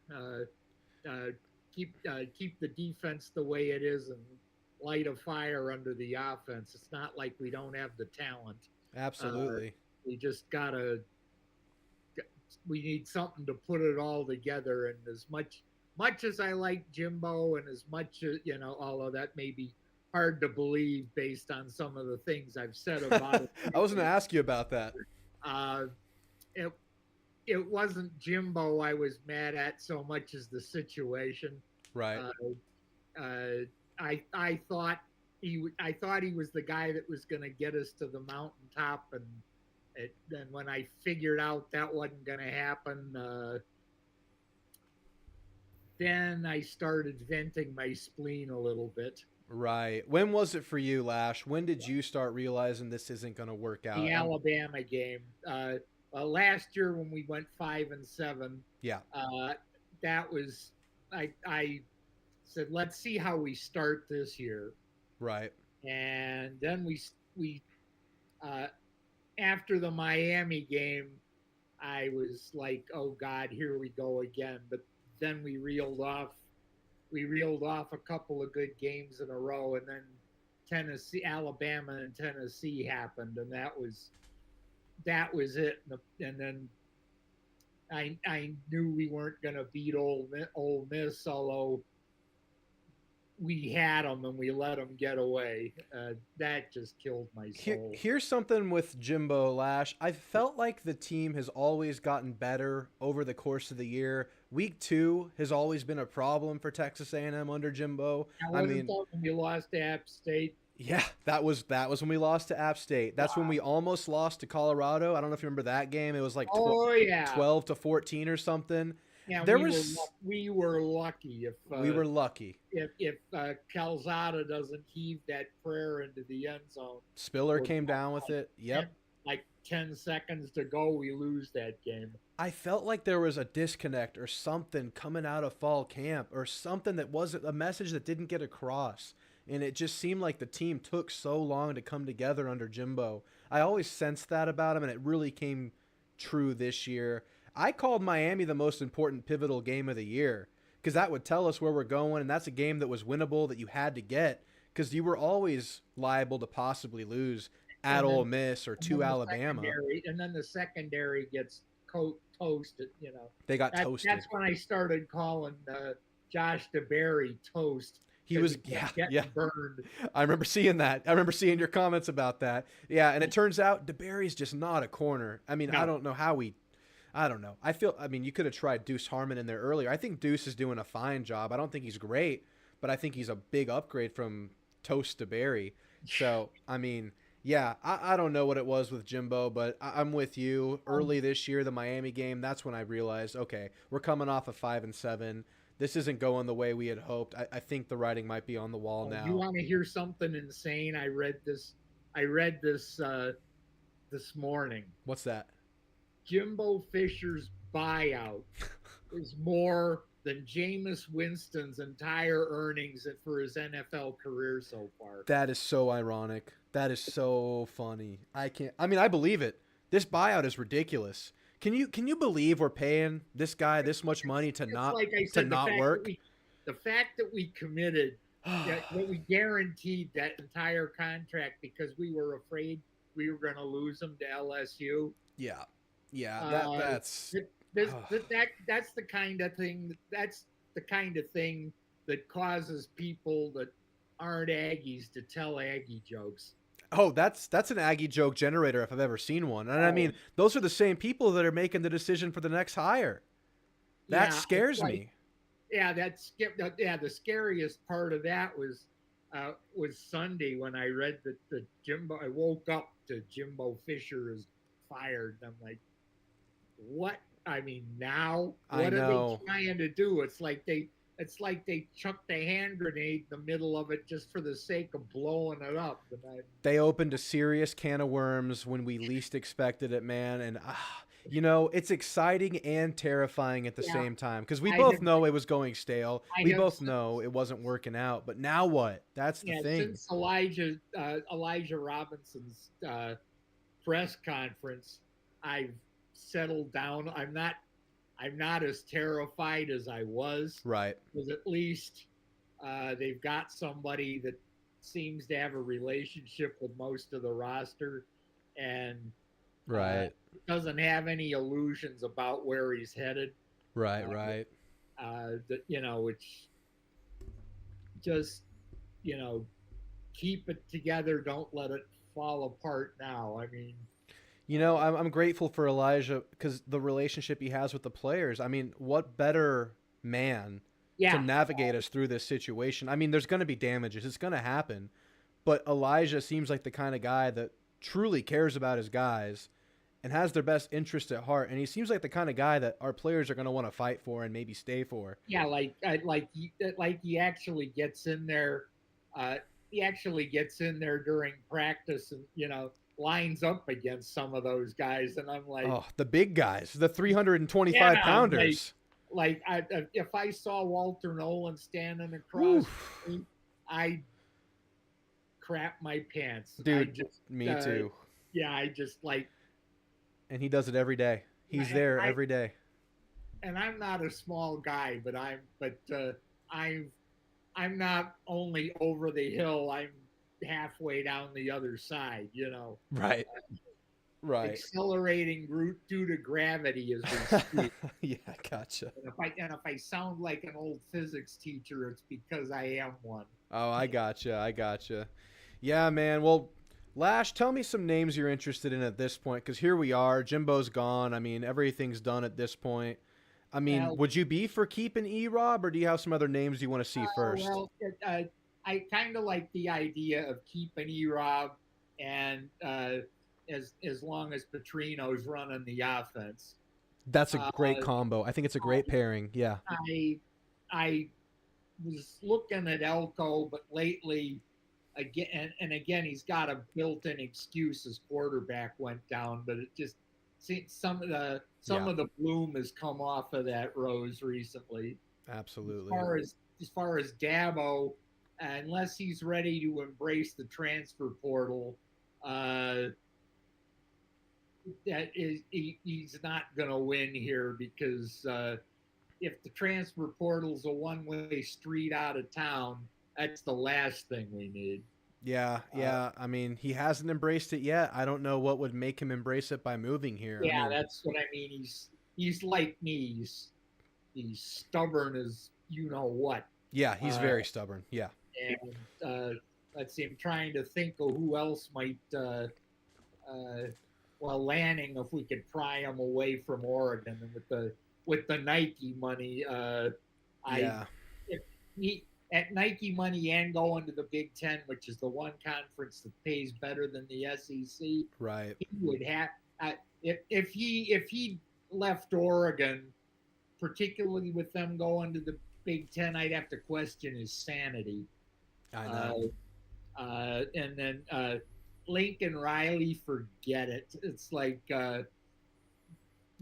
Keep the defense the way it is and light a fire under the offense. It's not like we don't have the talent. Absolutely. We just we need something to put it all together. And as much as I like Jimbo and as much as, although that may be hard to believe based on some of the things I've said about it. I was going to ask you about that. It wasn't Jimbo I was mad at so much as the situation. Right. I thought he was the guy that was going to get us to the mountaintop, and then when I figured out that wasn't going to happen, then I started venting my spleen a little bit. Right. When was it for you, Lash? When did you start realizing this isn't going to work out? The Alabama game. Last year when we went 5-7. Yeah. That was I said, let's see how we start this year. Right. And then we after the Miami game, I was like, oh God, here we go again. But then we reeled off a couple of good games in a row, and then Alabama and Tennessee happened, and that was it. And then I knew we weren't going to beat Ole Miss, although we had them and we let them get away. That just killed my soul. Here's something with Jimbo, Lash. I felt like the team has always gotten better over the course of the year. Week 2 has always been a problem for Texas A&M under Jimbo. I mean, you lost to App State. Yeah, that was when we lost to App State. That's when we almost lost to Colorado. I don't know if you remember that game. It was like Oh yeah, 12-14 or something. yeah. There We were was we were lucky we were lucky. if Calzada doesn't heave that prayer into the end zone. Spiller Or came down with it. Yep. Like 10 seconds to go, we lose that game. I felt like there was a disconnect or something coming out of fall camp or something that wasn't a message that didn't get across. And it just seemed like the team took so long to come together under Jimbo. I always sensed that about him, and it really came true this year. I called Miami the most important pivotal game of the year because that would tell us where we're going, and that's a game that was winnable that you had to get because you were always liable to possibly lose at Ole Miss or to Alabama. And then the secondary gets toasted, you know. They got toasted. That's when I started calling Josh DeBerry toast. He was burned. I remember seeing that. I remember seeing your comments about that. Yeah, and it turns out DeBerry's just not a corner. I mean, no. I don't know. I mean, you could have tried Deuce Harmon in there earlier. I think Deuce is doing a fine job. I don't think he's great, but I think he's a big upgrade from Toast DeBerry. So, I mean, yeah, I don't know what it was with Jimbo, but I'm with you. Early this year, the Miami game, that's when I realized, okay, we're coming off of 5-7. This isn't going the way we had hoped. I think the writing might be on the wall now. You want to hear something insane? I read this this morning. What's that? Jimbo Fisher's buyout is more than Jameis Winston's entire earnings for his NFL career so far. That is so ironic. That is so funny. I believe it. This buyout is ridiculous. Can you believe we're paying this guy this much money to not work? The fact that we committed, that we guaranteed that entire contract because we were afraid we were going to lose him to LSU. Yeah, that's the kind of thing. That's the kind of thing that causes people that aren't Aggies to tell Aggie jokes. Oh, that's an Aggie joke generator if I've ever seen one. And I mean, those are the same people that are making the decision for the next hire. That scares me. Yeah, the scariest part of that was Sunday when I read that Jimbo. I woke up to Jimbo Fisher is fired. And I'm like, what? I mean, now what are they trying to do? It's like they chucked a hand grenade in the middle of it just for the sake of blowing it up. They opened a serious can of worms when we least expected it, man. And, it's exciting and terrifying at the same time because we both know it was going stale. We both know it wasn't working out. But now what? That's the thing. Since Elijah Robinson's press conference, I've settled down. I'm not as terrified as I was. Right. Because at least they've got somebody that seems to have a relationship with most of the roster and doesn't have any illusions about where he's headed. Right. Which just, keep it together. Don't let it fall apart now. I mean, I'm grateful for Elijah because the relationship he has with the players. I mean, what better man to navigate us through this situation? I mean, there's going to be damages. It's going to happen. But Elijah seems like the kind of guy that truly cares about his guys and has their best interest at heart. And he seems like the kind of guy that our players are going to want to fight for and maybe stay for. Yeah, he actually gets in there. He actually gets in there during practice and, lines up against some of those guys, and I'm like, the big guys, the 325 pounders. If I saw Walter Nolan standing across, I'd crap my pants, dude. Me too. Yeah, I just like. And he does it every day. He's there every day. And I'm not a small guy, but I'm not only over the hill. I'm halfway down the other side, Right. Accelerating due to gravity as we speak. Yeah, gotcha. And if I sound like an old physics teacher, it's because I am one. Oh, I gotcha. Yeah, man. Well, Lash, tell me some names you're interested in at this point, because here we are. Jimbo's gone. I mean, everything's done at this point. I mean, would you be for keeping E-Rob, or do you have some other names you want to see first? Well, I kind of like the idea of keeping Erob and as long as Petrino's running the offense. That's a Uh, great combo. I think it's a great pairing. Yeah. I was looking at Elko, but lately again and again he's got a built-in excuse. His quarterback went down, but it just see some Yeah. of the bloom has come off of that rose recently. Absolutely. As far as Dabo, unless he's ready to embrace the transfer portal, uh, he's not going to win here because if the transfer portal's a one-way street out of town, that's the last thing we need. Yeah, yeah. I mean, he hasn't embraced it yet. I don't know what would make him embrace it by moving here. Yeah, I mean, that's what I mean. He's like me. He's stubborn as you know what. yeah, he's very stubborn. Yeah. And let's see, I'm trying to think of who else might. Well, Lanning, if we could pry him away from Oregon, and with the Nike money, Yeah. if he at Nike money and going to the Big Ten, which is the one conference that pays better than the SEC, Right. he would have if he left Oregon, particularly with them going to the Big Ten, I'd have to question his sanity. I know. And then Lincoln Riley, forget it. It's like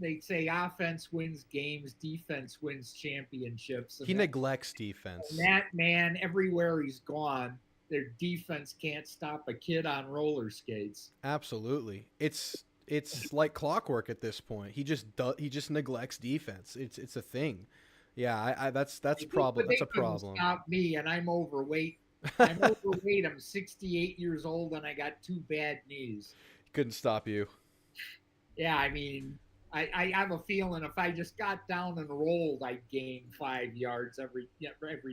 they say offense wins games, defense wins championships. He neglects defense. And that man, everywhere he's gone, their defense can't stop a kid on roller skates. Absolutely. It's like clockwork at this point. He just neglects defense. It's a thing. Yeah, I that's a problem. That's a problem. Stop me, and I'm overweight. I'm overweight. I'm 68 years old, and I got 2 bad knees. Couldn't stop you. Yeah, I mean, I have a feeling if I just got down and rolled, I'd gain 5 yards every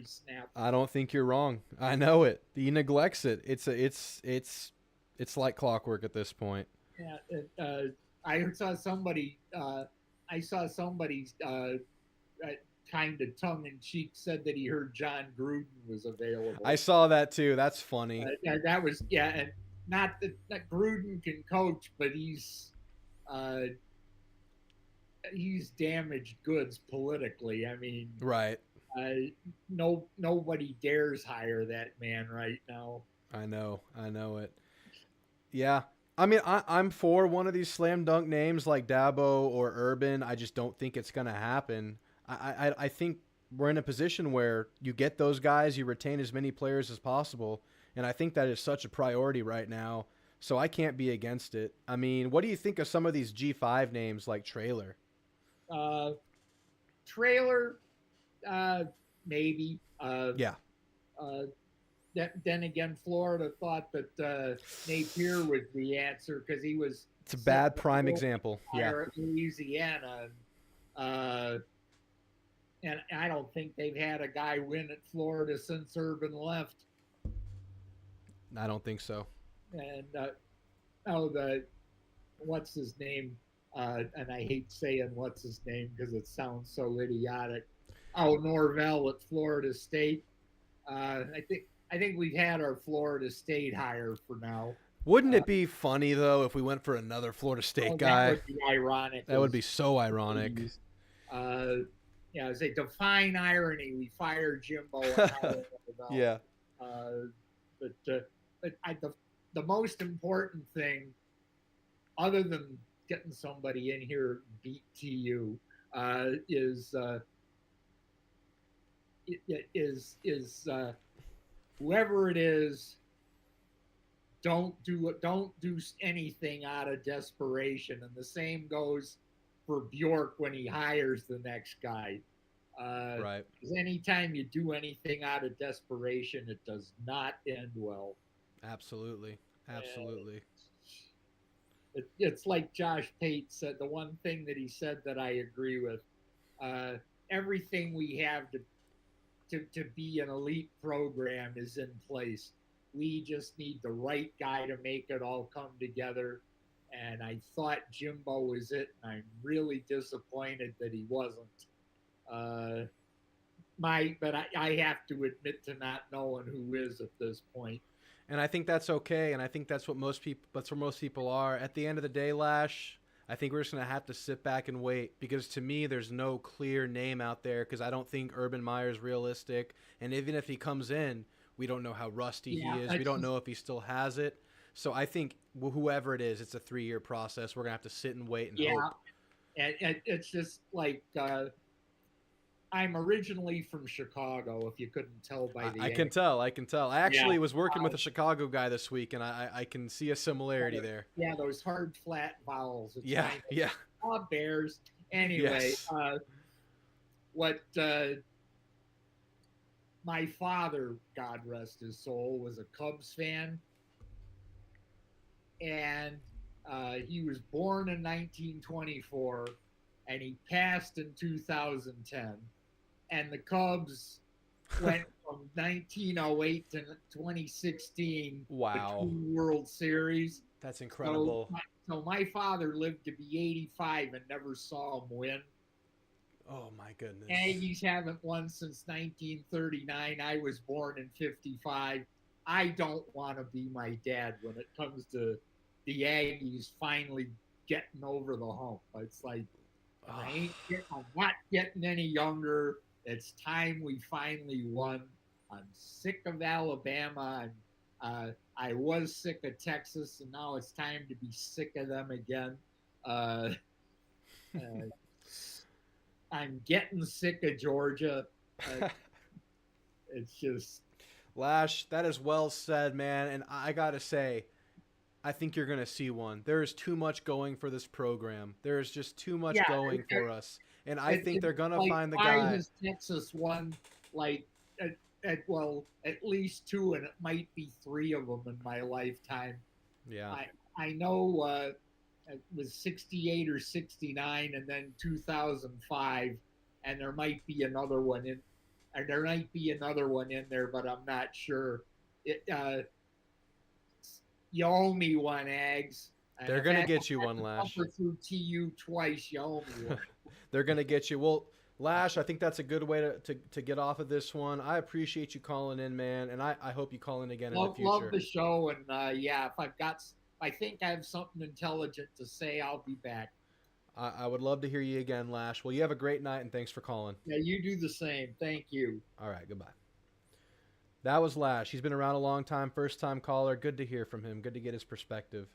snap. I don't think you're wrong. I know it. He neglects it. It's like clockwork at this point. Yeah, I saw somebody. I saw somebody kind of tongue in cheek said that he heard John Gruden was available. I saw that too. That's funny. That was and not that Gruden can coach, but he's damaged goods politically. I mean, Right. Nobody dares hire that man right now. I know it. Yeah. I mean, I'm for one of these slam dunk names like Dabo or Urban. I just don't think it's going to happen. I think we're in a position where you get those guys, you retain as many players as possible, and I think that is such a priority right now. So I can't be against it. I mean, what do you think of some of these G5 names like Trailer? Trailer, maybe. Yeah. Then again, Florida thought that Napier was the answer because he was. It's a bad prime example. Yeah. Louisiana, and I don't think they've had a guy win at Florida since Urban left. I don't think so. And what's his name? And I hate saying what's his name because it sounds so idiotic. Oh, Norvell at Florida State. I think we've had our Florida State hire for now. Wouldn't it be funny though if we went for another Florida State guy? That would be ironic. That would be so ironic. Yeah, it's a define irony. We fired Jimbo. Yeah. But the most important thing, other than getting somebody in here beat TU, is whoever it is, don't do anything out of desperation. And the same goes for Bjork when he hires the next guy. Right. Because anytime you do anything out of desperation, it does not end well. Absolutely. It's like Josh Pate said. The one thing that he said that I agree with: everything we have to be an elite program is in place. We just need the right guy to make it all come together. And I thought Jimbo was it, and I'm really disappointed that he wasn't. I have to admit to not knowing who is at this point. And I think that's okay. And I think that's what most people, that's where most people are. At the end of the day, Lash, I think we're just going to have to sit back and wait because to me, there's no clear name out there because I don't think Urban Meyer's realistic. And even if he comes in, we don't know how rusty he is. We don't know if he still has it. So I think whoever it is, it's a 3-year process. We're going to have to sit and wait and hope. And it's just like I'm originally from Chicago, if you couldn't tell by the I can tell. I actually was working with a Chicago guy this week, and I can see a similarity there. Yeah, those hard, flat vowels. It's yeah. Bears. Anyway, yes. What my father, God rest his soul, was a Cubs fan. And he was born in 1924, and he passed in 2010. And the Cubs went from 1908 to 2016. Wow. The 2 World Series. That's incredible. So my father lived to be 85 and never saw him win. Oh, my goodness. Aggies haven't won since 1939. I was born in 55. I don't want to be my dad when it comes to the Aggies finally getting over the hump. It's like, I'm not getting any younger. It's time we finally won. I'm sick of Alabama. I was sick of Texas, and now it's time to be sick of them again. I'm getting sick of Georgia. It's just... Lash, that is well said, man. And I got to say, I think you're going to see one. There is too much going for this program. There is just too much going for us. And I think they're going to find the guy. Why has Texas won, at least 2, and it might be 3 of them in my lifetime. Yeah. I know it was 68 or 69 and then 2005, and there might be another one in there, but I'm not sure. You owe me one, Ags. They're going to get you one, Lash. Through TU twice, you owe me one. They're going to get you. Well, Lash, I think that's a good way to get off of this one. I appreciate you calling in, man, and I hope you call in again in the future. Love the show, and if I think I have something intelligent to say, I'll be back. I would love to hear you again, Lash. Well, you have a great night, and thanks for calling. Yeah, you do the same. Thank you. All right, goodbye. That was Lash. He's been around a long time, first-time caller. Good to hear from him. Good to get his perspective.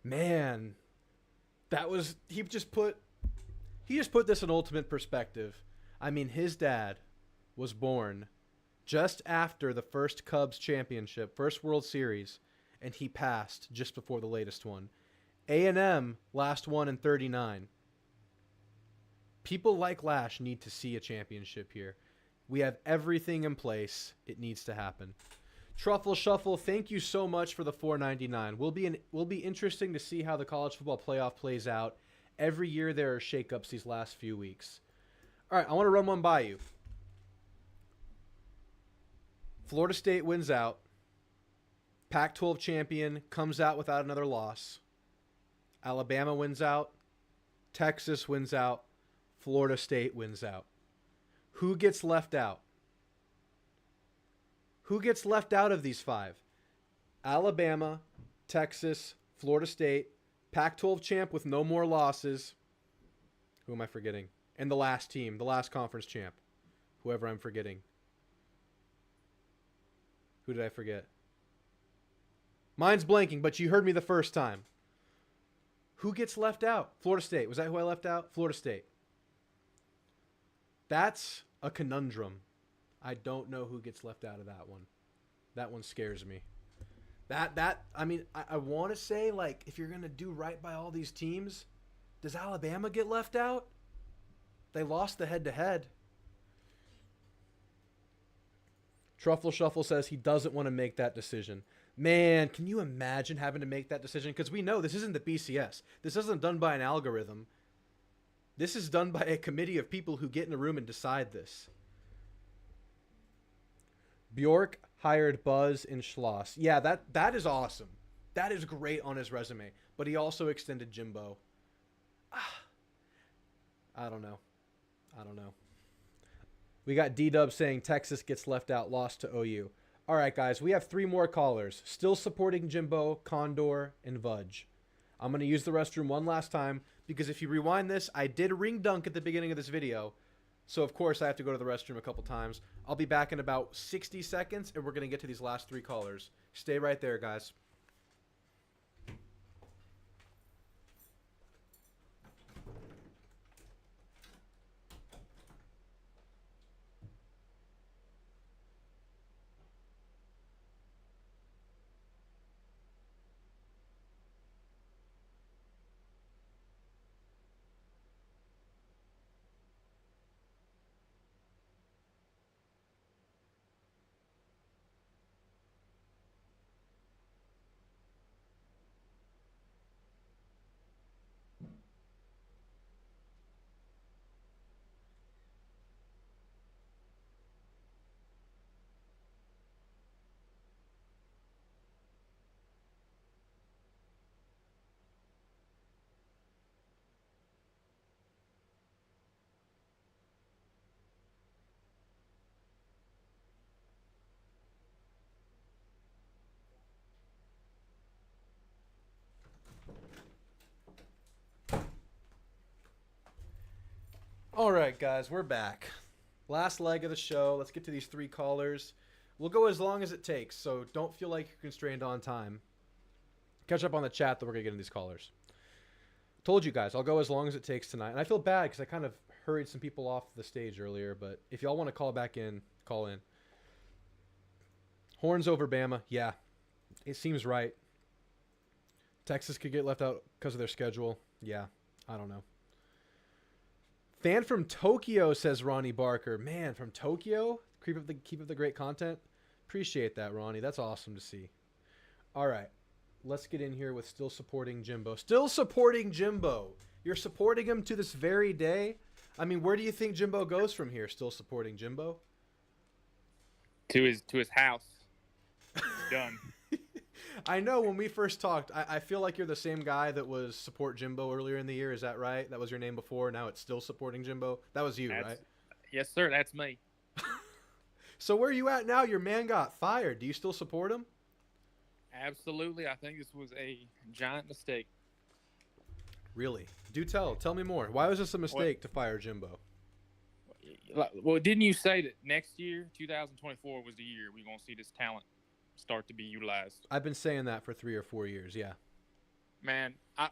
Man, he just put this in ultimate perspective. I mean, his dad was born just after the first Cubs championship, first World Series, and he passed just before the latest one. A&M last one in 39. People like Lash need to see a championship here. We have everything in place. It needs to happen. Truffle Shuffle, thank you so much for the $4.99. Will be interesting to see how the college football playoff plays out. Every year there are shakeups these last few weeks. All right, I want to run one by you. Florida State wins out. Pac-12 champion comes out without another loss. Alabama wins out. Texas wins out. Florida State wins out. Who gets left out? Who gets left out of these 5? Alabama, Texas, Florida State, Pac-12 champ with no more losses. Who am I forgetting? And the last team, the last conference champ. Whoever I'm forgetting. Who did I forget? Mine's blanking, but you heard me the first time. Who gets left out? Florida State. Was that who I left out? Florida State. That's a conundrum. I don't know who gets left out of that one. That one scares me. I want to say, like, if you're going to do right by all these teams, does Alabama get left out? They lost the head-to-head. Truffle Shuffle says he doesn't want to make that decision. Man, can you imagine having to make that decision? Because we know this isn't the BCS. This isn't done by an algorithm. This is done by a committee of people who get in a room and decide this. Bjork hired Buzz in Schloss. Yeah, that is awesome. That is great on his resume. But he also extended Jimbo. I don't know. We got D-Dub saying Texas gets left out, lost to OU. All right, guys, we have 3 more callers. Still supporting Jimbo, Condor, and Vudge. I'm going to use the restroom one last time because if you rewind this, I did ring dunk at the beginning of this video. So, of course, I have to go to the restroom a couple times. I'll be back in about 60 seconds, and we're going to get to these last 3 callers. Stay right there, guys. All right, guys, we're back. Last leg of the show. Let's get to these 3 callers. We'll go as long as it takes, so don't feel like you're constrained on time. Catch up on the chat, then we're going to get into these callers. Told you guys, I'll go as long as it takes tonight. And I feel bad because I kind of hurried some people off the stage earlier, but if y'all want to call back in, call in. Horns over Bama. Yeah, it seems right. Texas could get left out because of their schedule. Yeah, I don't know. Fan from Tokyo, says Ronnie Barker. Man, from Tokyo? Keep up the great content. Appreciate that, Ronnie. That's awesome to see. All right. Let's get in here with still supporting Jimbo. Still supporting Jimbo. You're supporting him to this very day? I mean, where do you think Jimbo goes from here, still supporting Jimbo? To his house. It's done. I know when we first talked, I feel like you're the same guy that was support Jimbo earlier in the year. Is that right? That was your name before. Now it's still supporting Jimbo. That was you, right? Yes, sir. That's me. So where are you at now? Your man got fired. Do you still support him? Absolutely. I think this was a giant mistake. Really? Do tell. Tell me more. Why was this a mistake to fire Jimbo? Well, didn't you say that next year, 2024, was the year we're going to see this talent start to be utilized? I've been saying that for 3 or 4 years, yeah. Man, I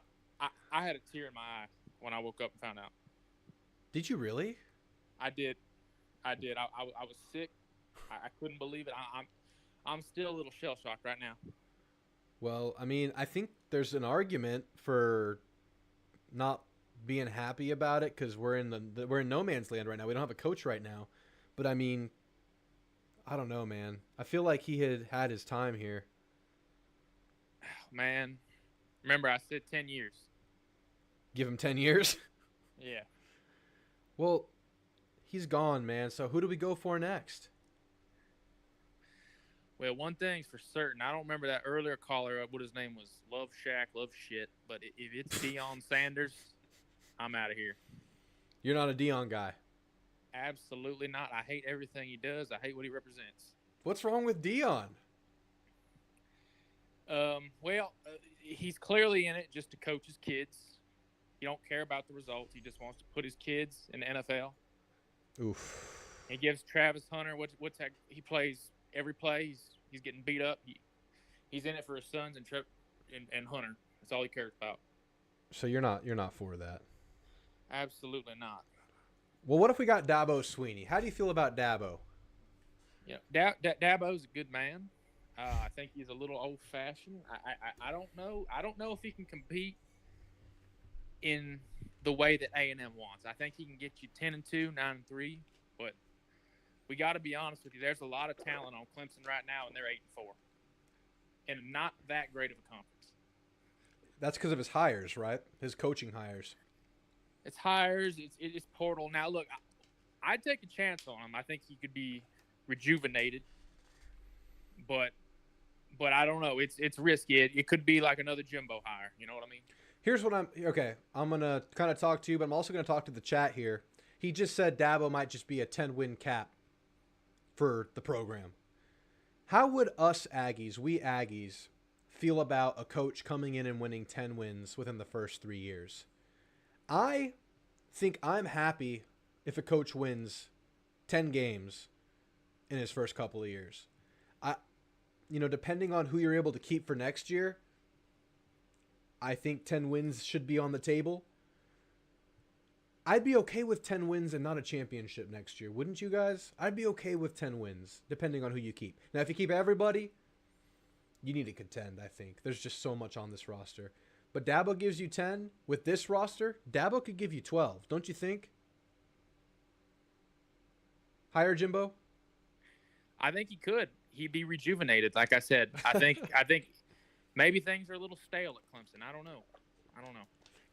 had a tear in my eye when I woke up and found out. Did you really? I did. I was sick. I couldn't believe it. I'm still a little shell-shocked right now. Well, I mean, I think there's an argument for not being happy about it because we're in no man's land right now. We don't have a coach right now. But, I mean, I don't know, man. I feel like he had his time here. Man, remember I said 10 years. Give him 10 years? Yeah. Well, he's gone, man. So who do we go for next? Well, one thing's for certain. I don't remember that earlier caller, what his name was, Love Shack, Love Shit. But if it's Deion Sanders, I'm out of here. You're not a Deion guy. Absolutely not. I hate everything he does. I hate what he represents. What's wrong with Deion? He's clearly in it just to coach his kids. He don't care about the results. He just wants to put his kids in the NFL. Oof. He gives Travis Hunter what's that? He plays every play. He's getting beat up. He's in it for his sons and Hunter. That's all he cares about. So you're not for that. Absolutely not. Well, what if we got Dabo Sweeney? How do you feel about Dabo? Yeah, Dabo's a good man. I think he's a little old-fashioned. I don't know. I don't know if he can compete in the way that A&M wants. I think he can get you 10-2, 9-3, but we got to be honest with you. There's a lot of talent on Clemson right now, and they're 8-4, and not that great of a conference. That's because of his hires, right? His coaching hires. It's hires. It's portal. Now, look, I'd take a chance on him. I think he could be rejuvenated, but I don't know. It's risky. It could be like another Jimbo hire. You know what I mean? Here's what I'm going to kind of talk to you, but I'm also going to talk to the chat here. He just said Dabo might just be a 10-win cap for the program. How would us Aggies, we Aggies, feel about a coach coming in and winning 10 wins within the first 3 years? I think I'm happy if a coach wins 10 games in his first couple of years. Depending on who you're able to keep for next year, I think 10 wins should be on the table. I'd be okay with 10 wins and not a championship next year. Wouldn't you guys? I'd be okay with 10 wins, depending on who you keep. Now, if you keep everybody, you need to contend, I think. There's just so much on this roster. But Dabo gives you 10. With this roster, Dabo could give you 12. Don't you think? Higher, Jimbo? I think he could. He'd be rejuvenated. Like I said, I think maybe things are a little stale at Clemson. I don't know.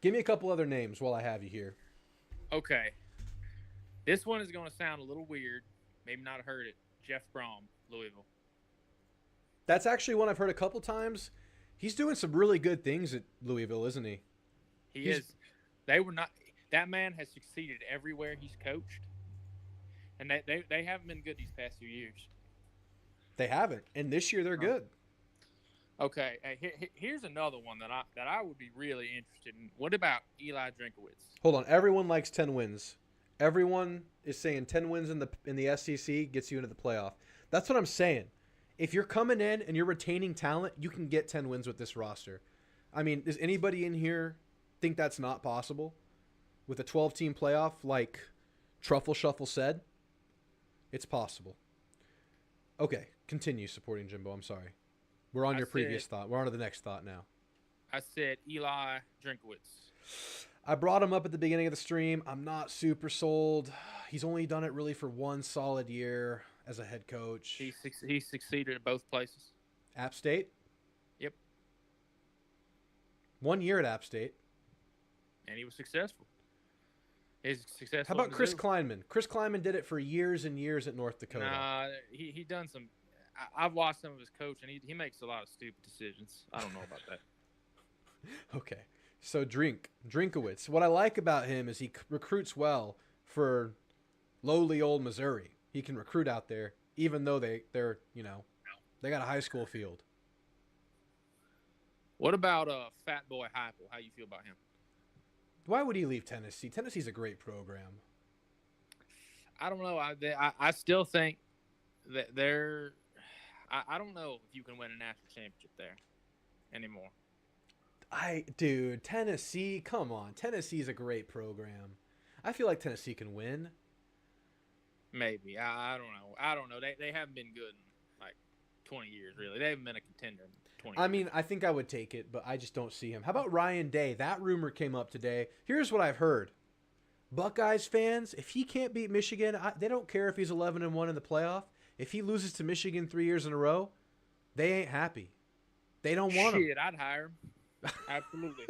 Give me a couple other names while I have you here. Okay. This one is going to sound a little weird. Maybe not heard it. Jeff Brom, Louisville. That's actually one I've heard a couple times. He's doing some really good things at Louisville, isn't he? He is. They were not. That man has succeeded everywhere he's coached, and they haven't been good these past few years. They haven't, and this year they're good. Okay, here's another one that I would be really interested in. What about Eli Drinkowitz? Hold on, everyone likes 10 wins. Everyone is saying 10 wins in the SEC gets you into the playoff. That's what I'm saying. If you're coming in and you're retaining talent, you can get 10 wins with this roster. I mean, does anybody in here think that's not possible? With a 12-team playoff, like Truffle Shuffle said, it's possible. Okay, continue supporting Jimbo. I'm sorry. We're on your previous thought. We're on to the next thought now. I said Eli Drinkowitz. I brought him up at the beginning of the stream. I'm not super sold. He's only done it really for one solid year as a head coach. He succeeded at both places. App State? Yep. 1 year at App State. And he was successful. He's successful. How about Chris Kleinman? Chris Kleinman did it for years and years at North Dakota. Nah, he done some. I've watched some of his coach, and he makes a lot of stupid decisions. I don't know about that. Okay. So Drinkowitz. What I like about him is he recruits well for lowly old Missouri. He can recruit out there, even though they're they got a high school field. What about Fat Boy Heupel? How you feel about him? Why would he leave Tennessee? Tennessee's a great program. I don't know. I still think that they're. I don't know if you can win a national championship there anymore. Dude, Tennessee, come on. Tennessee's a great program. I feel like Tennessee can win. Maybe. I don't know. They haven't been good in like 20 years, really. They haven't been a contender in 20 years. I mean, I think I would take it, but I just don't see him. How about Ryan Day? That rumor came up today. Here's what I've heard. Buckeyes fans, if he can't beat Michigan, they don't care if he's 11-1 in the playoff. If he loses to Michigan 3 years in a row, they ain't happy. They don't want him. Shit, I'd hire him. Absolutely.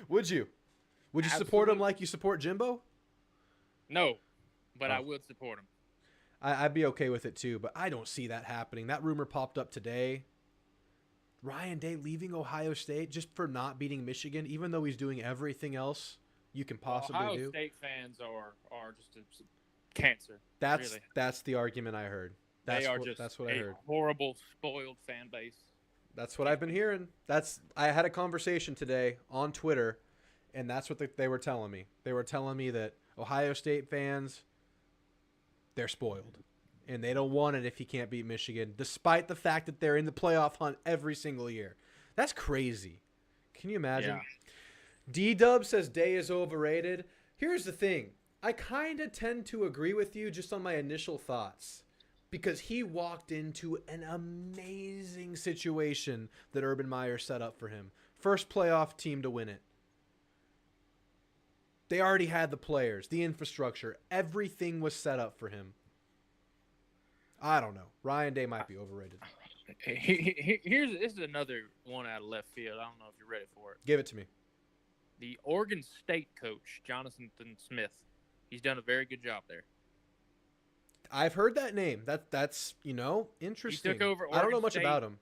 Would you? Would you support him like you support Jimbo? No, but I would support him. I'd be okay with it too, but I don't see that happening. That rumor popped up today. Ryan Day leaving Ohio State just for not beating Michigan, even though he's doing everything else you can possibly do. Ohio State fans are just a cancer. That's the argument I heard. That's what I heard. Horrible, spoiled fan base. That's what I've been hearing. I had a conversation today on Twitter, and that's what they were telling me. They were telling me that Ohio State fans, they're spoiled, and they don't want it if he can't beat Michigan, despite the fact that they're in the playoff hunt every single year. That's crazy. Can you imagine? Yeah. D-Dub says Day is overrated. Here's the thing. I kind of tend to agree with you just on my initial thoughts, because he walked into an amazing situation that Urban Meyer set up for him. First playoff team to win it. They already had the players, the infrastructure. Everything was set up for him. I don't know. Ryan Day might be overrated. This is another one out of left field. I don't know if you're ready for it. Give it to me. The Oregon State coach, Jonathan Smith. He's done a very good job there. I've heard that name. That's interesting. He took over. I don't know much about him.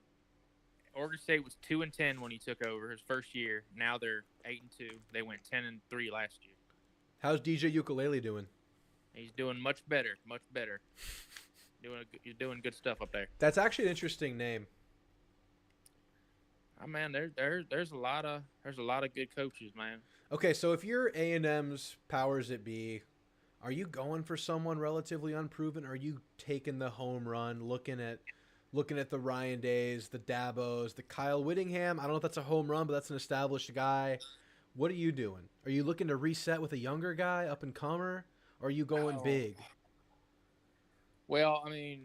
Oregon State was 2-10 when he took over his first year. Now they're 8-2. They went 10-3 last year. How's DJ Ukulele doing? He's doing much better, much better. He's doing good stuff up there. That's actually an interesting name. Oh man, there's a lot of good coaches, man. Okay, so if you're A&M's powers that be, are you going for someone relatively unproven? Or are you taking the home run, looking at the Ryan Days, the Dabos, the Kyle Whittingham? I don't know if that's a home run, but that's an established guy. What are you doing? Are you looking to reset with a younger guy, up and comer? Or are you going big? Well, I mean,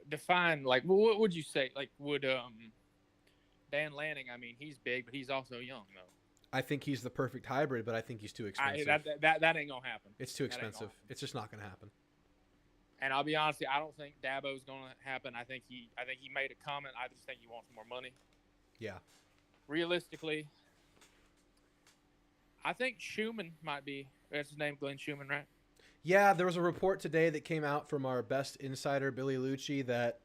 define like what would you say? Like would Dan Lanning? I mean, he's big, but he's also young though. I think he's the perfect hybrid, but I think he's too expensive. That ain't gonna happen. It's too expensive. It's just not gonna happen. And I'll be honest, I don't think Dabo's gonna happen. I think he made a comment. I just think he wants more money. Yeah. Realistically, I think Schumann might be. That's his name, Glenn Schumann, right? Yeah, there was a report today that came out from our best insider, Billy Lucci, that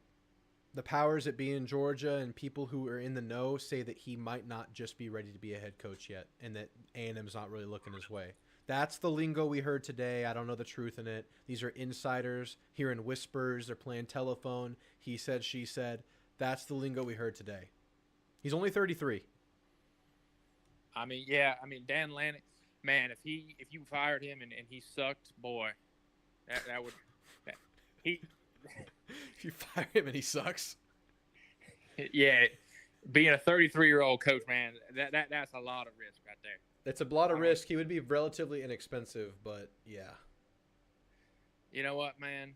the powers that be in Georgia and people who are in the know say that he might not just be ready to be a head coach yet, and that A&M's not really looking his way. That's the lingo we heard today. I don't know the truth in it. These are insiders hearing whispers. They're playing telephone. He said, she said. That's the lingo we heard today. He's only 33. I mean, yeah. I mean, Dan Lanning, man, if you fired him and he sucked, boy, that would he. If you fire him and he sucks. Yeah, being a 33-year-old coach, man, that's a lot of risk right there. It's a lot of risk. He would be relatively inexpensive, but yeah. You know what, man?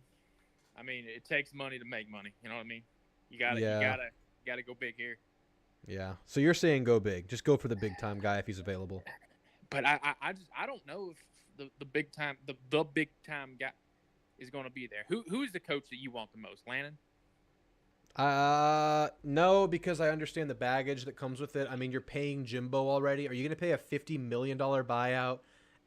I mean, it takes money to make money. You know what I mean? You gotta go big here. Yeah. So you're saying go big. Just go for the big time guy if he's available. But I don't know if the big time guy is going to be there. Who is the coach that you want the most, Lannon? No, because I understand the baggage that comes with it. I mean, you're paying Jimbo already. Are you going to pay a $50 million buyout,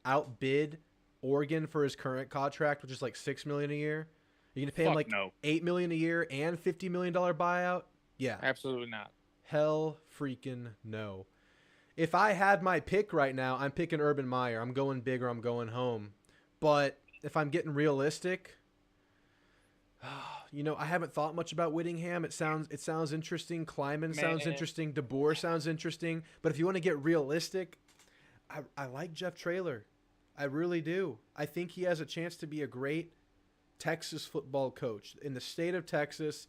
outbid Oregon for his current contract, which is like $6 million a year? Are you going to pay him like $8 million a year and $50 million buyout? Yeah. Absolutely not. Hell freaking no. If I had my pick right now, I'm picking Urban Meyer. I'm going big or I'm going home. But if I'm getting realistic, you know, I haven't thought much about Whittingham. It sounds interesting. Kleiman sounds interesting. DeBoer sounds interesting. But if you want to get realistic, I like Jeff Traylor. I really do. I think he has a chance to be a great Texas football coach. In the state of Texas,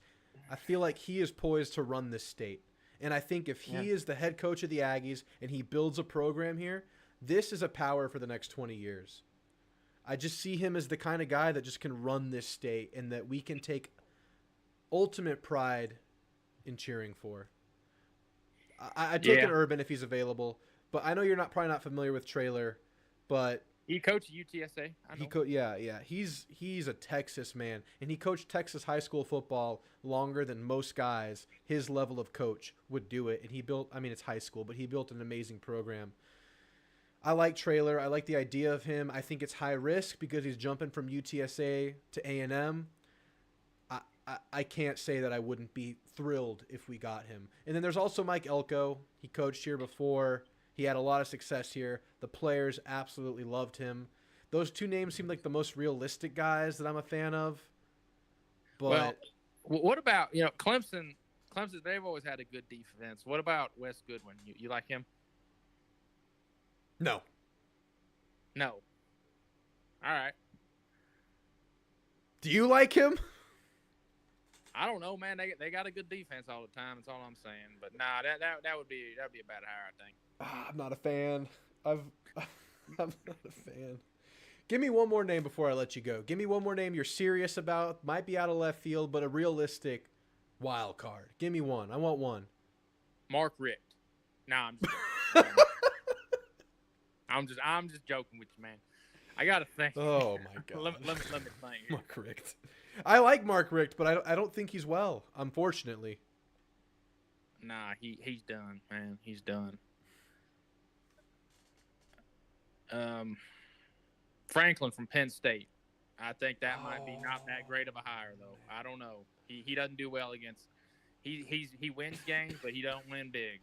I feel like he is poised to run this state. And I think if he is the head coach of the Aggies and he builds a program here, this is a power for the next 20 years. I just see him as the kind of guy that just can run this state and that we can take ultimate pride in cheering for. I'd take an Urban if he's available, but I know you're probably not familiar with Traylor, but he coached UTSA. I know. Yeah. He's a Texas man, and he coached Texas high school football longer than most guys his level of coach would do it. And he built, I mean, it's high school, but he built an amazing program. I like Traylor. I like the idea of him. I think it's high risk because he's jumping from UTSA to A&M. I can't say that I wouldn't be thrilled if we got him. And then there's also Mike Elko. He coached here before. He had a lot of success here. The players absolutely loved him. Those two names seem like the most realistic guys that I'm a fan of. But well, what about, Clemson? Clemson, they've always had a good defense. What about Wes Goodwin? You like him? No. All right. Do you like him? I don't know, man. They got a good defense all the time. That's all I'm saying. But nah, that would be a bad hire, I think. I'm not a fan. I'm not a fan. Give me one more name before I let you go. Give me one more name you're serious about. Might be out of left field, but a realistic wild card. Give me one. I want one. Mark Richt. Nah, I'm just joking with you, man. I gotta think. Oh my god. let me think. Here. Mark Richt. I like Mark Richt, but I don't think he's well, unfortunately. Nah, he's done, man. He's done. Franklin from Penn State. I think that might be not that great of a hire, though. I don't know. He doesn't do well against. He wins games, but he don't win big.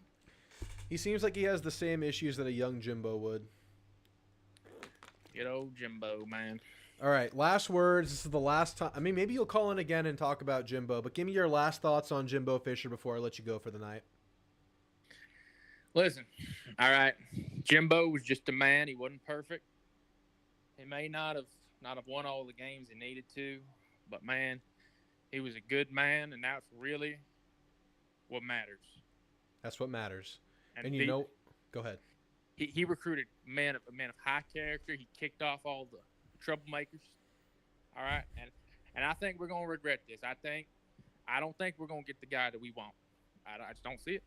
He seems like he has the same issues that a young Jimbo would. Good old Jimbo, man. All right, last words. This is the last time. I mean, maybe you'll call in again and talk about Jimbo, but give me your last thoughts on Jimbo Fisher before I let you go for the night. Listen, all right. Jimbo was just a man. He wasn't perfect. He may not have won all the games he needed to, but man, he was a good man, and that's really what matters. That's what matters. And he, go ahead. He recruited men of high character. He kicked off all the troublemakers. All right, and I think we're gonna regret this. I don't think we're gonna get the guy that we want. I just don't see it.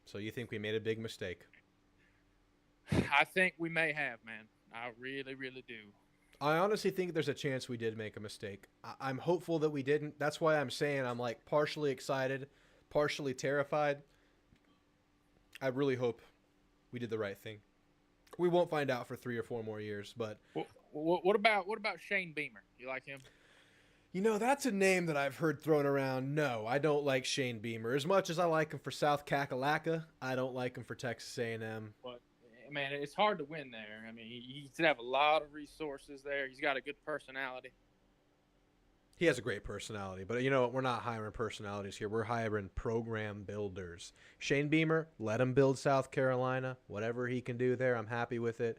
So you think we made a big mistake? I think we may have, man. I really, really do. I honestly think there's a chance we did make a mistake. I'm hopeful that we didn't. That's why I'm saying I'm like partially excited, partially terrified. I really hope we did the right thing. We won't find out for 3 or 4 more years, but what about Shane Beamer? You like him? You know, that's a name that I've heard thrown around. No, I don't like Shane Beamer. As much as I like him for South Kakalaka, I don't like him for Texas A&M. But, man, it's hard to win there. I mean, he should have a lot of resources there. He's got a good personality. He has a great personality, but you know what? We're not hiring personalities here. We're hiring program builders. Shane Beamer, let him build South Carolina. Whatever he can do there, I'm happy with it.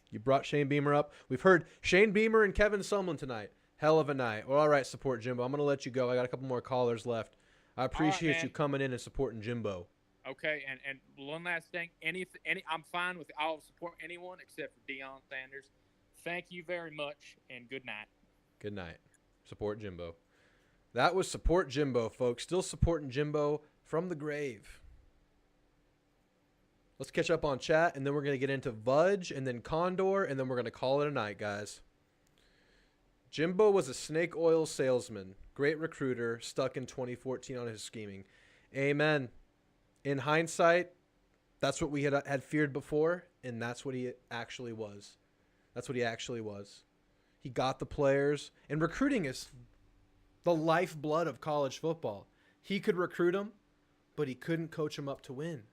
You brought Shane Beamer up. We've heard Shane Beamer and Kevin Sumlin tonight. Hell of a night. Well, all right, support Jimbo. I'm going to let you go. I got a couple more callers left. I appreciate you coming in and supporting Jimbo. Okay, and one last thing. I'm fine with I'll support anyone except for Deion Sanders. Thank you very much, and good night. Good night. Support Jimbo. That was support Jimbo, folks. Still supporting Jimbo from the grave. Let's catch up on chat, and then we're going to get into Vudge and then Condor, and then we're going to call it a night, guys. Jimbo was a snake oil salesman. Great recruiter, stuck in 2014 on his scheming. Amen. In hindsight, that's what we had feared before, and that's what he actually was. That's what he actually was. He got the players, and recruiting is the lifeblood of college football. He could recruit them, but he couldn't coach them up to win.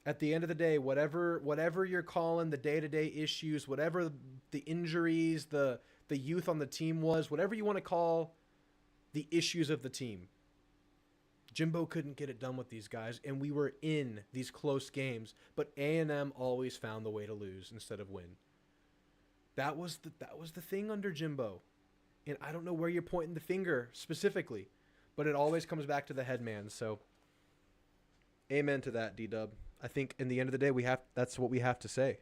At the end of the day, whatever you're calling the day-to-day issues, whatever the injuries, the youth on the team was, whatever you want to call the issues of the team, Jimbo couldn't get it done with these guys, and we were in these close games, but A&M always found the way to lose instead of win. That was the thing under Jimbo. And I don't know where you're pointing the finger specifically, but it always comes back to the head man. So amen to that, D-Dub. I think in the end of the day, that's what we have to say.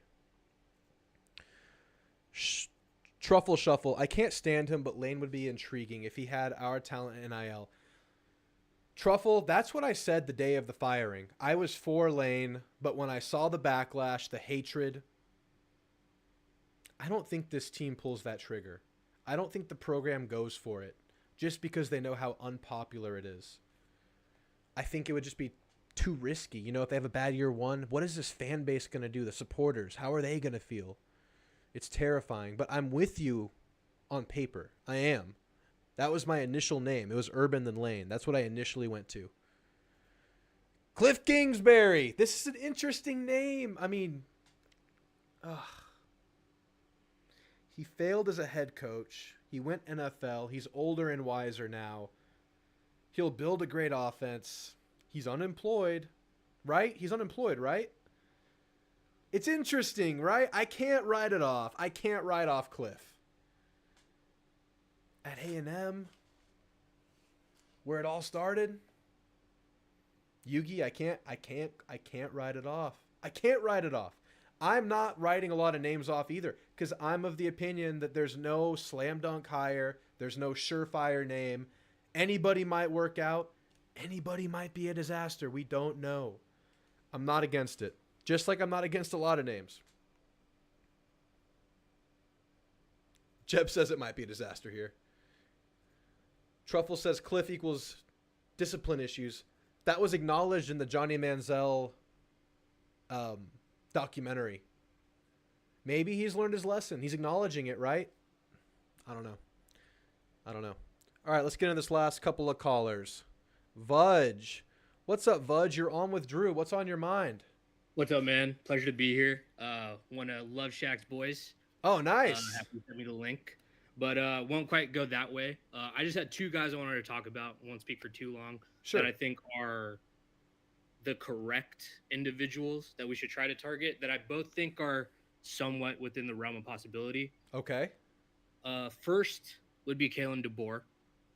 Truffle Shuffle. I can't stand him, but Lane would be intriguing if he had our talent in NIL. Truffle, that's what I said the day of the firing. I was for Lane, but when I saw the backlash, the hatred, I don't think this team pulls that trigger. I don't think the program goes for it just because they know how unpopular it is. I think it would just be too risky. You know, if they have a bad year one, what is this fan base going to do? The supporters, how are they going to feel? It's terrifying, but I'm with you on paper. I am. That was my initial name. It was Urban then Lane. That's what I initially went to. Cliff Kingsbury. This is an interesting name. I mean, he failed as a head coach. He went NFL. He's older and wiser now. He'll build a great offense. He's unemployed, right? He's unemployed, right? It's interesting, right? I can't write it off. I can't write off Cliff. At A&M, where it all started, Yugi, I can't write it off. I can't write it off. I'm not writing a lot of names off either because I'm of the opinion that there's no slam dunk hire. There's no surefire name. Anybody might work out. Anybody might be a disaster. We don't know. I'm not against it. Just like I'm not against a lot of names. Jeb says it might be a disaster here. Truffle says Cliff equals discipline issues. That was acknowledged in the Johnny Manziel documentary. Maybe he's learned his lesson. He's acknowledging it, right? I don't know. All right, let's get into this last couple of callers. Vudge. What's up, Vudge? You're on with Drew. What's on your mind? What's up, man? Pleasure to be here. One of Love Shack's boys. Oh, nice. Happy you sent me the link, but won't quite go that way. I just had two guys I wanted to talk about. Won't speak for too long. Sure. That I think are the correct individuals that we should try to target. That I both think are somewhat within the realm of possibility. Okay. First would be Kalen DeBoer,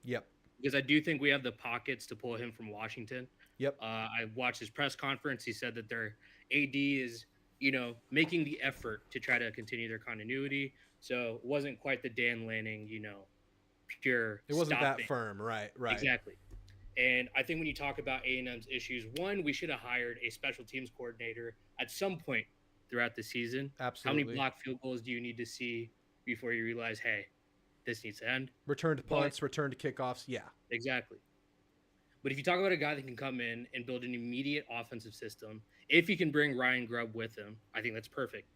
Yep. because I do think we have the pockets to pull him from Washington. Yep. I watched his press conference. He said that their AD is, making the effort to try to continue their continuity. So it wasn't quite the Dan Lanning, pure. It wasn't that stopping. firm, right? Right. Exactly. And I think when you talk about A&M's issues, one, we should have hired a special teams coordinator at some point throughout the season. Absolutely. How many block field goals do you need to see before you realize, hey, this needs to end? Return to punts, return to kickoffs. Yeah. Exactly. But if you talk about a guy that can come in and build an immediate offensive system, if you can bring Ryan Grubb with him, I think that's perfect.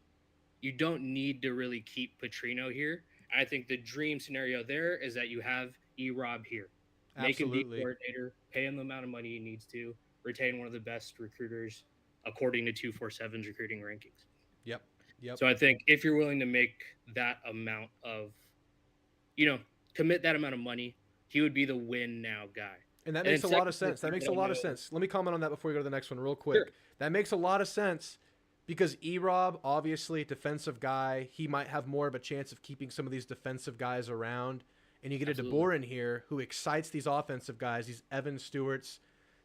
You don't need to really keep Petrino here. I think the dream scenario there is that you have E-Rob here. Make him be Absolutely. coordinator, pay him the amount of money he needs to, retain one of the best recruiters according to 247's recruiting rankings. Yep. Yep. So I think if you're willing to make that amount of, commit that amount of money, he would be the win now guy. And that And makes a then lot of secondly, sense. That makes I a don't lot of know- sense. Let me comment on that before we go to the next one real quick. Sure. That makes a lot of sense because E-Rob, obviously defensive guy, he might have more of a chance of keeping some of these defensive guys around. And you get Absolutely. a DeBoer in here who excites these offensive guys, these Evan Stewarts,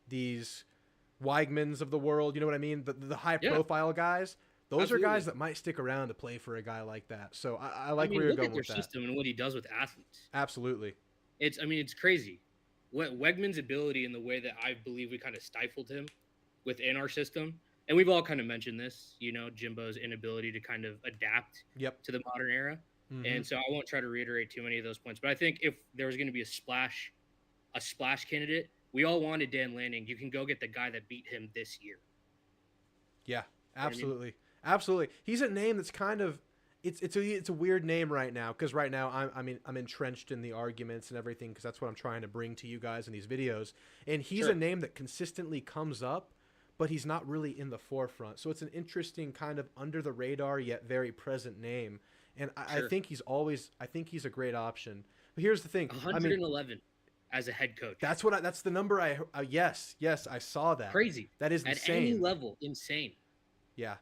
these Weigmans of the world, you know what I mean? The high-profile guys. Those Absolutely. are guys that might stick around to play for a guy like that. So I like where you're look going at their with that. system and what he does with athletes. Absolutely. It's crazy. Wegman's ability and the way that I believe we kind of stifled him within our system, and we've all kind of mentioned this, Jimbo's inability to kind of adapt Yep. to the modern era. Mhm. And so I won't try to reiterate too many of those points, but I think if there was going to be a splash candidate, we all wanted Dan Lanning. You can go get the guy that beat him this year. Yeah, know what I mean? absolutely. Absolutely. He's a name that's kind of it's a weird name right now because right now I'm entrenched in the arguments and everything because that's what I'm trying to bring to you guys in these videos. And he's Sure. a name that consistently comes up, but he's not really in the forefront. So it's an interesting kind of under the radar yet very present name. And I Sure. think he's a great option. But here's the thing. 111 as a head coach. That's the number yes, I saw that. Crazy. That is At insane. any level, insane. Yeah.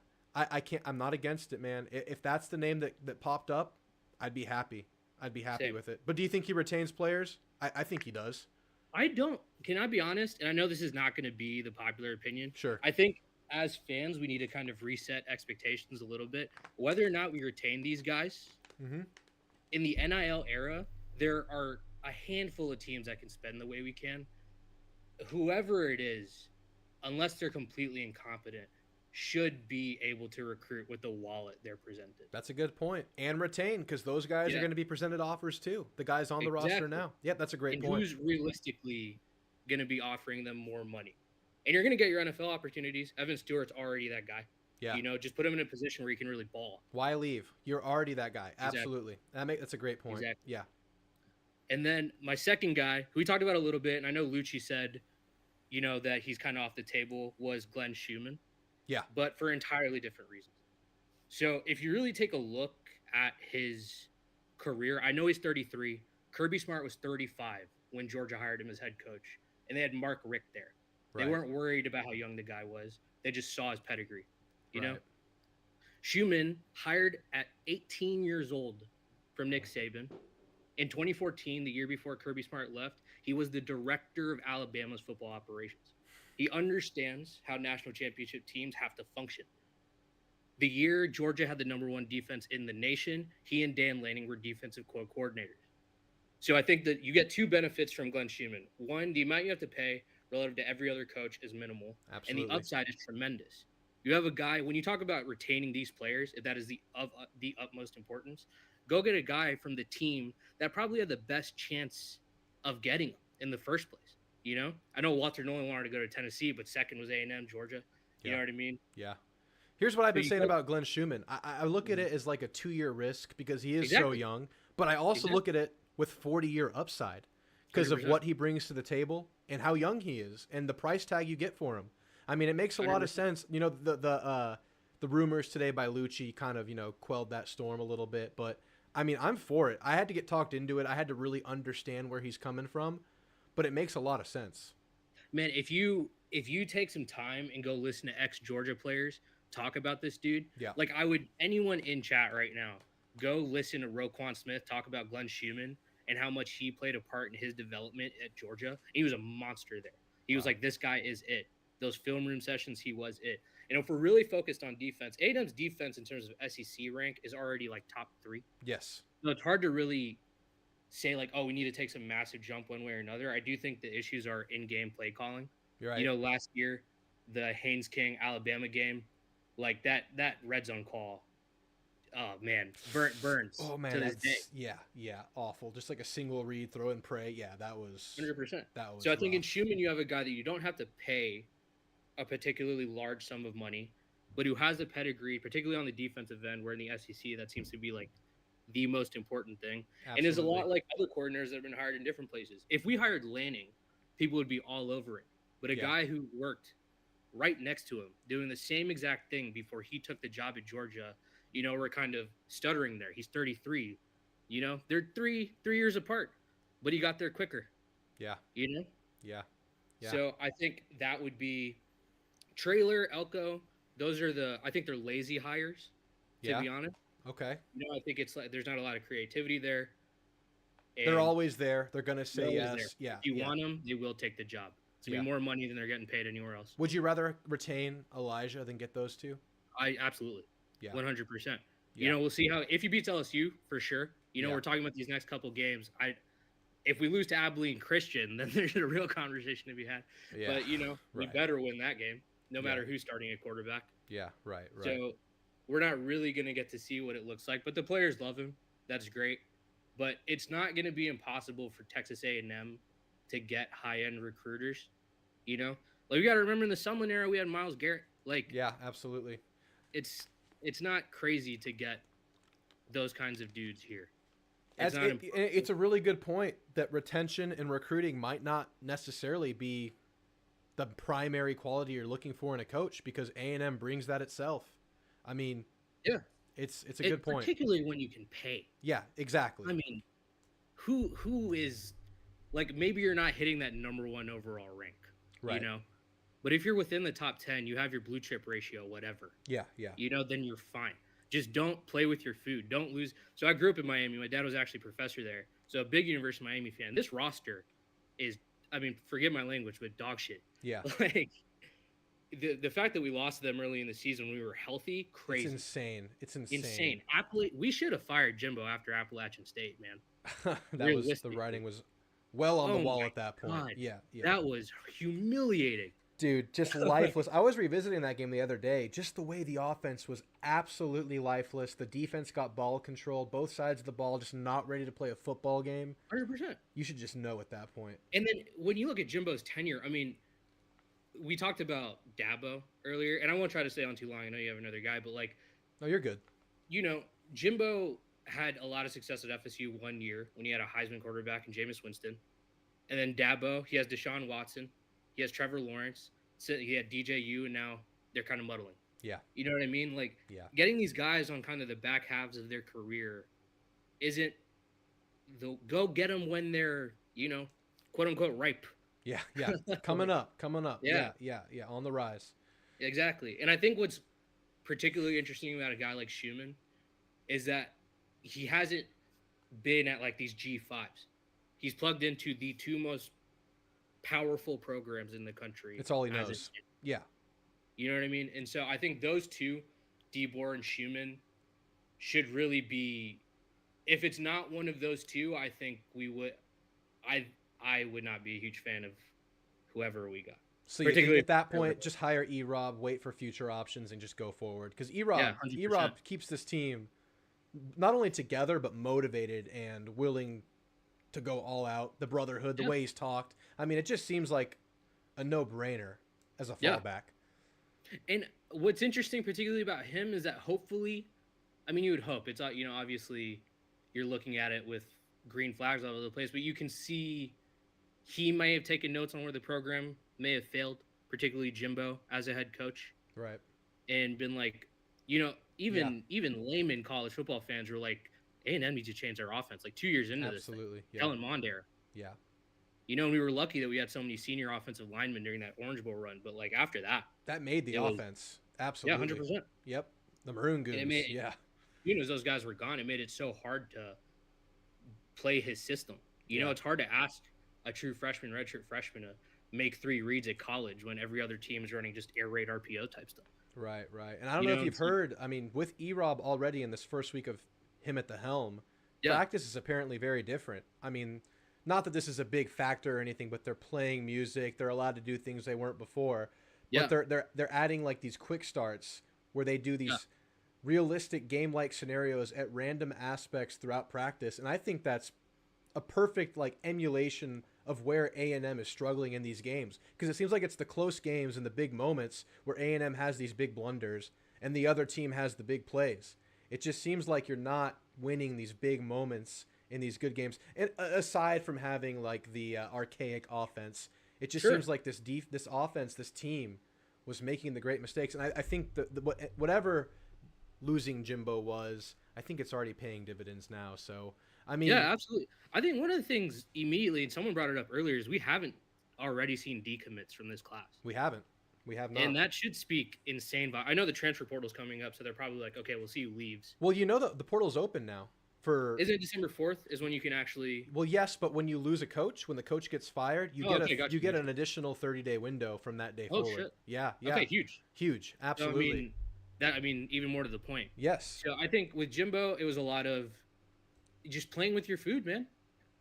I'm not against it, man. If that's the name that popped up, I'd be happy. I'd be happy Same. with it. But do you think he retains players? I think he does. I don't. Can I be honest? And I know this is not going to be the popular opinion. Sure. I think as fans, we need to kind of reset expectations a little bit. Whether or not we retain these guys Mm-hmm. in the NIL era, there are a handful of teams that can spend the way we can. Whoever it is, unless they're completely incompetent, should be able to recruit with the wallet they're presented. That's a good point. And retain, because those guys are Yeah. going to be presented offers too. The guys on the roster Exactly. now. Yep, that's a great And point. who's realistically going to be offering them more money? And you're going to get your NFL opportunities. Evan Stewart's already that guy. Yeah. Just put him in a position where he can really ball. Why leave? You're already that guy. Exactly. Absolutely. That's a great point. Exactly. Yeah. And then my second guy, who we talked about a little bit, and I know Lucci said, that he's kind of off the table, was Glenn Schumann. Yeah. But for entirely different reasons. So if you really take a look at his career, I know he's 33. Kirby Smart was 35 when Georgia hired him as head coach, and they had Mark Richt there. They Right. weren't worried about how young the guy was. They just saw his pedigree, you know? Right. Schumann, hired at 18 years old from Nick Saban. In 2014, the year before Kirby Smart left, he was the director of Alabama's football operations. He understands how national championship teams have to function. The year Georgia had the number one defense in the nation, he and Dan Lanning were defensive coordinators. So I think that you get two benefits from Glenn Schumann. One, the amount you have to pay relative to every other coach is minimal. Absolutely. And the upside is tremendous. You have a guy, when you talk about retaining these players, if that is the utmost importance, go get a guy from the team that probably had the best chance of getting them in the first place. I know Walter Nolan wanted to go to Tennessee, but second was A&M, Georgia. You know what I mean? Yeah. Here's what I've been you saying go- about Glenn Schumann. I look at it as like a 2-year risk because he is so Exactly. young, but I also look at it with 40-year upside because of 100%. what he brings to the table and how young he is and the price tag you get for him. I mean, it makes a lot of 100%. sense. You know, the rumors today by Lucci kind of, you know, quelled that storm a little bit, but I mean, I'm for it. I had to get talked into it. I had to really understand where he's coming from, but it makes a lot of sense. Man, if you take some time and go listen to ex Georgia players talk about this dude, Yeah. like I would anyone in chat right now, go listen to Roquan Smith talk about Glenn Schumann and how much he played a part in his development at Georgia. He was a monster there. He was Wow. like, this guy is it. Those film room sessions, he was it. And if we're really focused on defense, A&M's defense in terms of SEC rank is already like top 3. Yes. So it's hard to really say like, oh, we need to take some massive jump one way or another. I do think the issues are in-game play calling. You're right. You know, last year, the Haynes King Alabama game, like that red zone call, oh man, burns. Oh man, to this day. yeah, awful. Just like a single read, throw and pray. Yeah, that was 100%. that was. So I think in rough. Schumann, you have a guy that you don't have to pay a particularly large sum of money, but who has a pedigree, particularly on the defensive end, where in the SEC that seems to be like the most important thing. And there's a Absolutely. lot like other coordinators that have been hired in different places. If we hired Lanning, people would be all over it. But a Yeah. guy who worked right next to him, doing the same exact thing before he took the job at Georgia, you know, we're kind of stuttering there. He's 33. You know, they're three years apart, but he got there quicker. Yeah, You know? yeah, yeah. So I think that would be Trailer, Elko. Those are I think they're lazy hires, to Yeah. be honest. Okay. You know, I think it's like there's not a lot of creativity there. They're And always there. They're gonna say they're always yes. there. Yeah. If you yeah. want them, they will take the job. It's gonna Yeah. be more money than they're getting paid anywhere else. Would you rather retain Elijah than get those two? I absolutely, Yeah. 100%. Yeah. You know, we'll see how if he beats LSU for sure. You know, Yeah. we're talking about these next couple games. If we lose to Abilene Christian, then there's a real conversation to be had. Yeah. But you know, we Right. better win that game, no Yeah. matter who's starting at quarterback. Yeah. Right. Right. So we're not really going to get to see what it looks like, but the players love him. That's great. But it's not going to be impossible for Texas A&M to get high-end recruiters. You know, like we got to remember in the Sumlin era we had Myles Garrett. Like Yeah. Absolutely. it's not crazy to get those kinds of dudes here. As It's not impossible. it's a really good point that retention and recruiting might not necessarily be the primary quality you're looking for in a coach because A&M brings that itself. I mean, Yeah. it's a good point. Particularly when you can pay. Yeah, exactly. I mean, who is like maybe you're not hitting that number 1 overall rank, Right. you know, but if you're within the top 10, you have your blue chip ratio, whatever, Yeah, yeah. you know, then you're fine. Just don't play with your food. Don't lose. So I grew up in Miami. My dad was actually a professor there. So a big University of Miami fan. This roster is, I mean, forgive my language, but dog shit. Yeah. Like the fact that we lost to them early in the season when we were healthy, crazy. It's insane. It's insane. Insane. We should have fired Jimbo after Appalachian State, man. That was the Realistically. writing was well on the Oh wall my at that point. God. Yeah, yeah. That was humiliating. Dude, just lifeless. I was revisiting that game the other day. Just the way the offense was absolutely lifeless. The defense got ball control, both sides of the ball, just not ready to play a football game. 100%. You should just know at that point. And then when you look at Jimbo's tenure, I mean, we talked about Dabo earlier, and I won't try to stay on too long. I know you have another guy, but like, No, you're good. you know, Jimbo had a lot of success at FSU one year when he had a Heisman quarterback in Jameis Winston. And then Dabo, he has Deshaun Watson. He has Trevor Lawrence. So he had DJU, and now they're kind of muddling. Yeah. You know what I mean? Like, Yeah. getting these guys on kind of the back halves of their career isn't the go get them when they're, you know, quote unquote ripe. Yeah, yeah. Coming up. Yeah. Yeah. On the rise. Exactly. And I think what's particularly interesting about a guy like Schumann is that he hasn't been at like these G5s. He's plugged into the 2 most powerful programs in the country. It's all he as a knows. kid. Yeah. You know what I mean? And so I think those two, DeBoer and Schumann, should really be. If it's not one of those two, I think we would. I would not be a huge fan of whoever we got. So you think Particularly at that if they're point, liberal. just hire E-Rob, wait for future options, and just go forward. Because E-Rob, Yeah, 100%. E-Rob keeps this team not only together, but motivated and willing to go all out. The brotherhood, the Yeah. way he's talked. I mean, it just seems like a no-brainer as a Yeah. fallback. And what's interesting, particularly about him, is that hopefully, I mean, you would hope it's you know, obviously, you're looking at it with green flags all over the place, but you can see he may have taken notes on where the program may have failed. particularly Jimbo as a head coach, Right. and been like, even layman college football fans were like, A&M needs to change their offense. Like 2 years into this thing, Absolutely. Yeah. Kellen Mond Yeah. and we were lucky that we had so many senior offensive linemen during that Orange Bowl run. But like after that, That made the it was- offense. Absolutely. 100%. Yep. The Maroon Goons. it made- yeah. As those guys were gone, it made it so hard to play his system. Yeah. It's hard to ask a true freshman, redshirt freshman, to make 3 reads at college when every other team is running just air raid RPO type stuff. Right. And I don't know if you've heard, I mean, with E-Rob already in this first week of him at the helm, practice is apparently very different. I mean, not that this is a big factor or anything, but they're playing music. They're allowed to do things they weren't before. But they're adding like these quick starts where they do these realistic game-like scenarios at random aspects throughout practice, and I think that's a perfect like emulation of where A&M is struggling in these games, because it seems like it's the close games and the big moments where A&M has these big blunders and the other team has the big plays. It just seems like you're not winning these big moments in these good games, and aside from having like the archaic offense, it just seems like this offense, this team was making the great mistakes, and I think whatever losing Jimbo was, I think it's already paying dividends now. So, I mean, yeah, absolutely. I think one of the things immediately, and someone brought it up earlier, is we haven't already seen decommits from this class. We have not. And that should speak insane. I know the transfer portal's coming up, so they're probably like, okay, we'll see who leaves. Well, the portal's open now. Isn't it December 4th is when you can actually? Well, yes, but when you lose a coach, when the coach gets fired, you get an additional 30-day window from that day forward. Shit. Yeah. Okay, huge, absolutely. So, I mean, even more to the point. Yes. So I think with Jimbo, it was a lot of just playing with your food, man.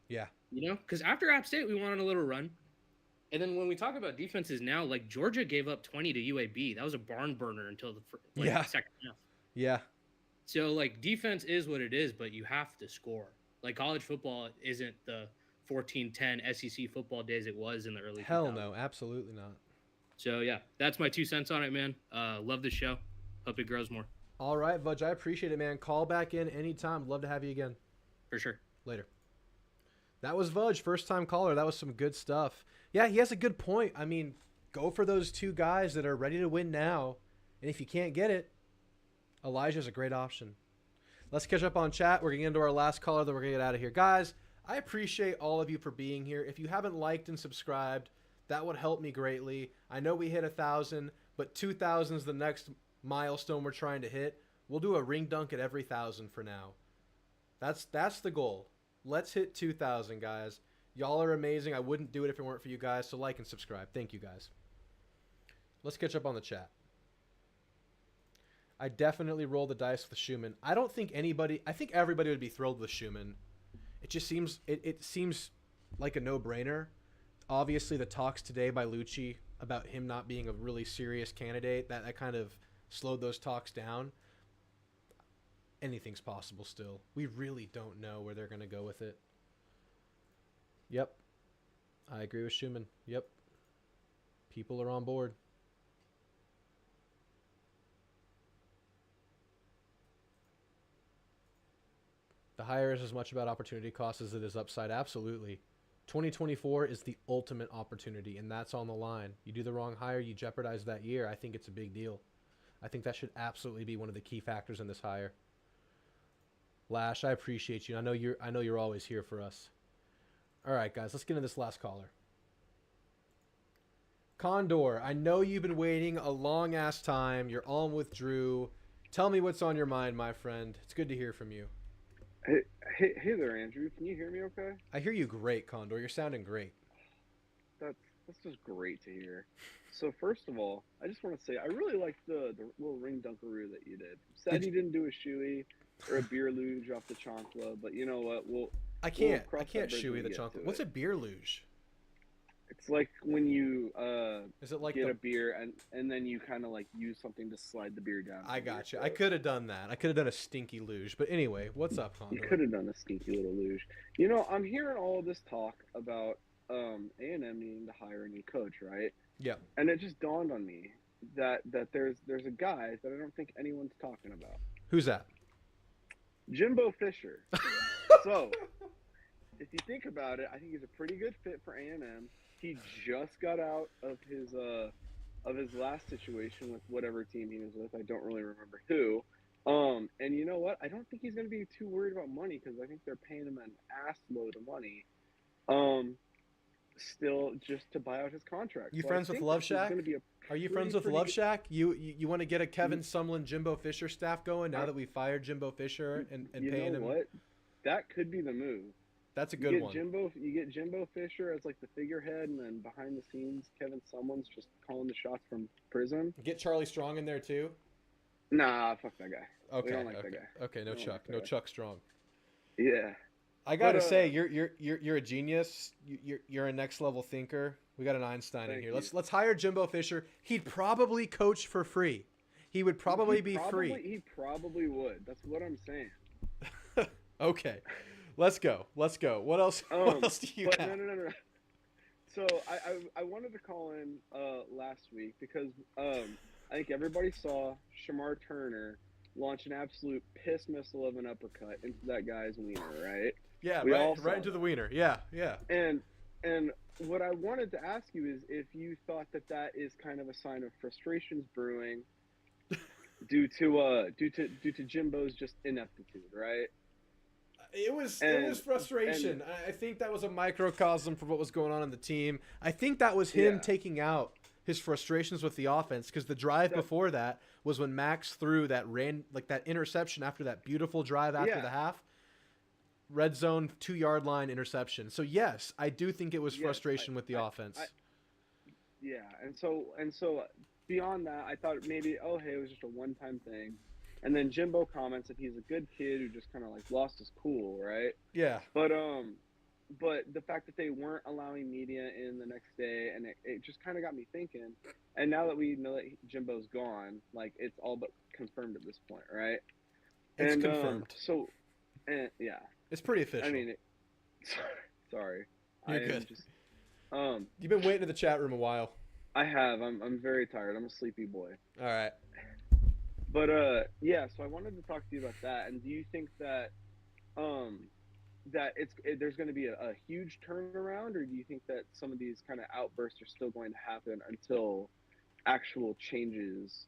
Yeah. Because after App State, we went on a little run, and then when we talk about defenses now, like Georgia gave up 20 to UAB. That was a barn burner until the second half. Yeah. So, like, defense is what it is, but you have to score. Like, college football isn't the 14-10 SEC football days it was in the early 2000s. Hell no, absolutely not. So, yeah, that's my 2 cents on it, man. Love the show. Hope it grows more. All right, Vudge, I appreciate it, man. Call back in anytime. Love to have you again. For sure. Later. That was Vudge, first-time caller. That was some good stuff. Yeah, he has a good point. I mean, go for those 2 guys that are ready to win now, and if you can't get it, Elijah's a great option. Let's catch up on chat. We're going to get into our last caller, then we're going to get out of here. Guys, I appreciate all of you for being here. If you haven't liked and subscribed, that would help me greatly. I know we hit 1,000, but 2,000 is the next milestone we're trying to hit. We'll do a ring dunk at every 1,000 for now. That's the goal. Let's hit 2,000, guys. Y'all are amazing. I wouldn't do it if it weren't for you guys, so like and subscribe. Thank you, guys. Let's catch up on the chat. I definitely roll the dice with Schumann. I think everybody would be thrilled with Schumann. It just seems it seems like a no-brainer. Obviously, the talks today by Lucci about him not being a really serious candidate, that kind of slowed those talks down. Anything's possible still. We really don't know where they're going to go with it. Yep. I agree with Schumann. Yep. People are on board. The hire is as much about opportunity cost as it is upside. Absolutely. 2024 is the ultimate opportunity, and that's on the line. You do the wrong hire, you jeopardize that year. I think it's a big deal. I think that should absolutely be one of the key factors in this hire. Lash, I appreciate you. I know you're always here for us. All right, guys, let's get into this last caller. Condor, I know you've been waiting a long-ass time. You're on with Drew. Tell me what's on your mind, my friend. It's good to hear from you. Hey there, Andrew. Can you hear me okay? I hear you great, Condor. You're sounding great. That's just great to hear. So first of all, I just want to say I really liked the little ring dunkaroo that you did. Sad you didn't do a shoey or a beer luge off the chancla, but you know what? I can't shoey the chancla. What's a beer luge? It's like when you is it like get a beer and then you kind of like use something to slide the beer down. I got you. I could have done that. I could have done a stinky luge. But anyway, what's up, Condor? You could have done a stinky little luge. You know, I'm hearing all this talk about A&M needing to hire a new coach, right? Yeah. And it just dawned on me that there's a guy that I don't think anyone's talking about. Who's that? Jimbo Fisher. So, if you think about it, I think he's a pretty good fit for A&M. He just got out of his of his last situation with whatever team he was with. I don't really remember who. And you know what? I don't think he's going to be too worried about money because I think they're paying him an ass load of money. Still just to buy out his contract. You So friends I with think Love this is Shack? going to be a Are you pretty, friends with pretty Love good- Shack? You want to get a Kevin Sumlin, Jimbo Fisher staff going now that we fired Jimbo Fisher and You paying know him? what? That could be the move. That's a You good get one. You get Jimbo Fisher as like the figurehead, and then behind the scenes, Kevin Sumlin's just calling the shots from prison. Get Charlie Strong in there too. Nah, fuck that guy. Okay, We don't like okay, that guy. okay. No We don't Chuck, like that no guy. Chuck Strong. Yeah. I gotta But, say, you're a genius. You're a next level thinker. We got an Einstein in Thank here. you. Let's hire Jimbo Fisher. He'd probably coach for free. He would probably be free. He probably would. That's what I'm saying. Okay, let's go. Let's go. What else? What else do you But have? no. So I wanted to call in last week because I think everybody saw Shamar Turner launch an absolute piss missile of an uppercut into that guy's wiener, right? Yeah, We all saw right into the that. wiener. Yeah. And what I wanted to ask you is if you thought that is kind of a sign of frustrations brewing due to Jimbo's just ineptitude, right? It was And- frustration. I think that was a microcosm for what was going on in the team. I think that was him Yeah. taking out his frustrations with the offense because the drive before that was when Max threw that interception after that beautiful drive after Yeah. the half. Red zone 2-yard line interception. So yes, I do think it was Yes, frustration with the offense. Yeah, and so beyond that, I thought maybe hey, it was just a one-time thing, and then Jimbo comments that he's a good kid who just kind of like lost his cool, right? Yeah. But the fact that they weren't allowing media in the next day, and it just kind of got me thinking. And now that we know that Jimbo's gone, like it's all but confirmed at this point, right? It's and, confirmed. Yeah, It's pretty official. I mean, sorry, You're I am good. just You've been waiting in the chat room a while. I have. I'm very tired. I'm a sleepy boy. All right. But yeah. So I wanted to talk to you about that. And do you think that there's going to be a huge turnaround, or do you think that some of these kind of outbursts are still going to happen until actual changes,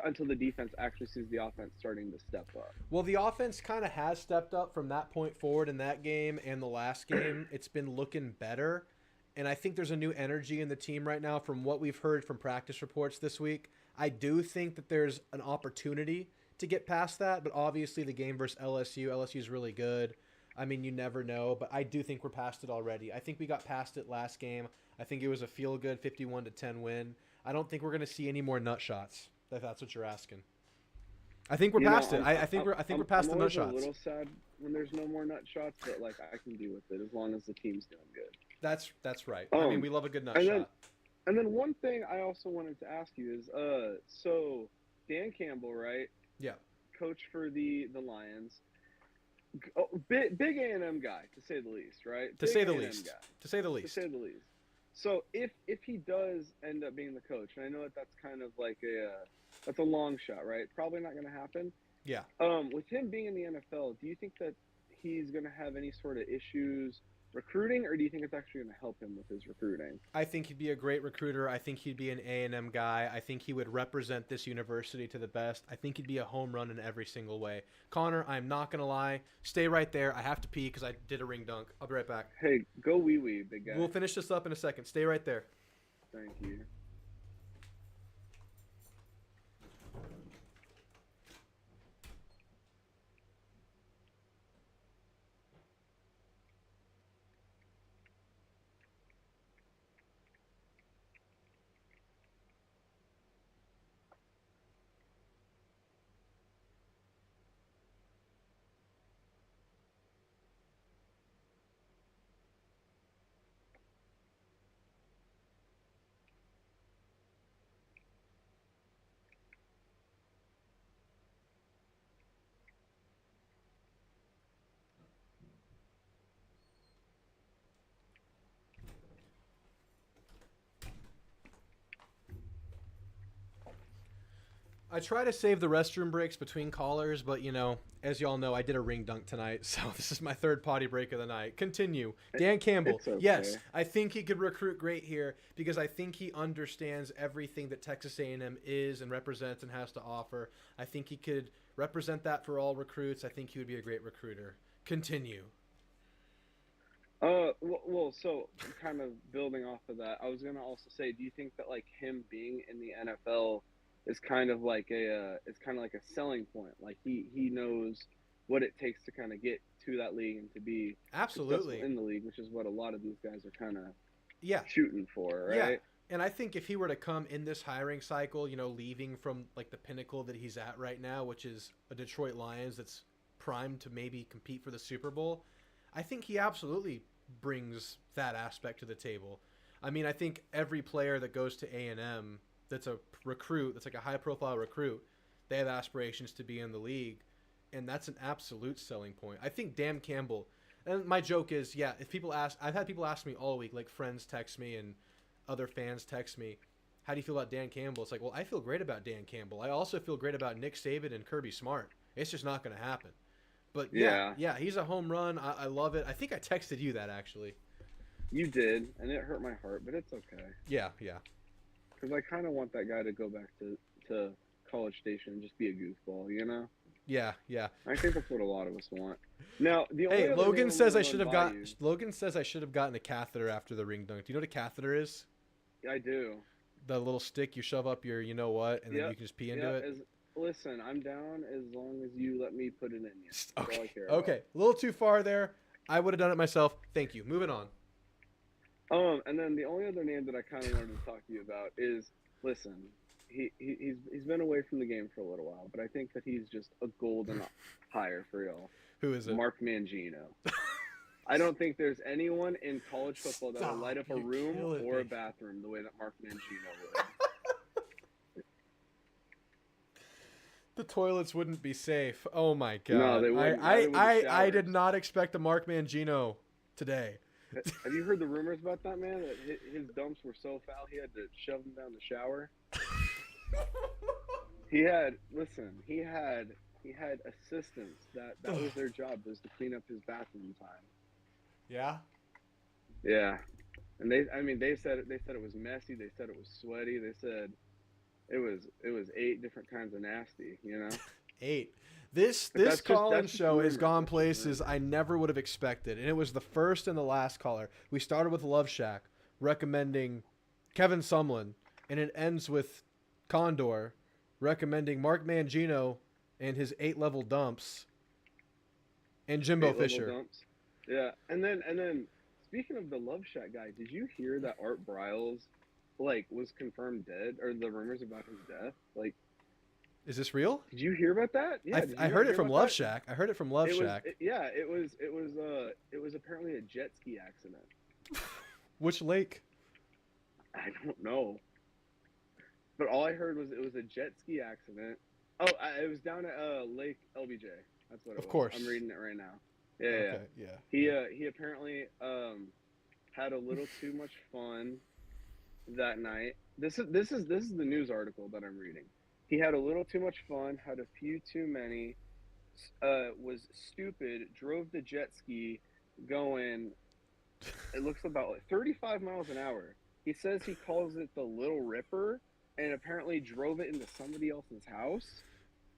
until the defense actually sees the offense starting to step up? Well, the offense kind of has stepped up from that point forward in that game and the last game. It's been looking better. And I think there's a new energy in the team right now from what we've heard from practice reports this week. I do think that there's an opportunity to get past that, but obviously the game versus LSU is really good. I mean, you never know, but I do think we're past it already. I think we got past it last game. I think it was a feel-good 51-10 win. I don't think we're going to see any more nut shots, if that's what you're asking. I think we're past it. I think we're past the nut shots. I'm always a little sad when there's no more nut shots, but like I can deal with it as long as the team's doing good. That's right. I mean, we love a good nut and shot. And then one thing I also wanted to ask you is, so Dan Campbell, right? Yeah. Coach for the Lions. Oh, big A&M guy, to say the least, right? To Big say the A&M least. guy, To say the to least. say the least. So if he does end up being the coach, and I know that's kind of like that's a long shot, right? Probably not going to happen. Yeah. With him being in the NFL, do you think that he's going to have any sort of issues recruiting, or do you think it's actually going to help him with his recruiting? I think he'd be a great recruiter. I think he'd be an A&M guy. I think he would represent this university to the best. I think he'd be a home run in every single way. Connor, I'm not going to lie. Stay right there. I have to pee because I did a ring dunk. I'll be right back. Hey, go wee, big guy. We'll finish this up in a second. Stay right there. Thank you. I try to save the restroom breaks between callers, but as y'all know, I did a ring dunk tonight, so this is my third potty break of the night. Continue. Dan Campbell. It's okay. Yes, I think he could recruit great here because I think he understands everything that Texas A&M is and represents and has to offer. I think he could represent that for all recruits. I think he would be a great recruiter. Continue. Well, so kind of building off of that, I was gonna also say, do you think that like him being in the NFL is kind of like a selling point? Like he knows what it takes to kind of get to that league and to be Absolutely successful in the league, which is what a lot of these guys are kind of shooting for, right? Yeah. And I think if he were to come in this hiring cycle, leaving from like the pinnacle that he's at right now, which is a Detroit Lions that's primed to maybe compete for the Super Bowl, I think he absolutely brings that aspect to the table. I mean, I think every player that goes to A&M that's a recruit, that's like a high-profile recruit, they have aspirations to be in the league, and that's an absolute selling point. I think Dan Campbell, and my joke is, if people ask, I've had people ask me all week, like friends text me and other fans text me, how do you feel about Dan Campbell? It's like, well, I feel great about Dan Campbell. I also feel great about Nick Saban and Kirby Smart. It's just not going to happen. But yeah, he's a home run. I love it. I think I texted you that actually. You did, and it hurt my heart, but it's okay. Yeah. Because I kind of want that guy to go back to College Station and just be a goofball, Yeah. I think that's what a lot of us want. Now, the only other Logan thing says I'm I gonna should have run got. by you- Logan says I should have gotten a catheter after the ring dunk. Do you know what a catheter is? I do. The little stick you shove up your, and then you can just pee into it. Listen, I'm down as long as you let me put it in you. That's all I care Okay. A little too far there. I would have done it myself. Thank you. Moving on. And then the only other name that I kind of wanted to talk to you about is, listen, he's been away from the game for a little while, but I think that he's just a golden hire for y'all. Who is it? Mark Mangino. I don't think there's anyone in college football that will light up a room or a bathroom the way that Mark Mangino would. The toilets wouldn't be safe. Oh my god! No, they wouldn't. I did not expect a Mark Mangino today. Have you heard the rumors about that man? That his dumps were so foul he had to shove them down the shower. He had assistants that was their job, was to clean up his bathroom time. Yeah. Yeah, and they said it was messy. They said it was sweaty. They said it was 8 different kinds of nasty. 8. This call-in show has gone places I never would have expected, and it was the first and the last caller. We started with Love Shack recommending Kevin Sumlin, and it ends with Condor recommending Mark Mangino and his 8-level dumps, and Jimbo Fisher. Dumps. Yeah, and then speaking of the Love Shack guy, did you hear that Art Briles was confirmed dead, or the rumors about his death? Is this real? Did you hear about that? Yeah, I heard it from Love Shack. I heard it from Love Shack. It was apparently a jet ski accident. Which lake? I don't know. But all I heard was it was a jet ski accident. Oh, it was down at Lake LBJ. That's what it was. Of course. I'm reading it right now. Yeah. He apparently had a little too much fun that night. This is the news article that I'm reading. He had a little too much fun, had a few too many, was stupid, drove the jet ski going, it looks about 35 miles an hour. He says he calls it the Little Ripper, and apparently drove it into somebody else's house.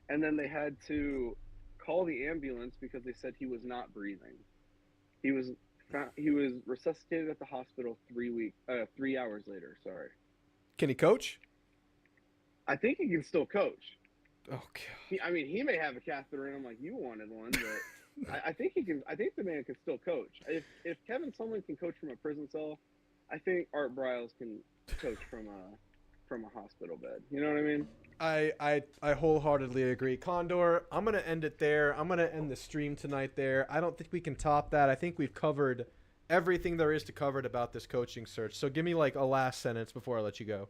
And then they had to call the ambulance because they said he was not breathing. He was resuscitated at the hospital 3 hours later. Sorry. Can he coach? I think he can still coach. Oh god. He may have a catheter in him like you wanted one, but I think he can. I think the man can still coach. If Kevin Sumlin can coach from a prison cell, I think Art Briles can coach from a hospital bed. You know what I mean? I wholeheartedly agree. Condor, I'm going to end it there. I'm going to end the stream tonight there. I don't think we can top that. I think we've covered everything there is to cover about this coaching search. So give me a last sentence before I let you go.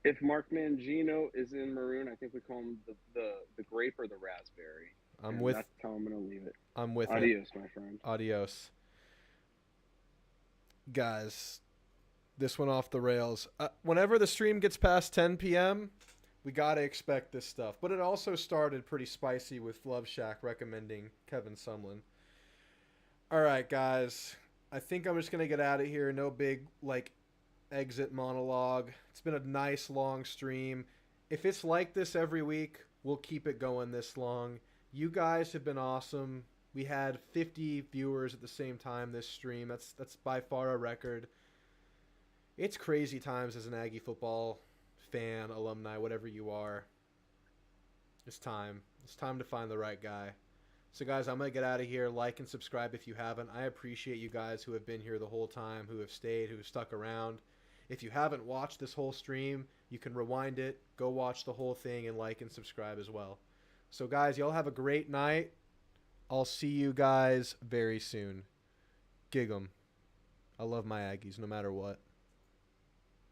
If Mark Mangino is in maroon, I think we call him the grape or the raspberry. That's how I'm going to leave it. I'm with Adios, my friend. Adios. Guys, this went off the rails. Whenever the stream gets past 10 p.m., We got to expect this stuff. But it also started pretty spicy with Love Shack recommending Kevin Sumlin. All right, guys. I think I'm just going to get out of here. No big, exit monologue. It's been a nice long stream. If it's like this every week, we'll keep it going this long. You guys have been awesome. We had 50 viewers at the same time this stream. That's by far a record. It's crazy times as an Aggie football fan, alumni, whatever you are. It's time. It's time to find the right guy. So, guys, I'm going to get out of here. Like and subscribe if you haven't. I appreciate you guys who have been here the whole time, who have stayed, who have stuck around. If you haven't watched this whole stream, you can rewind it, go watch the whole thing, and like and subscribe as well. So, guys, y'all have a great night. I'll see you guys very soon. Gig 'em. I love my Aggies no matter what.